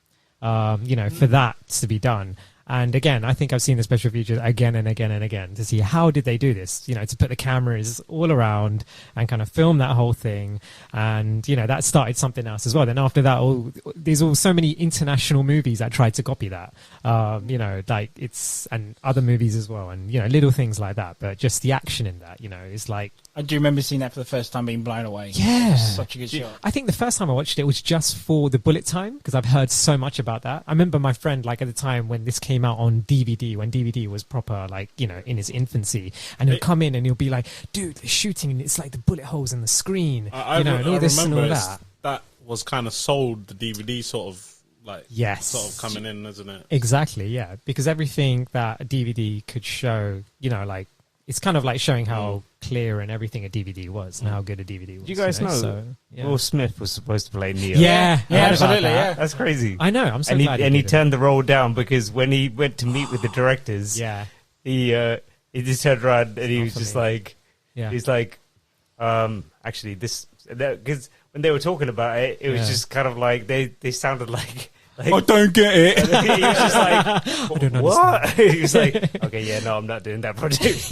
you know, for that to be done. And again, I think I've seen the special features again and again and again to see how did they do this, you know, to put the cameras all around and kind of film that whole thing. And, you know, that started something else as well. Then after that, there's so many international movies that tried to copy that, you know, like and other movies as well. And, you know, little things like that. But just the action in that, you know, is like. I do remember seeing that for the first time, being blown away. Yeah. Such a good shot. I think the first time I watched it was just for the bullet time because I've heard so much about that. I remember my friend, like at the time when this came out on DVD, when DVD was proper, like, you know, in its infancy, and he'll come in and he'll be like, dude, they're shooting and it's like the bullet holes in the screen, you know, and all this and all that. That was kind of sold the DVD sort of like, yes, sort of coming in, isn't it? Exactly, yeah, because everything that a DVD could show, you know, like, it's kind of like showing how clear and everything a DVD was and how good a DVD was. Do you guys know? So, yeah. Will Smith was supposed to play Neo. Yeah, absolutely. Yeah, that's crazy. I know. I'm so glad. He turned the role down because when he went to meet with the directors, he just turned around and he was just like, he's like, actually this, because when they were talking about it, it was just kind of like they sounded like. I don't get it. He was just like, I don't what? He was like, okay, yeah, no, I'm not doing that project.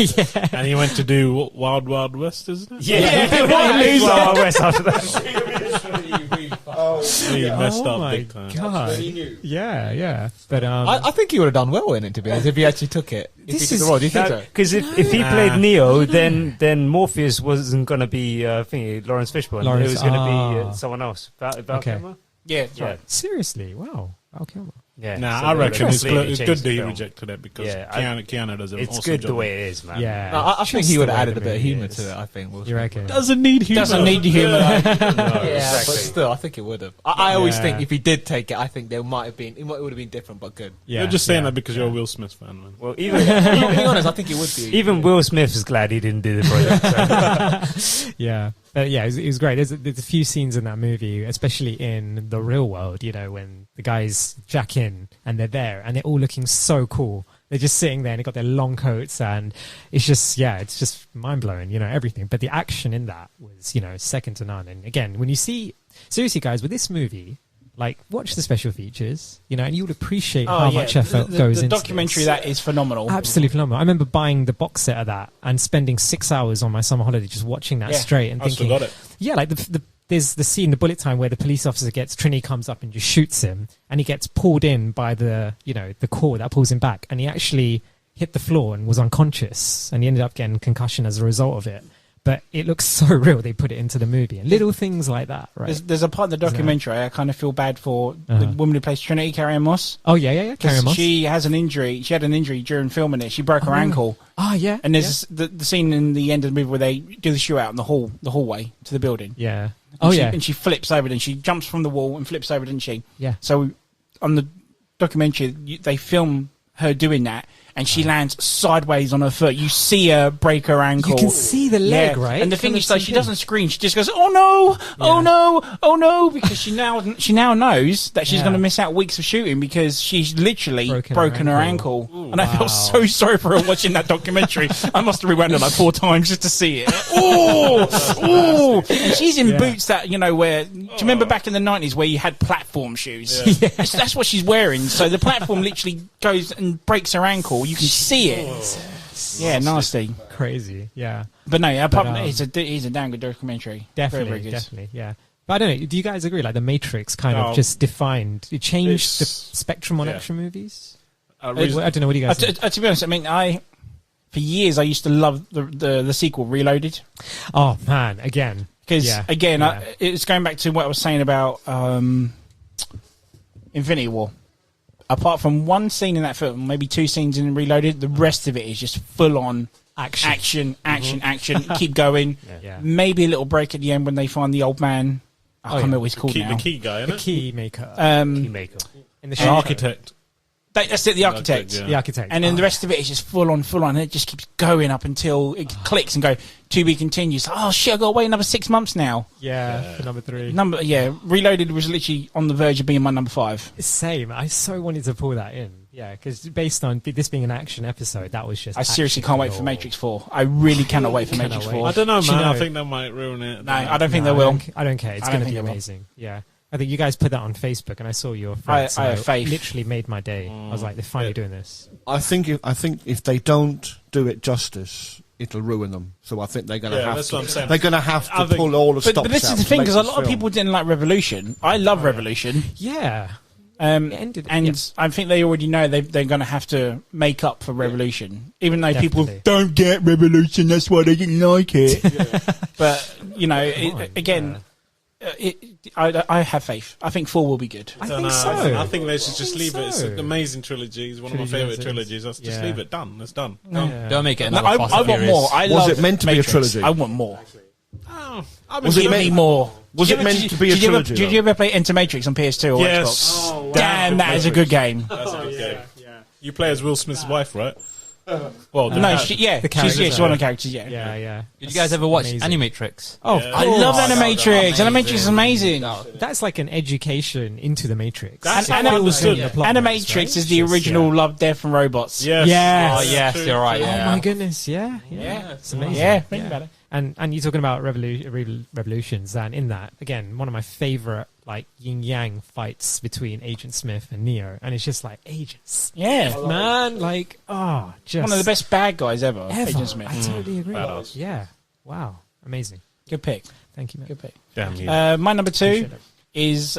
And he went to do Wild Wild West, isn't it? Yeah, Wild Wild West after that. He messed up big time. God. Yeah. But I think he would have done well in it, to be honest, if he actually took it. If he took the role. Do you think so? Because if he played Neo, then Morpheus wasn't going to be Lawrence Fishburne. It was going to be someone else. Val Kilmer? Yeah. Seriously, wow. Val Kilmer. Yeah, nah, so I reckon it's good changed that the he film. rejected it because Keanu does an it's awesome good job. the way it is, man. Yeah, No, I think he would have the added way a bit of the humour movie to is. it, I think. You reckon? Doesn't need humour. Yeah, exactly. but still, I think it would have. I always think if he did take it, I think there might have been, it would have been different, but good. Yeah, You're just saying that because you're a Will Smith fan, man. Well, even Being honest, I think it would be. even Will Smith is glad he didn't do the project. So. Yeah. But yeah, it was great. There's a few scenes in that movie, especially in the real world, you know, when the guys jack in and they're there and they're all looking so cool. They're just sitting there and they got their long coats and it's just mind blowing, you know, everything. But the action in that was, you know, second to none. And again, when you see, seriously guys, with this movie, like, watch the special features, you know, and you'll appreciate how much effort goes into the documentary. That is phenomenal. Absolutely phenomenal. I remember buying the box set of that and spending 6 hours on my summer holiday just watching that straight and thinking, got it. yeah, like there's the scene, the bullet time, where the police officer Trini comes up and just shoots him, and he gets pulled in by the cord that pulls him back, and he actually hit the floor and was unconscious, and he ended up getting concussion as a result of it. But it looks so real. They put it into the movie, and little things like that, right? There's a part of the documentary I kind of feel bad for the woman who plays Trinity, Carrie-Anne Moss. Oh yeah, Carrie-Anne Moss. She has an injury. She had an injury during filming it. She broke her ankle. Oh yeah. And there's the scene in the end of the movie where they do the shootout in the hallway to the building. Yeah. And she flips over, and she jumps from the wall and flips over, didn't she? Yeah. So on the documentary, they film her doing that, and she lands sideways on her foot. You see her break her ankle. You can see the leg, right? And the thing is, like, she doesn't scream. She just goes, "Oh no! Oh no! Oh no!" Because she now knows that she's going to miss out weeks of shooting because she's literally broken her ankle. Ooh, and I feel so sorry for her watching that documentary. I must have rewound it like 4 times just to see it. Oh! And she's in boots that, you know, where... Do you remember back in the 90s where you had platform shoes? Yeah. That's what she's wearing. So the platform literally goes and breaks her ankle. You can see it. Yeah, nasty. Crazy. Yeah. But no, apart from that, he's a damn good documentary. Definitely, very, very good. definitely, yeah. But I don't know. Do you guys agree? Like the Matrix kind of just defined, it changed the spectrum on action movies. I don't know. What do you guys think? To be honest, I mean, for years I used to love the sequel, Reloaded. Oh man, again, because it's going back to what I was saying about Infinity War. Apart from one scene in that film, maybe two scenes in Reloaded, the rest of it is just full on action. Keep going. Yeah. Maybe a little break at the end when they find the old man. I can't remember what he's called now. The key guy, isn't it? The key maker. Key maker. In the architect. That's it, the architect. The architect. And then the rest of it is just full on, and it just keeps going up until it clicks and go, to be continued. Oh shit, I've got to wait another 6 months now. Yeah, for number 3. Reloaded was literally on the verge of being my number 5. Same. I so wanted to pull that in. Yeah, because based on this being an action episode, that was just... I seriously can't wait for Matrix 4. I really cannot wait for Matrix 4. I don't know, man. I think that might ruin it. No, I don't think they will. I don't care. It's going to be amazing. Yeah. I think you guys put that on Facebook, and I saw your friends. I have faith. Literally made my day. I was like, they're finally doing this. I think if they don't do it justice, it'll ruin them. So I think they're going to have to. What I'm saying. They're going to have to pull all the stops out. But this is the thing, because a lot of people didn't like Revolution. I love Revolution. Yeah. I think they already know they're going to have to make up for Revolution, even though people don't get Revolution. That's why they didn't like it. But I have faith. I think 4 will be good. I think so. I think they should just leave it. It's an amazing trilogy. It's one of my favourite trilogies. Let's just leave it. Done. It's done. Don't make it another Fast I and want Furious. more. Was it meant to be a trilogy? I want more. Was it meant more? Was it meant to be a trilogy? Did you ever play Enter Matrix on PS2 or Xbox? Oh, damn, that is a good game. That's a good game. You play as Will Smith's wife, right? Well, she's one of the characters. Yeah. Did you guys ever watch Animatrix? Oh, I love Animatrix. Animatrix is amazing. That's like an education into the Matrix. Animatrix is the original Love, Death and Robots. Yes. Oh, yes, you're right. Oh my goodness, yeah. It's amazing. Yeah, think about it. And you're talking about revolutions, and in that, again, one of my favorite like yin yang fights between Agent Smith and Neo, and it's just like agents, man, like just one of the best bad guys ever. Agent Smith. I totally agree. Badass. Yeah, wow, amazing. Good pick. Thank you, man. Good pick. Damn you. My number 2 is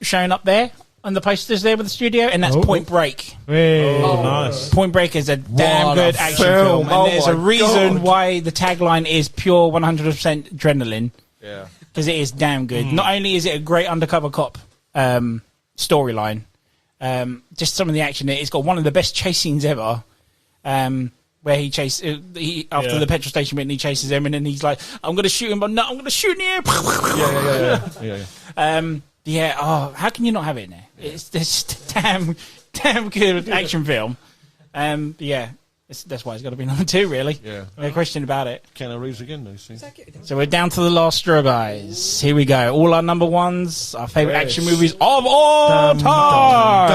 showing up there on the posters there with the studio, and that's Point Break. Nice. Point Break is a damn good action film, and there's a reason why the tagline is pure 100% adrenaline. Yeah. Because it is damn good. Not only is it a great undercover cop storyline, just some of the action. It's got one of the best chase scenes ever, where he after the petrol station bit, and he chases him, and then he's like, "I'm going to shoot him, but no, I'm going to shoot him." How can you not have it in there? It's just damn good action film. That's why it's got to be number 2, really. Yeah. No question about it. Keanu Reeves again, though. See? So we're down to the last straw, guys. Here we go. All our number 1s, our favourite action movies of all time.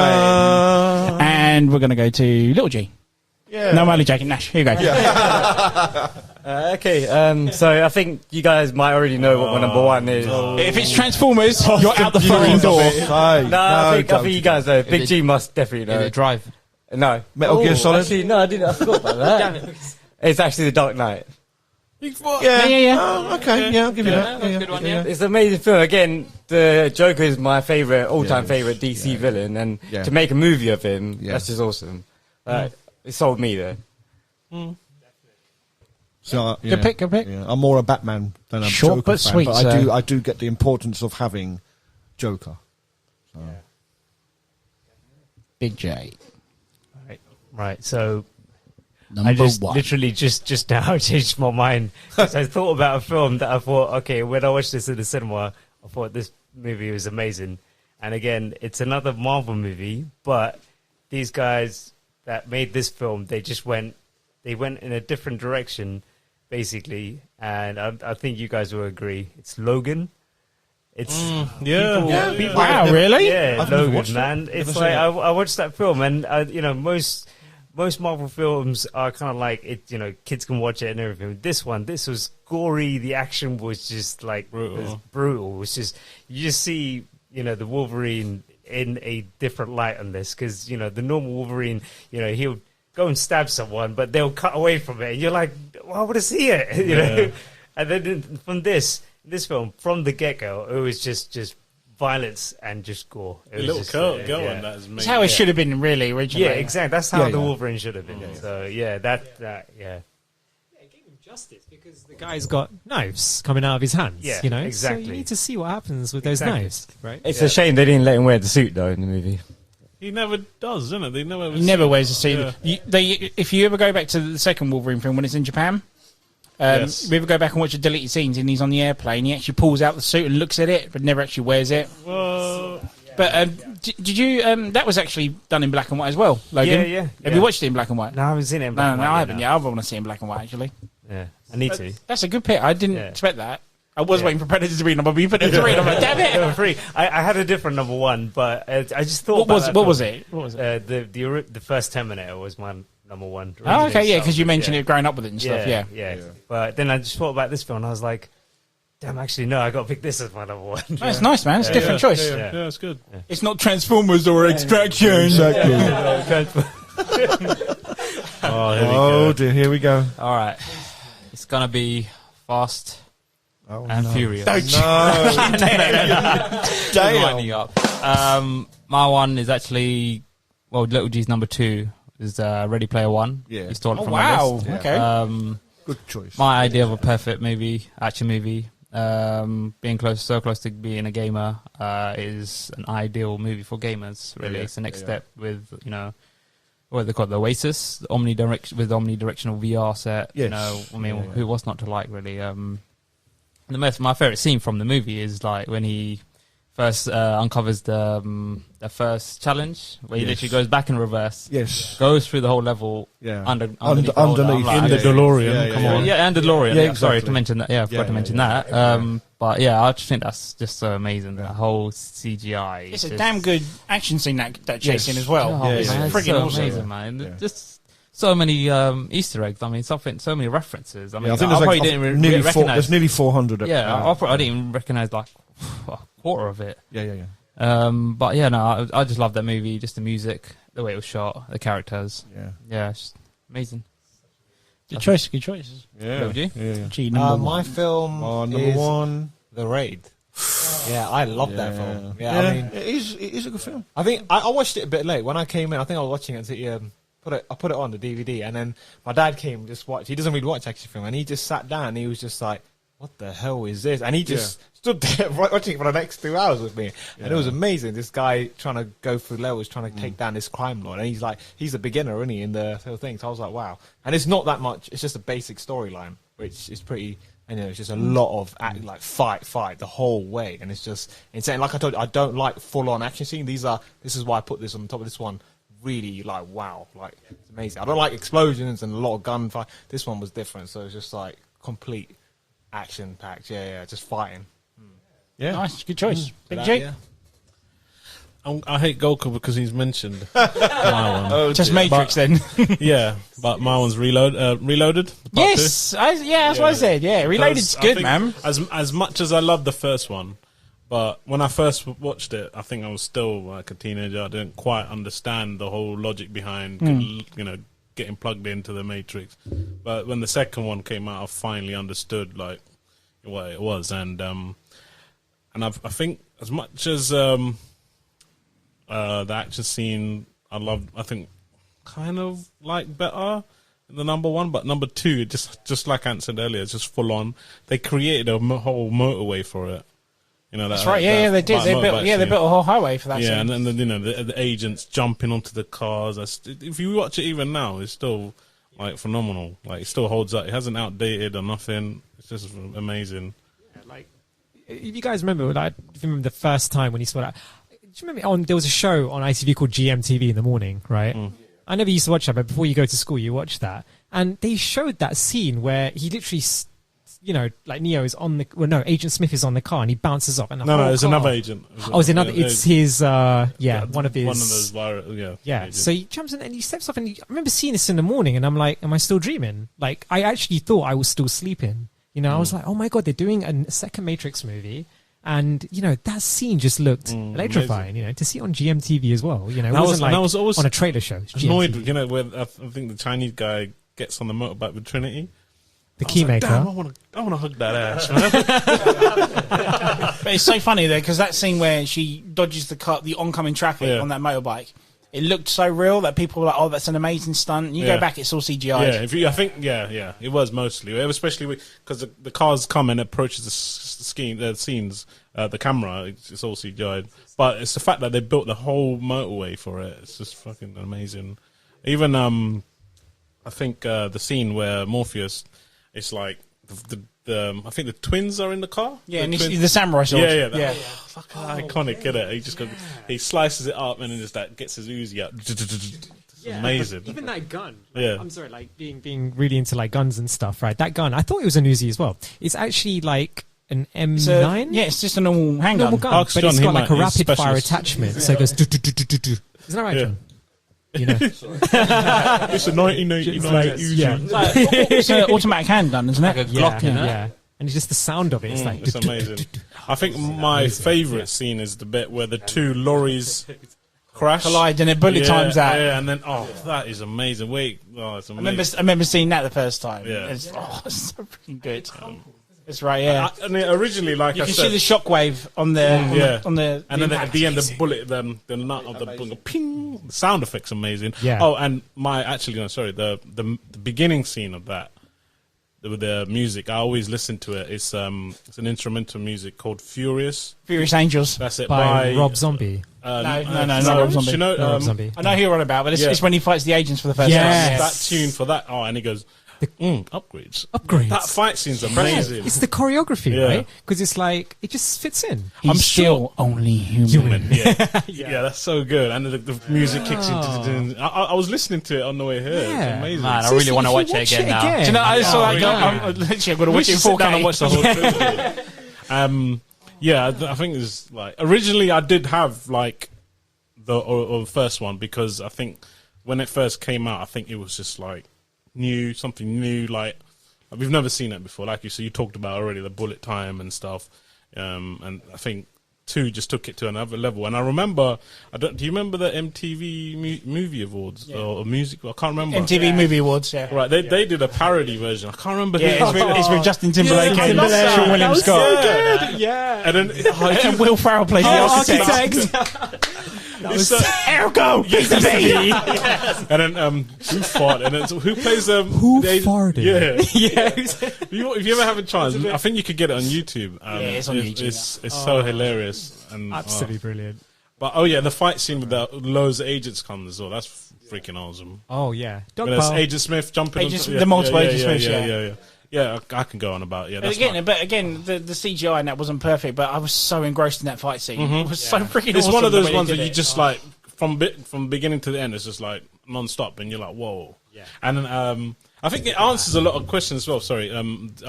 And we're going to go to Little G. Yeah. No, I'm only joking. Nash, here you go. So I think you guys might already know what my number 1 is. If it's Transformers, you're out the fucking door. I think you guys know. Big G must definitely know. Is it Drive? No. Metal Gear Solid? Actually, no, I didn't. I forgot about that. It's actually The Dark Knight. Yeah. Oh, okay, yeah, I'll give you that. That's a good one, yeah. It's an amazing film. Again, the Joker is my all-time favourite DC villain, and to make a movie of him, that's just awesome. It sold me there. So, Good pick. Yeah. I'm more a Batman than a Short Joker but fan, sweet, but sir. I do get the importance of having Joker. So. Big J. Right, so Number I just 1. literally just now changed my mind. So I thought about a film that I thought, okay, when I watched this in the cinema, I thought this movie was amazing. And again, it's another Marvel movie, but these guys that made this film, they went in a different direction, basically. And I think you guys will agree. It's Logan. It's people, Wow, really? Yeah, I've never Logan, watched man. it. It's Never like seen it. I watched that film, and most Marvel films are kind of like it. Kids can watch it and everything. This was gory. The action was just like brutal. It was just you just see the Wolverine in a different light on this, because the normal Wolverine, he'll go and stab someone, but they'll cut away from it, and you're like, well, I want to see it, you know. And then from this film, from the get go, it was just violence and just gore. It The was little just, girl yeah. on that is amazing. That's how it should have been, really, originally. Yeah, exactly. That's how Yeah, the yeah. Wolverine should have been. So yeah, that yeah. It gave him justice because the guy's got knives coming out of his hands. Yeah, you know, exactly. So you need to see what happens with those knives, right? It's a shame they didn't let him wear the suit though in the movie. He never does, isn't it? They never. He never wears a suit. Yeah. If you ever go back to the second Wolverine film when it's in Japan, Yes. we ever go back and watch the deleted scenes and he's on the airplane, he actually pulls out the suit and looks at it, but never actually wears it. Well, But did you? That was actually done in black and white as well, Logan. Yeah. Have you watched it in black and white? No, I haven't seen it in black No, and no, white I yet, haven't. no. Yeah, I want to see it in black and white actually. Yeah, I need to. That's a good pick. I didn't Yeah. expect that. I was Yeah. waiting for Predator to be number, but you put it 3, and I'm like, damn it. Number 3. I had a different number 1, but I just thought. What was it? What was it? The first Terminator was my number 1. Oh, okay, yeah, So, because you mentioned yeah. it growing up with it and stuff. Yeah. yeah. But then I just thought about this film, and I was like, damn, actually, no, I got to pick this as my number 1. That's nice, man. It's a different choice. Yeah, it's good. It's not Transformers or Extraction. Exactly. Oh dear, here we go. All right. It's going to be Fast and Furious. No. Damn. Winding up. My one is actually, well, Little G's number 2 is Ready Player One. Yeah. He stole it Oh, from my wow. list. Okay. Good choice. My idea of a perfect movie, action movie, being so close to being a gamer, is an ideal movie for gamers. Really, Yeah, it's the next yeah. step with what they call it, the Oasis, the omnidirectional VR set. Yes. You know, I mean, Yeah. who was not to like really? My favorite scene from the movie is like when he first uncovers the first challenge, where he Yes. literally goes back in reverse. Yes. Goes through the whole level. Yeah. Underneath. Underneath. the whole- I'm like, In the DeLorean, Yeah, come yeah. on. yeah, and the DeLorean. Yeah, Yeah, sorry exactly. to mention that. Yeah, I forgot to mention that. But yeah, I just think that's just so amazing. That whole CGI. It's a just- damn good action scene that chase Yes. scene as well. Oh, It's man, it's friggin' so awesome. amazing, man. Yeah. Just so many Easter eggs. I mean, so many references. I mean, Yeah, I think I there's probably like didn't nearly recognize. there's nearly 400. Yeah, I didn't even recognize like a quarter of it. Yeah. But yeah, no, I just love that movie. Just the music, the way it was shot, the characters. Yeah, it's just amazing. Good choice. Good choices. Yeah. What would you? Yeah. G number one. My film Number is 1. The Raid. Yeah, I love that film. Yeah, I mean, it is a good film. I think I watched it a bit late when I came in. I think I was watching it. I put it on the DVD, and then my dad came and just watched. He doesn't really watch action film, and he just sat down. and He was just like, "What the hell is this?" And he just stood there watching it for the next 2 hours with me, and it was amazing. This guy trying to go through levels, trying to take down this crime lord, and he's a beginner, isn't he, in the whole thing? So I was like, wow. And it's not that much. It's just a basic storyline, which is pretty. And it's just a lot of fight the whole way, and it's just insane. Like I told you, I don't like full on action scene. This is why I put this on top of this one. Really, like, wow, like, it's amazing. I don't like explosions and a lot of gunfire. This one was different, so it's just like complete action packed. Yeah, just fighting. Yeah. Nice. Good choice. Big That, Jake. yeah. I hate Goku because he's mentioned my one. Just Matrix then. Yeah, but my one's Reloaded. part two. Yes. That's what I said. Yeah. Reloaded's Because I good, think man. As much as I love the first one, but when I first watched it, I think I was still like a teenager. I didn't quite understand the whole logic behind, getting plugged into the Matrix. But when the second one came out, I finally understood like what it was, and I think as much as the action scene, I think kind of like better than the number one, but number two, just like Ant said earlier, it's just full on. They created a whole motorway for it. You know, That's right. Yeah, they did. They built a whole highway for that. Yeah, scene. and then the agents jumping onto the cars. If you watch it even now, it's still like phenomenal. Like, it still holds up. It hasn't outdated or nothing. It's just amazing. If you guys remember, if you remember the first time when you saw that, do you remember there was a show on ITV called GMTV in the morning, right? I never used to watch that, but before you go to school, you watch that, and they showed that scene where he literally, like Neo is on Agent Smith is on the car and he bounces off. And No, it's another agent. It's another. It's his. One of his. One of those viral. Yeah. agents. So he jumps in and he steps off, and I remember seeing this in the morning, and I'm like, "Am I still dreaming?" Like, I actually thought I was still sleeping. I was like, "Oh my god, they're doing a second Matrix movie." And, you know, that scene just looked electrifying, you know, to see it on GMTV as well. You know, it wasn't I was always on a trailer show. Annoyed, you know, where I think the Chinese guy gets on the motorbike with Trinity. The Keymaker. Like, I want to hug that ass, man. But it's so funny though, because that scene where she dodges the oncoming traffic on that motorbike, it looked so real that people were like, "Oh, that's an amazing stunt." And you go back, it's all CGI. Yeah, I think it was mostly, especially because the cars come and approaches the scenes, the camera, it's all CGI. But it's the fact that they built the whole motorway for it. It's just fucking amazing. Even I think the scene where Morpheus. It's like I think the twins are in the car. Yeah, and the samurai sword. Yeah. Fucking iconic, isn't it? He slices it up and then just gets his Uzi out. It's amazing. Even that gun. Yeah. I'm sorry, like being really into like guns and stuff, right? That gun, I thought it was an Uzi as well. It's actually like an M9. It's just a normal handgun. Normal gun, but it's got like a rapid fire attachment, so it goes. Isn't that right, John? You know, it's a 1989 Uzi. It's an automatic handgun, isn't it? Like a Glock, yeah. And it's just the sound of it. It's like it's amazing. I think my favourite scene is the bit where the two lorries collide and it bullet times out. Yeah, and then that is amazing. It's amazing. I remember seeing that the first time. Yeah, it's so freaking good. That's right. Yeah, and originally, like you I can said, see the shockwave on the and then at the end, the bullet, the nut of the bullet, ping. The sound effects amazing. Yeah. Oh, and the beginning scene of that with the music, I always listen to it. It's an instrumental music called Furious Angels. That's it by Rob Zombie. No, not Rob Zombie. You know, Rob Zombie. I know who you're on about, but it's when he fights the agents for the first time. That tune for that. Oh, and he goes. Upgrades. That fight scene's amazing. It's the choreography, right? Because it's like it just fits in. I'm still only human. Yeah, that's so good. And the music kicks into. I was listening to it on the way here. It's amazing. Man, I really want to watch it again now. Do you know, I saw I'm literally going to watch it in 4K. And watch the whole trilogy. I think it's like originally I did have like the first one because I think when it first came out, I think it was just like. Something new, like we've never seen it before. Like you talked about already the bullet time and stuff, and I think 2 just took it to another level. And I remember, do you remember the M.T.V.B movie awards or music? I can't remember. M.T.V. movie awards, right. They did a parody version. I can't remember. It's with Justin Timberlake and Sean William Scott. And then and Will Ferrell plays the architect. Ergo, he's the B. And then who farted? And then who plays who farted? If you ever have a chance, I think you could get it on YouTube. It's on YouTube. It's so hilarious and absolutely brilliant. But the fight scene with the loads of agents comes as well. That's freaking awesome. Oh yeah, there's Agent Smith jumping. The multiple Agent Smith. Yeah, I can go on about But again, the CGI and that wasn't perfect. But I was so engrossed in that fight scene. It was so freaking. It's awesome one of those ones where you just like from beginning to the end. It's just like non-stop, and you're like, whoa. Yeah. And then I think it answers a lot of questions as well. Sorry,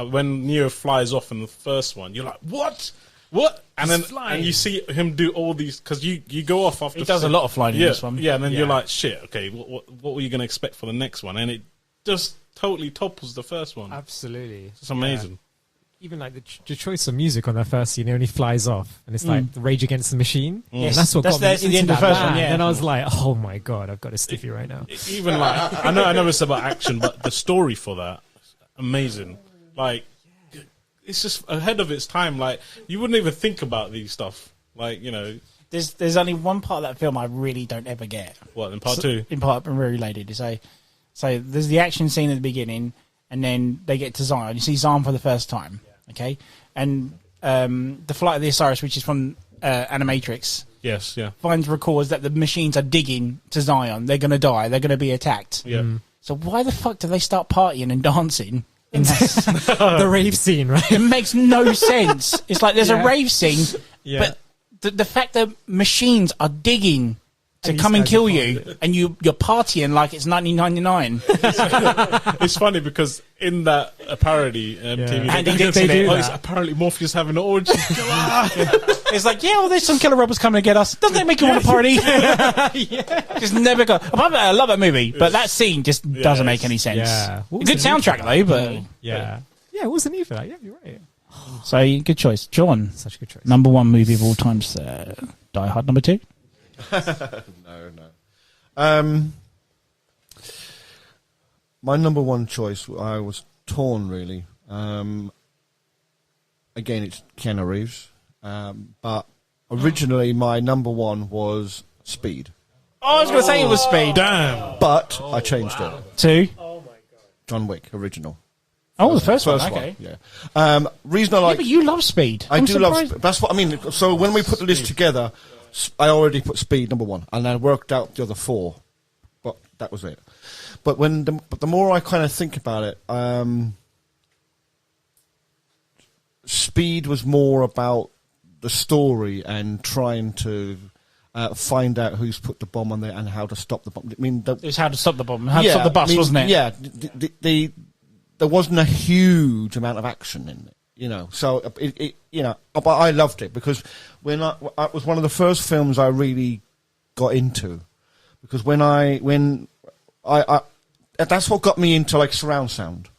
when Neo flies off in the first one, you're like, what? And then you see him do all these because you go off after. He does a lot of flying in this one. Yeah, and then you're like, shit. Okay, what were you going to expect for the next one? And it just totally topples the first one. Absolutely, it's amazing. Even like the choice of music on that first scene, when he flies off, and it's like the Rage Against the Machine. Yes, and that's what got me into the end of the first one. Yeah, and I was like, oh my god, I've got a stiffy right now. Even like I know it's about action, but the story for that, amazing. Like it's just ahead of its time. Like you wouldn't even think about these stuff. Like there's only one part of that film I really don't ever get. What in part 2? In part related, so there's the action scene at the beginning, and then they get to Zion. You see Zion for the first time, okay? And the Flight of the Osiris, which is from Animatrix, records that the machines are digging to Zion. They're going to die. They're going to be attacked. Yeah. So why the fuck do they start partying and dancing? In that the rave scene, right? It makes no sense. It's like there's a rave scene, but the fact that machines are digging to come and kill you, and you're partying like it's 1999. It's funny because in that parody, MTV, it's apparently Morpheus having an orgy. It's like, there's some killer robots coming to get us. Doesn't that make you want to party? Just never go. I love that movie, but that scene just doesn't make any sense. Yeah. Good soundtrack though, but yeah, it wasn't either. Yeah, you're right. So, good choice. John. Such a good choice. Number one movie of all time, Die Hard number 2? No. My number one choice, I was torn, really. Again, it's Keanu Reeves. But originally, my number one was Speed. Oh, I was going to say it was Speed. Damn. But I changed it. 2? John Wick, original. Oh, the first one, okay. Yeah. Reason I like... but you love Speed. I do love... That's what I mean. So when we put the list together, I already put Speed number one, and I worked out the other 4. But that was it. But the more I kind of think about it, Speed was more about the story and trying to find out who's put the bomb on there and how to stop the bomb. I mean, it was how to stop the bomb, how to stop the bus, wasn't it? Yeah. There wasn't a huge amount of action in it, you know. So but I loved it because when it was one of the first films I really got into, because when I that's what got me into like surround sound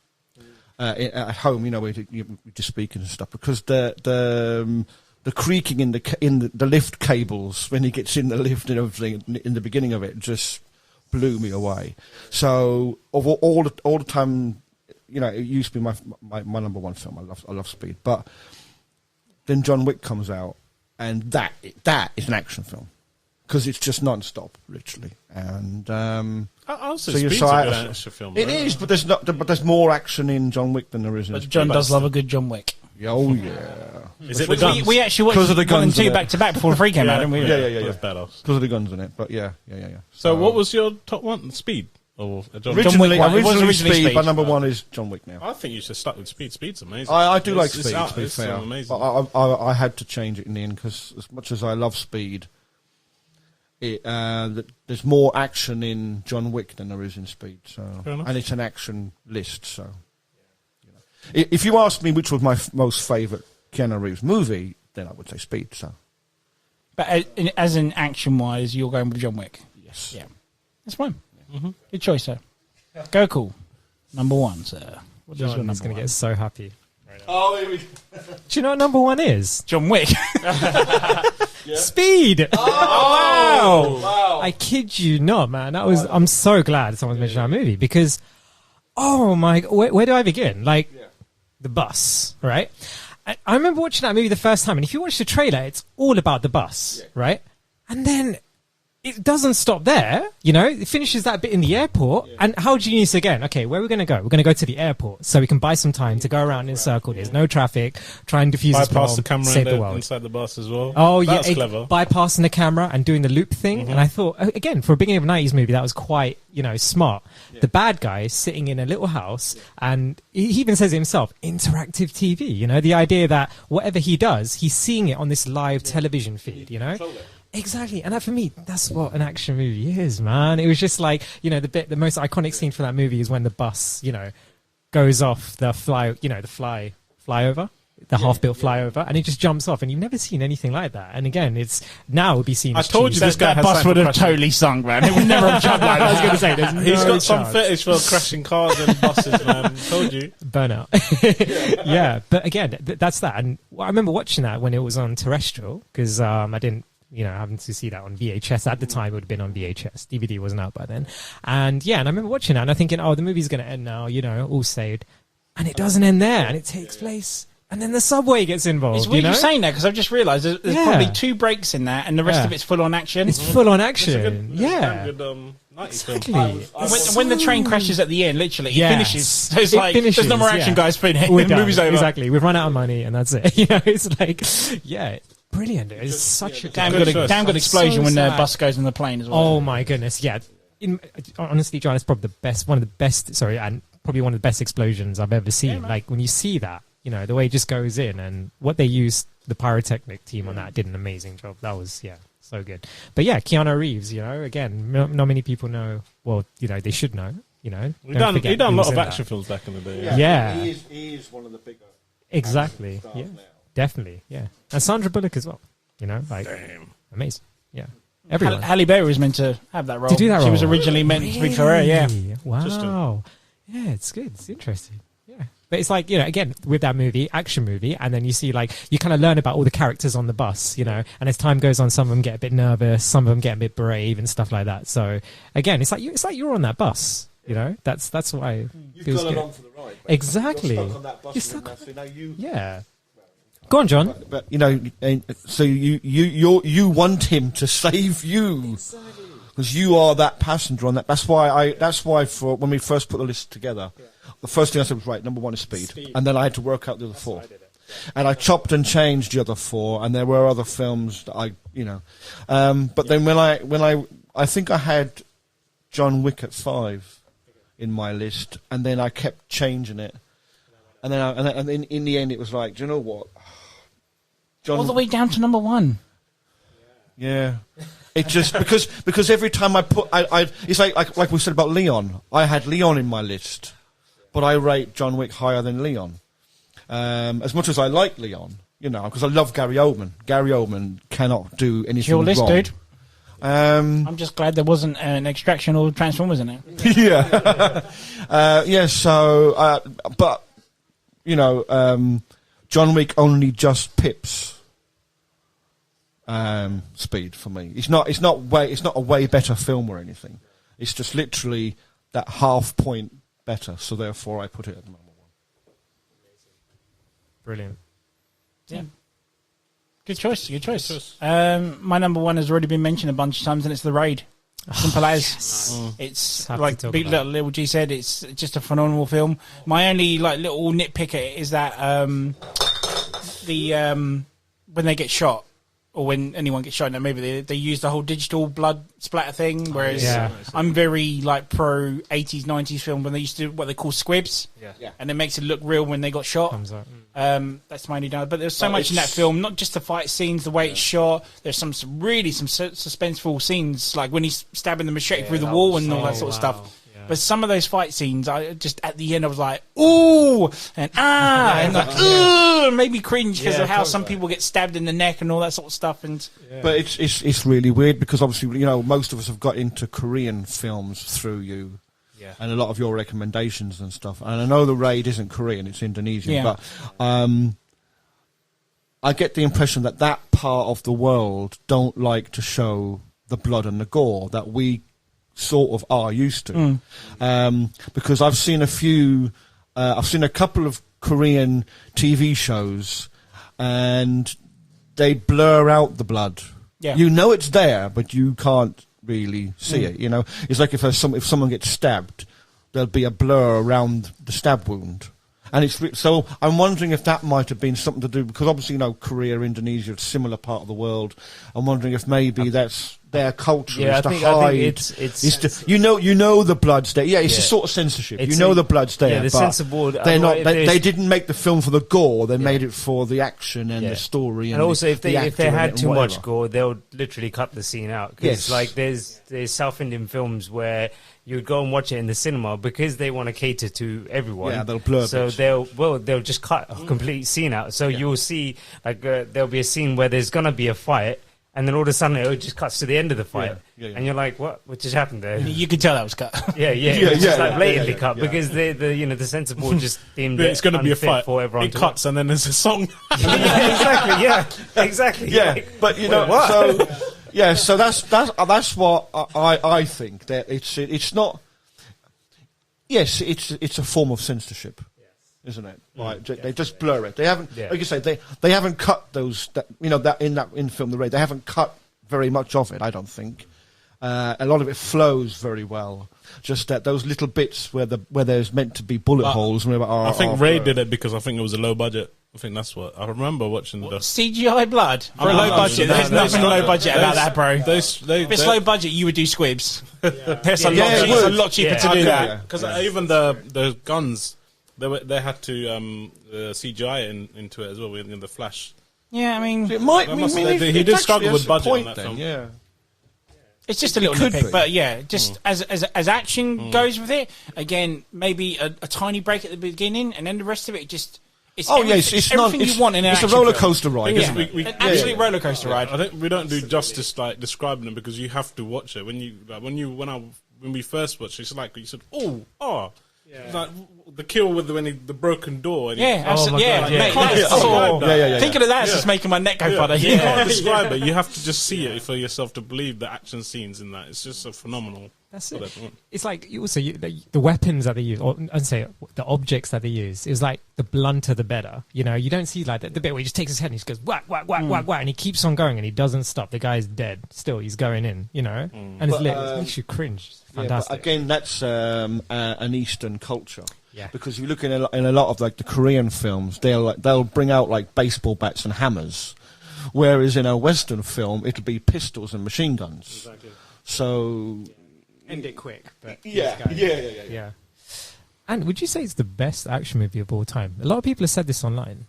at home, you know, where you're just speaking and stuff, because the creaking in the lift cables when he gets in the lift and everything in the beginning of it just blew me away. So all the time. You know, it used to be my number one film. I love Speed, but then John Wick comes out, and that is an action film because it's just non-stop, literally. And I'll say Speed's a good action film. It is, but there's more action in John Wick than there is in. But John does love a good John Wick. Oh yeah. Is it the guns? We actually watched the 1 and 2 back to back before 3 came out, didn't we? Yeah. Because of the guns in it, but yeah. So what was your top one? Speed. Originally Speed, but number one is John Wick now. I think you should start with Speed. Speed's amazing. I do like Speed, to be fair. Amazing. But I had to change it in the end because as much as I love Speed, there's more action in John Wick than there is in Speed. So, and it's an action list. So, you know. If you ask me which was my most favourite Keanu Reeves movie, then I would say Speed. So, but as in action-wise, you're going with John Wick. Yes. Yeah, that's fine. Mm-hmm. Good choice, sir. Go cool. Number one, sir. John is going to get so happy. Oh, do you know what number one is? John Wick. Speed. Oh, wow. I kid you not, man. I'm so glad someone's mentioned that movie because, oh my, where do I begin? Like, the bus, right? I remember watching that movie the first time, and if you watch the trailer, it's all about the bus, right? And then it doesn't stop there, you know. It finishes that bit in the airport, and how genius again. Okay, where are we going to go? We're going to go to the airport so we can buy some time to go around in a circle. There's no traffic. Try and defuse this bomb. Bypass the camera save the world. inside the bus as well. Oh, that's yeah, clever. Bypassing the camera and doing the loop thing. And I thought, again, for a beginning of a 90s movie, that was quite, you know, smart. The bad guy is sitting in a little house, and he even says it himself, interactive TV. You know, the idea that whatever he does, he's seeing it on this live television feed, you know? Exactly, and that for me, that's what an action movie is, man. It was just like, you know, the most iconic scene from that movie is when the bus, you know, goes off the flyover, the half-built flyover, and it just jumps off, and you've never seen anything like that. And again, it's now would be seen. I told you this guy that bus would have totally sunk, man. It would never have jumped like that. I was going to say, there's he's no got some chance. fetish for crashing cars and buses, man. Told you. Burnout. Yeah, but again, that's that. And I remember watching that when it was on terrestrial because I didn't. You know, having to see that on VHS. At the time, it would have been on VHS. DVD wasn't out by then. And yeah, and I remember watching that and I'm thinking, oh, the movie's going to end now, you know, all saved. And it doesn't end there. And it takes place. And then the subway gets involved. It's weird you know? you're saying that because I've just realised there's probably 2 breaks in that and the rest of it's full on action. It's full on action. Exactly. When the train crashes at the end, literally, it finishes. So it's like, there's no more action, guys. Finish. The movie's over. Exactly. We've run out of money and that's it. You know, it's like, yeah. Brilliant. It's such a damn good explosion so when the bus goes on the plane as well. Oh my goodness, yeah. Honestly, John, it's probably one of the best explosions I've ever seen. Like when you see that, you know, the way it just goes in and what they used, the pyrotechnic team on that did an amazing job. That was, so good. But yeah, Keanu Reeves, you know, again, not many people know, well, you know, they should know, you know. He done a lot of action films back in the day. Yeah. He is one of the bigger. Exactly. Yeah. Definitely, yeah. And Sandra Bullock as well. You know, like amazing. Yeah. Everyone. Halle Berry was meant to have that role. To do that role. She was originally meant to be for her, yeah. Wow. Yeah, it's good. It's interesting. Yeah. But it's like, again, with that movie, action movie, and then you see, like, you kind of learn about all the characters on the bus, and as time goes on, some of them get a bit nervous, some of them get a bit brave and stuff like that. So, again, it's like you're on that bus, That's why you've gone along for the ride. Exactly. You're stuck on that bus. You're stuck. So now you. Yeah. Go on, John. But so you want him to save you. Exactly. Because you are that passenger on that. That's why for when we first put the list together, the first thing I said was, right, number 1 is speed. And then I had to work out the other 4. And I chopped and changed the other 4, and there were other films that but then when I think I had John Wick at 5 in my list, and then I kept changing it. And then in the end it was like, do you know what? John, all the way down to number 1. Yeah. It just because every time I put it's like we said about Leon. I had Leon in my list, but I rate John Wick higher than Leon. As much as I like Leon, because I love Gary Oldman. Gary Oldman cannot do anything your list, wrong. dude. I'm just glad there wasn't an Extraction or Transformers in it. Yeah. So, but John Wick only just pips speed for me. It's not a way better film or anything. It's just literally that half point better. So therefore, I put it at number 1. Brilliant. Yeah. Good choice. My number 1 has already been mentioned a bunch of times, and it's The Raid. Simple as. Yes. It's like Big Little G said. It's just a phenomenal film. My only little nitpick at it is that when they get shot, or when anyone gets shot in that movie, they use the whole digital blood splatter thing, whereas I'm very pro 80s, 90s film when they used to do what they call squibs, and it makes it look real when they got shot. That's my only doubt. But there's so much in that film, not just the fight scenes, the way it's shot. There's some suspenseful scenes, like when he's stabbing the machete through the wall and all that sort of stuff. But some of those fight scenes, I just at the end I was like, ooh, and and like, ooh, made me cringe because of how some people get stabbed in the neck and all that sort of stuff. And but it's really weird because obviously most of us have got into Korean films through you, and a lot of your recommendations and stuff. And I know The Raid isn't Korean; it's Indonesian. But I get the impression that part of the world don't like to show the blood and the gore that we sort of are used to, because I've seen a couple of Korean TV shows, and they blur out the blood. Yeah. It's there, but you can't really see it. It's like if someone gets stabbed, there'll be a blur around the stab wound. And so I'm wondering if that might have been something to do, because obviously, Korea, Indonesia, it's a similar part of the world. I'm wondering if maybe that's their culture is to hide. It's the blood's there. Yeah, it's a sort of censorship. The blood's there. Yeah, the censor board. They're not. They didn't make the film for the gore. They made it for the action and the story. And also, if they had too much gore, they'll literally cut the scene out. Because there's South Indian films where you would go and watch it in the cinema because they want to cater to everyone. Yeah, they'll blur. So they'll just cut a complete scene out. So you'll see there'll be a scene where there's gonna be a fight. And then all of a sudden it just cuts to the end of the fight, and you're like, "What just happened there?" You could tell that was cut. It's just blatantly cut because the censor board just deemed it's going to be a fight. For everyone it cuts, and then there's a song. Exactly. Yeah, but so that's what I think that it's not. Yes, it's a form of censorship. Isn't it? Right, they just blur it. They haven't, like you say, they haven't cut those. In film The Raid, they haven't cut very much of it. I don't think. A lot of it flows very well. Just that those little bits where there's meant to be bullet holes. I think Raid did it because I think it was a low budget. I think that's what I remember watching the CGI blood for a low budget. There's nothing low budget about that, bro. If it's low budget, you would do squibs. It's a lot cheaper to do that because even the guns. They had to CGI into it as well in the Flash. Yeah, I mean, he did struggle with budget on that film. Yeah, it's just a little nitpick, but just as action goes with it. Again, maybe a tiny break at the beginning, and then the rest of it just. It's everything you want in an action film. It's a roller coaster ride. An absolute roller coaster ride. I think we don't do justice describing it because you have to watch it when we first watched it. It's like you said, oh. Yeah. Like, the kill with the broken door. And absolutely. Thinking of that is just making my neck go funny. You can't describe it. You have to just see it for yourself to believe the action scenes in that. It's just so phenomenal. That's it. It's like the weapons that they use, or I'd say the objects that they use. Is like the blunter, the better. You know, you don't see like the bit where he just takes his head and he just goes whack, whack, whack, whack, whack, and he keeps on going and he doesn't stop. The guy's dead. Still, he's going in. You know, and it's lit. It makes you cringe. It's fantastic. But again, that's an Eastern culture. Yeah. Because if you look in a lot of like the Korean films, they'll bring out like baseball bats and hammers, whereas in a Western film it'll be pistols and machine guns. Exactly. So end it quick. But yeah. And would you say it's the best action movie of all time? A lot of people have said this online.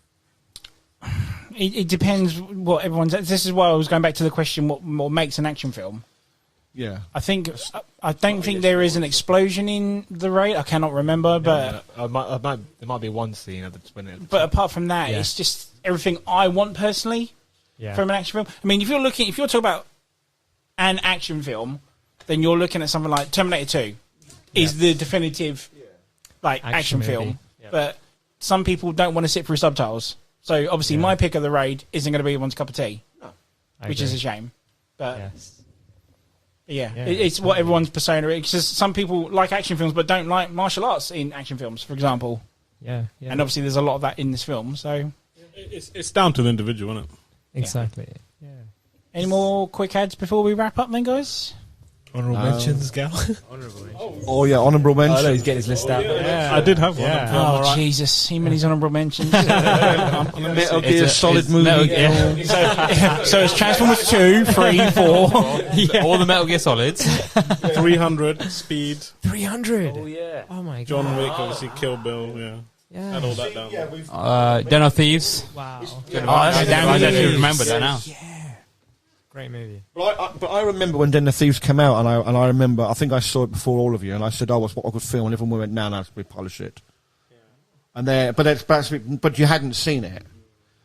It depends what everyone's. This is why I was going back to the question: what makes an action film? Yeah, I don't think there is an explosion in The Raid. I cannot remember, but there might be one scene but apart from that, it's just everything I want personally from an action film. I mean, if you're talking about an action film, then you're looking at something like Terminator 2 is the definitive like action film. Yeah. But some people don't want to sit through subtitles, so obviously my pick of The Raid isn't going to be everyone's cup of tea, which is a shame. But it's what everyone's persona is. Because some people like action films but don't like martial arts in action films, for example. Yeah. And obviously there's a lot of that in this film. So it's down to the individual, isn't it? Exactly. Yeah. Any more quick ads before we wrap up, then, guys? Honourable mentions, Gal. Oh yeah, honourable mentions. I know he's getting his list out. I did have one. Oh Jesus! Him and his honourable mentions. Metal Gear Solid movie. So it's Transformers 2, 3, 4. All the Metal Gear Solids. 300 Speed. 300. Oh yeah. Oh my god. John Wick, obviously Kill Bill. Yeah. Had all that down. Den of Thieves. Wow. I don't remember that now. Great movie. But I remember when Den of Thieves came out, and I remember, I think I saw it before all of you, and I said, what a good film, and everyone went, no, it's a pile of shit. Yeah. And but you hadn't seen it.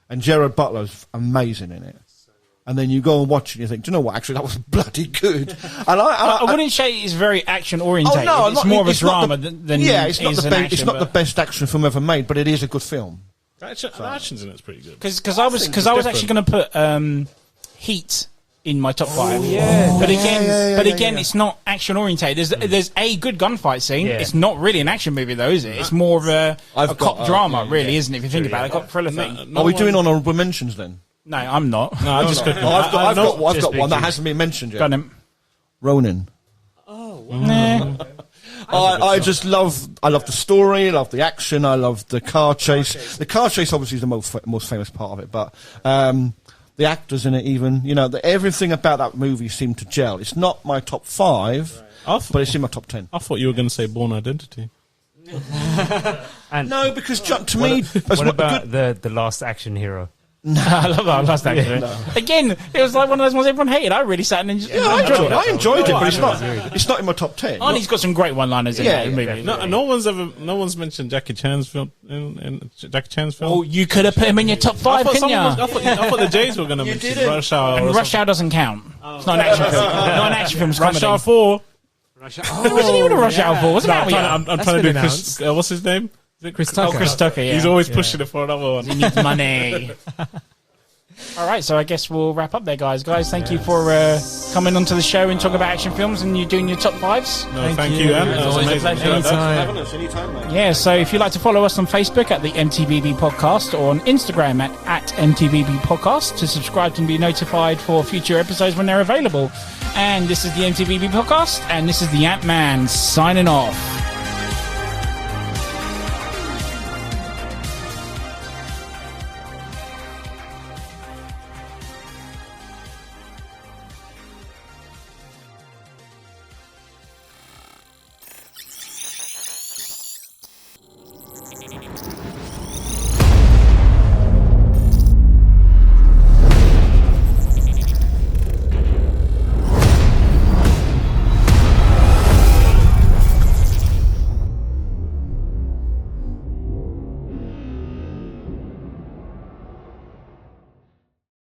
And Gerard Butler's amazing in it. And then you go and watch it and you think, do you know what, actually, that was bloody good. And I wouldn't say it's very action-orientated. Oh, no, it's more of a drama than it's not the best action film ever made, but it is a good film. The action's in it's pretty good. Because I was actually going to put Heat in my top 5. But again, it's not action orientated. There's a good gunfight scene. It's not really an action movie though, is it? It's more of a cop drama, really, isn't it? If you think about it, a cop thriller thing. Are we doing honourable mentions then? No, I'm not. No, I just couldn't. I've got one that hasn't been mentioned yet. Got him. Ronin. Oh, wow. I just love the story, I love the action, I love the car chase. The car chase obviously is the most famous part of it, but the actors in it even, everything about that movie seemed to gel. It's not my top 5, but it's in my top 10. I thought you were going to say Bourne Identity. No, because to me... What about the Last Action Hero? No, I love that Last Action Hero. No. Again, it was like one of those ones everyone hated. I really sat and enjoyed it. I enjoyed it, but it's not in my top 10. Arnie's got some great one-liners in that movie. No one's mentioned Jackie Chan's film. Jackie Chan's film. Oh, you could have put him in your top 5, couldn't you? I thought the Jays were going to mention Rush Hour. And Rush Hour doesn't count. It's not an action film. Not an action film. It's Rush Hour 4. There wasn't even a Rush Hour 4. Wasn't that? I'm trying to do Chris. What's his name? Chris Tucker. Oh, Chris Tucker. Yeah. He's always pushing it for another one. He needs money. All right, so I guess we'll wrap up there, guys. Thank you for coming onto the show and talking about action films, and you're doing your top 5s. No, thank you, Anne. It was always a pleasure. Anytime. Yeah, so if you'd like to follow us on Facebook at the M.T.V.B podcast, or on Instagram at M.T.V.B podcast, to subscribe and be notified for future episodes when they're available. And this is the M.T.V.B podcast, and this is the Ant-Man signing off.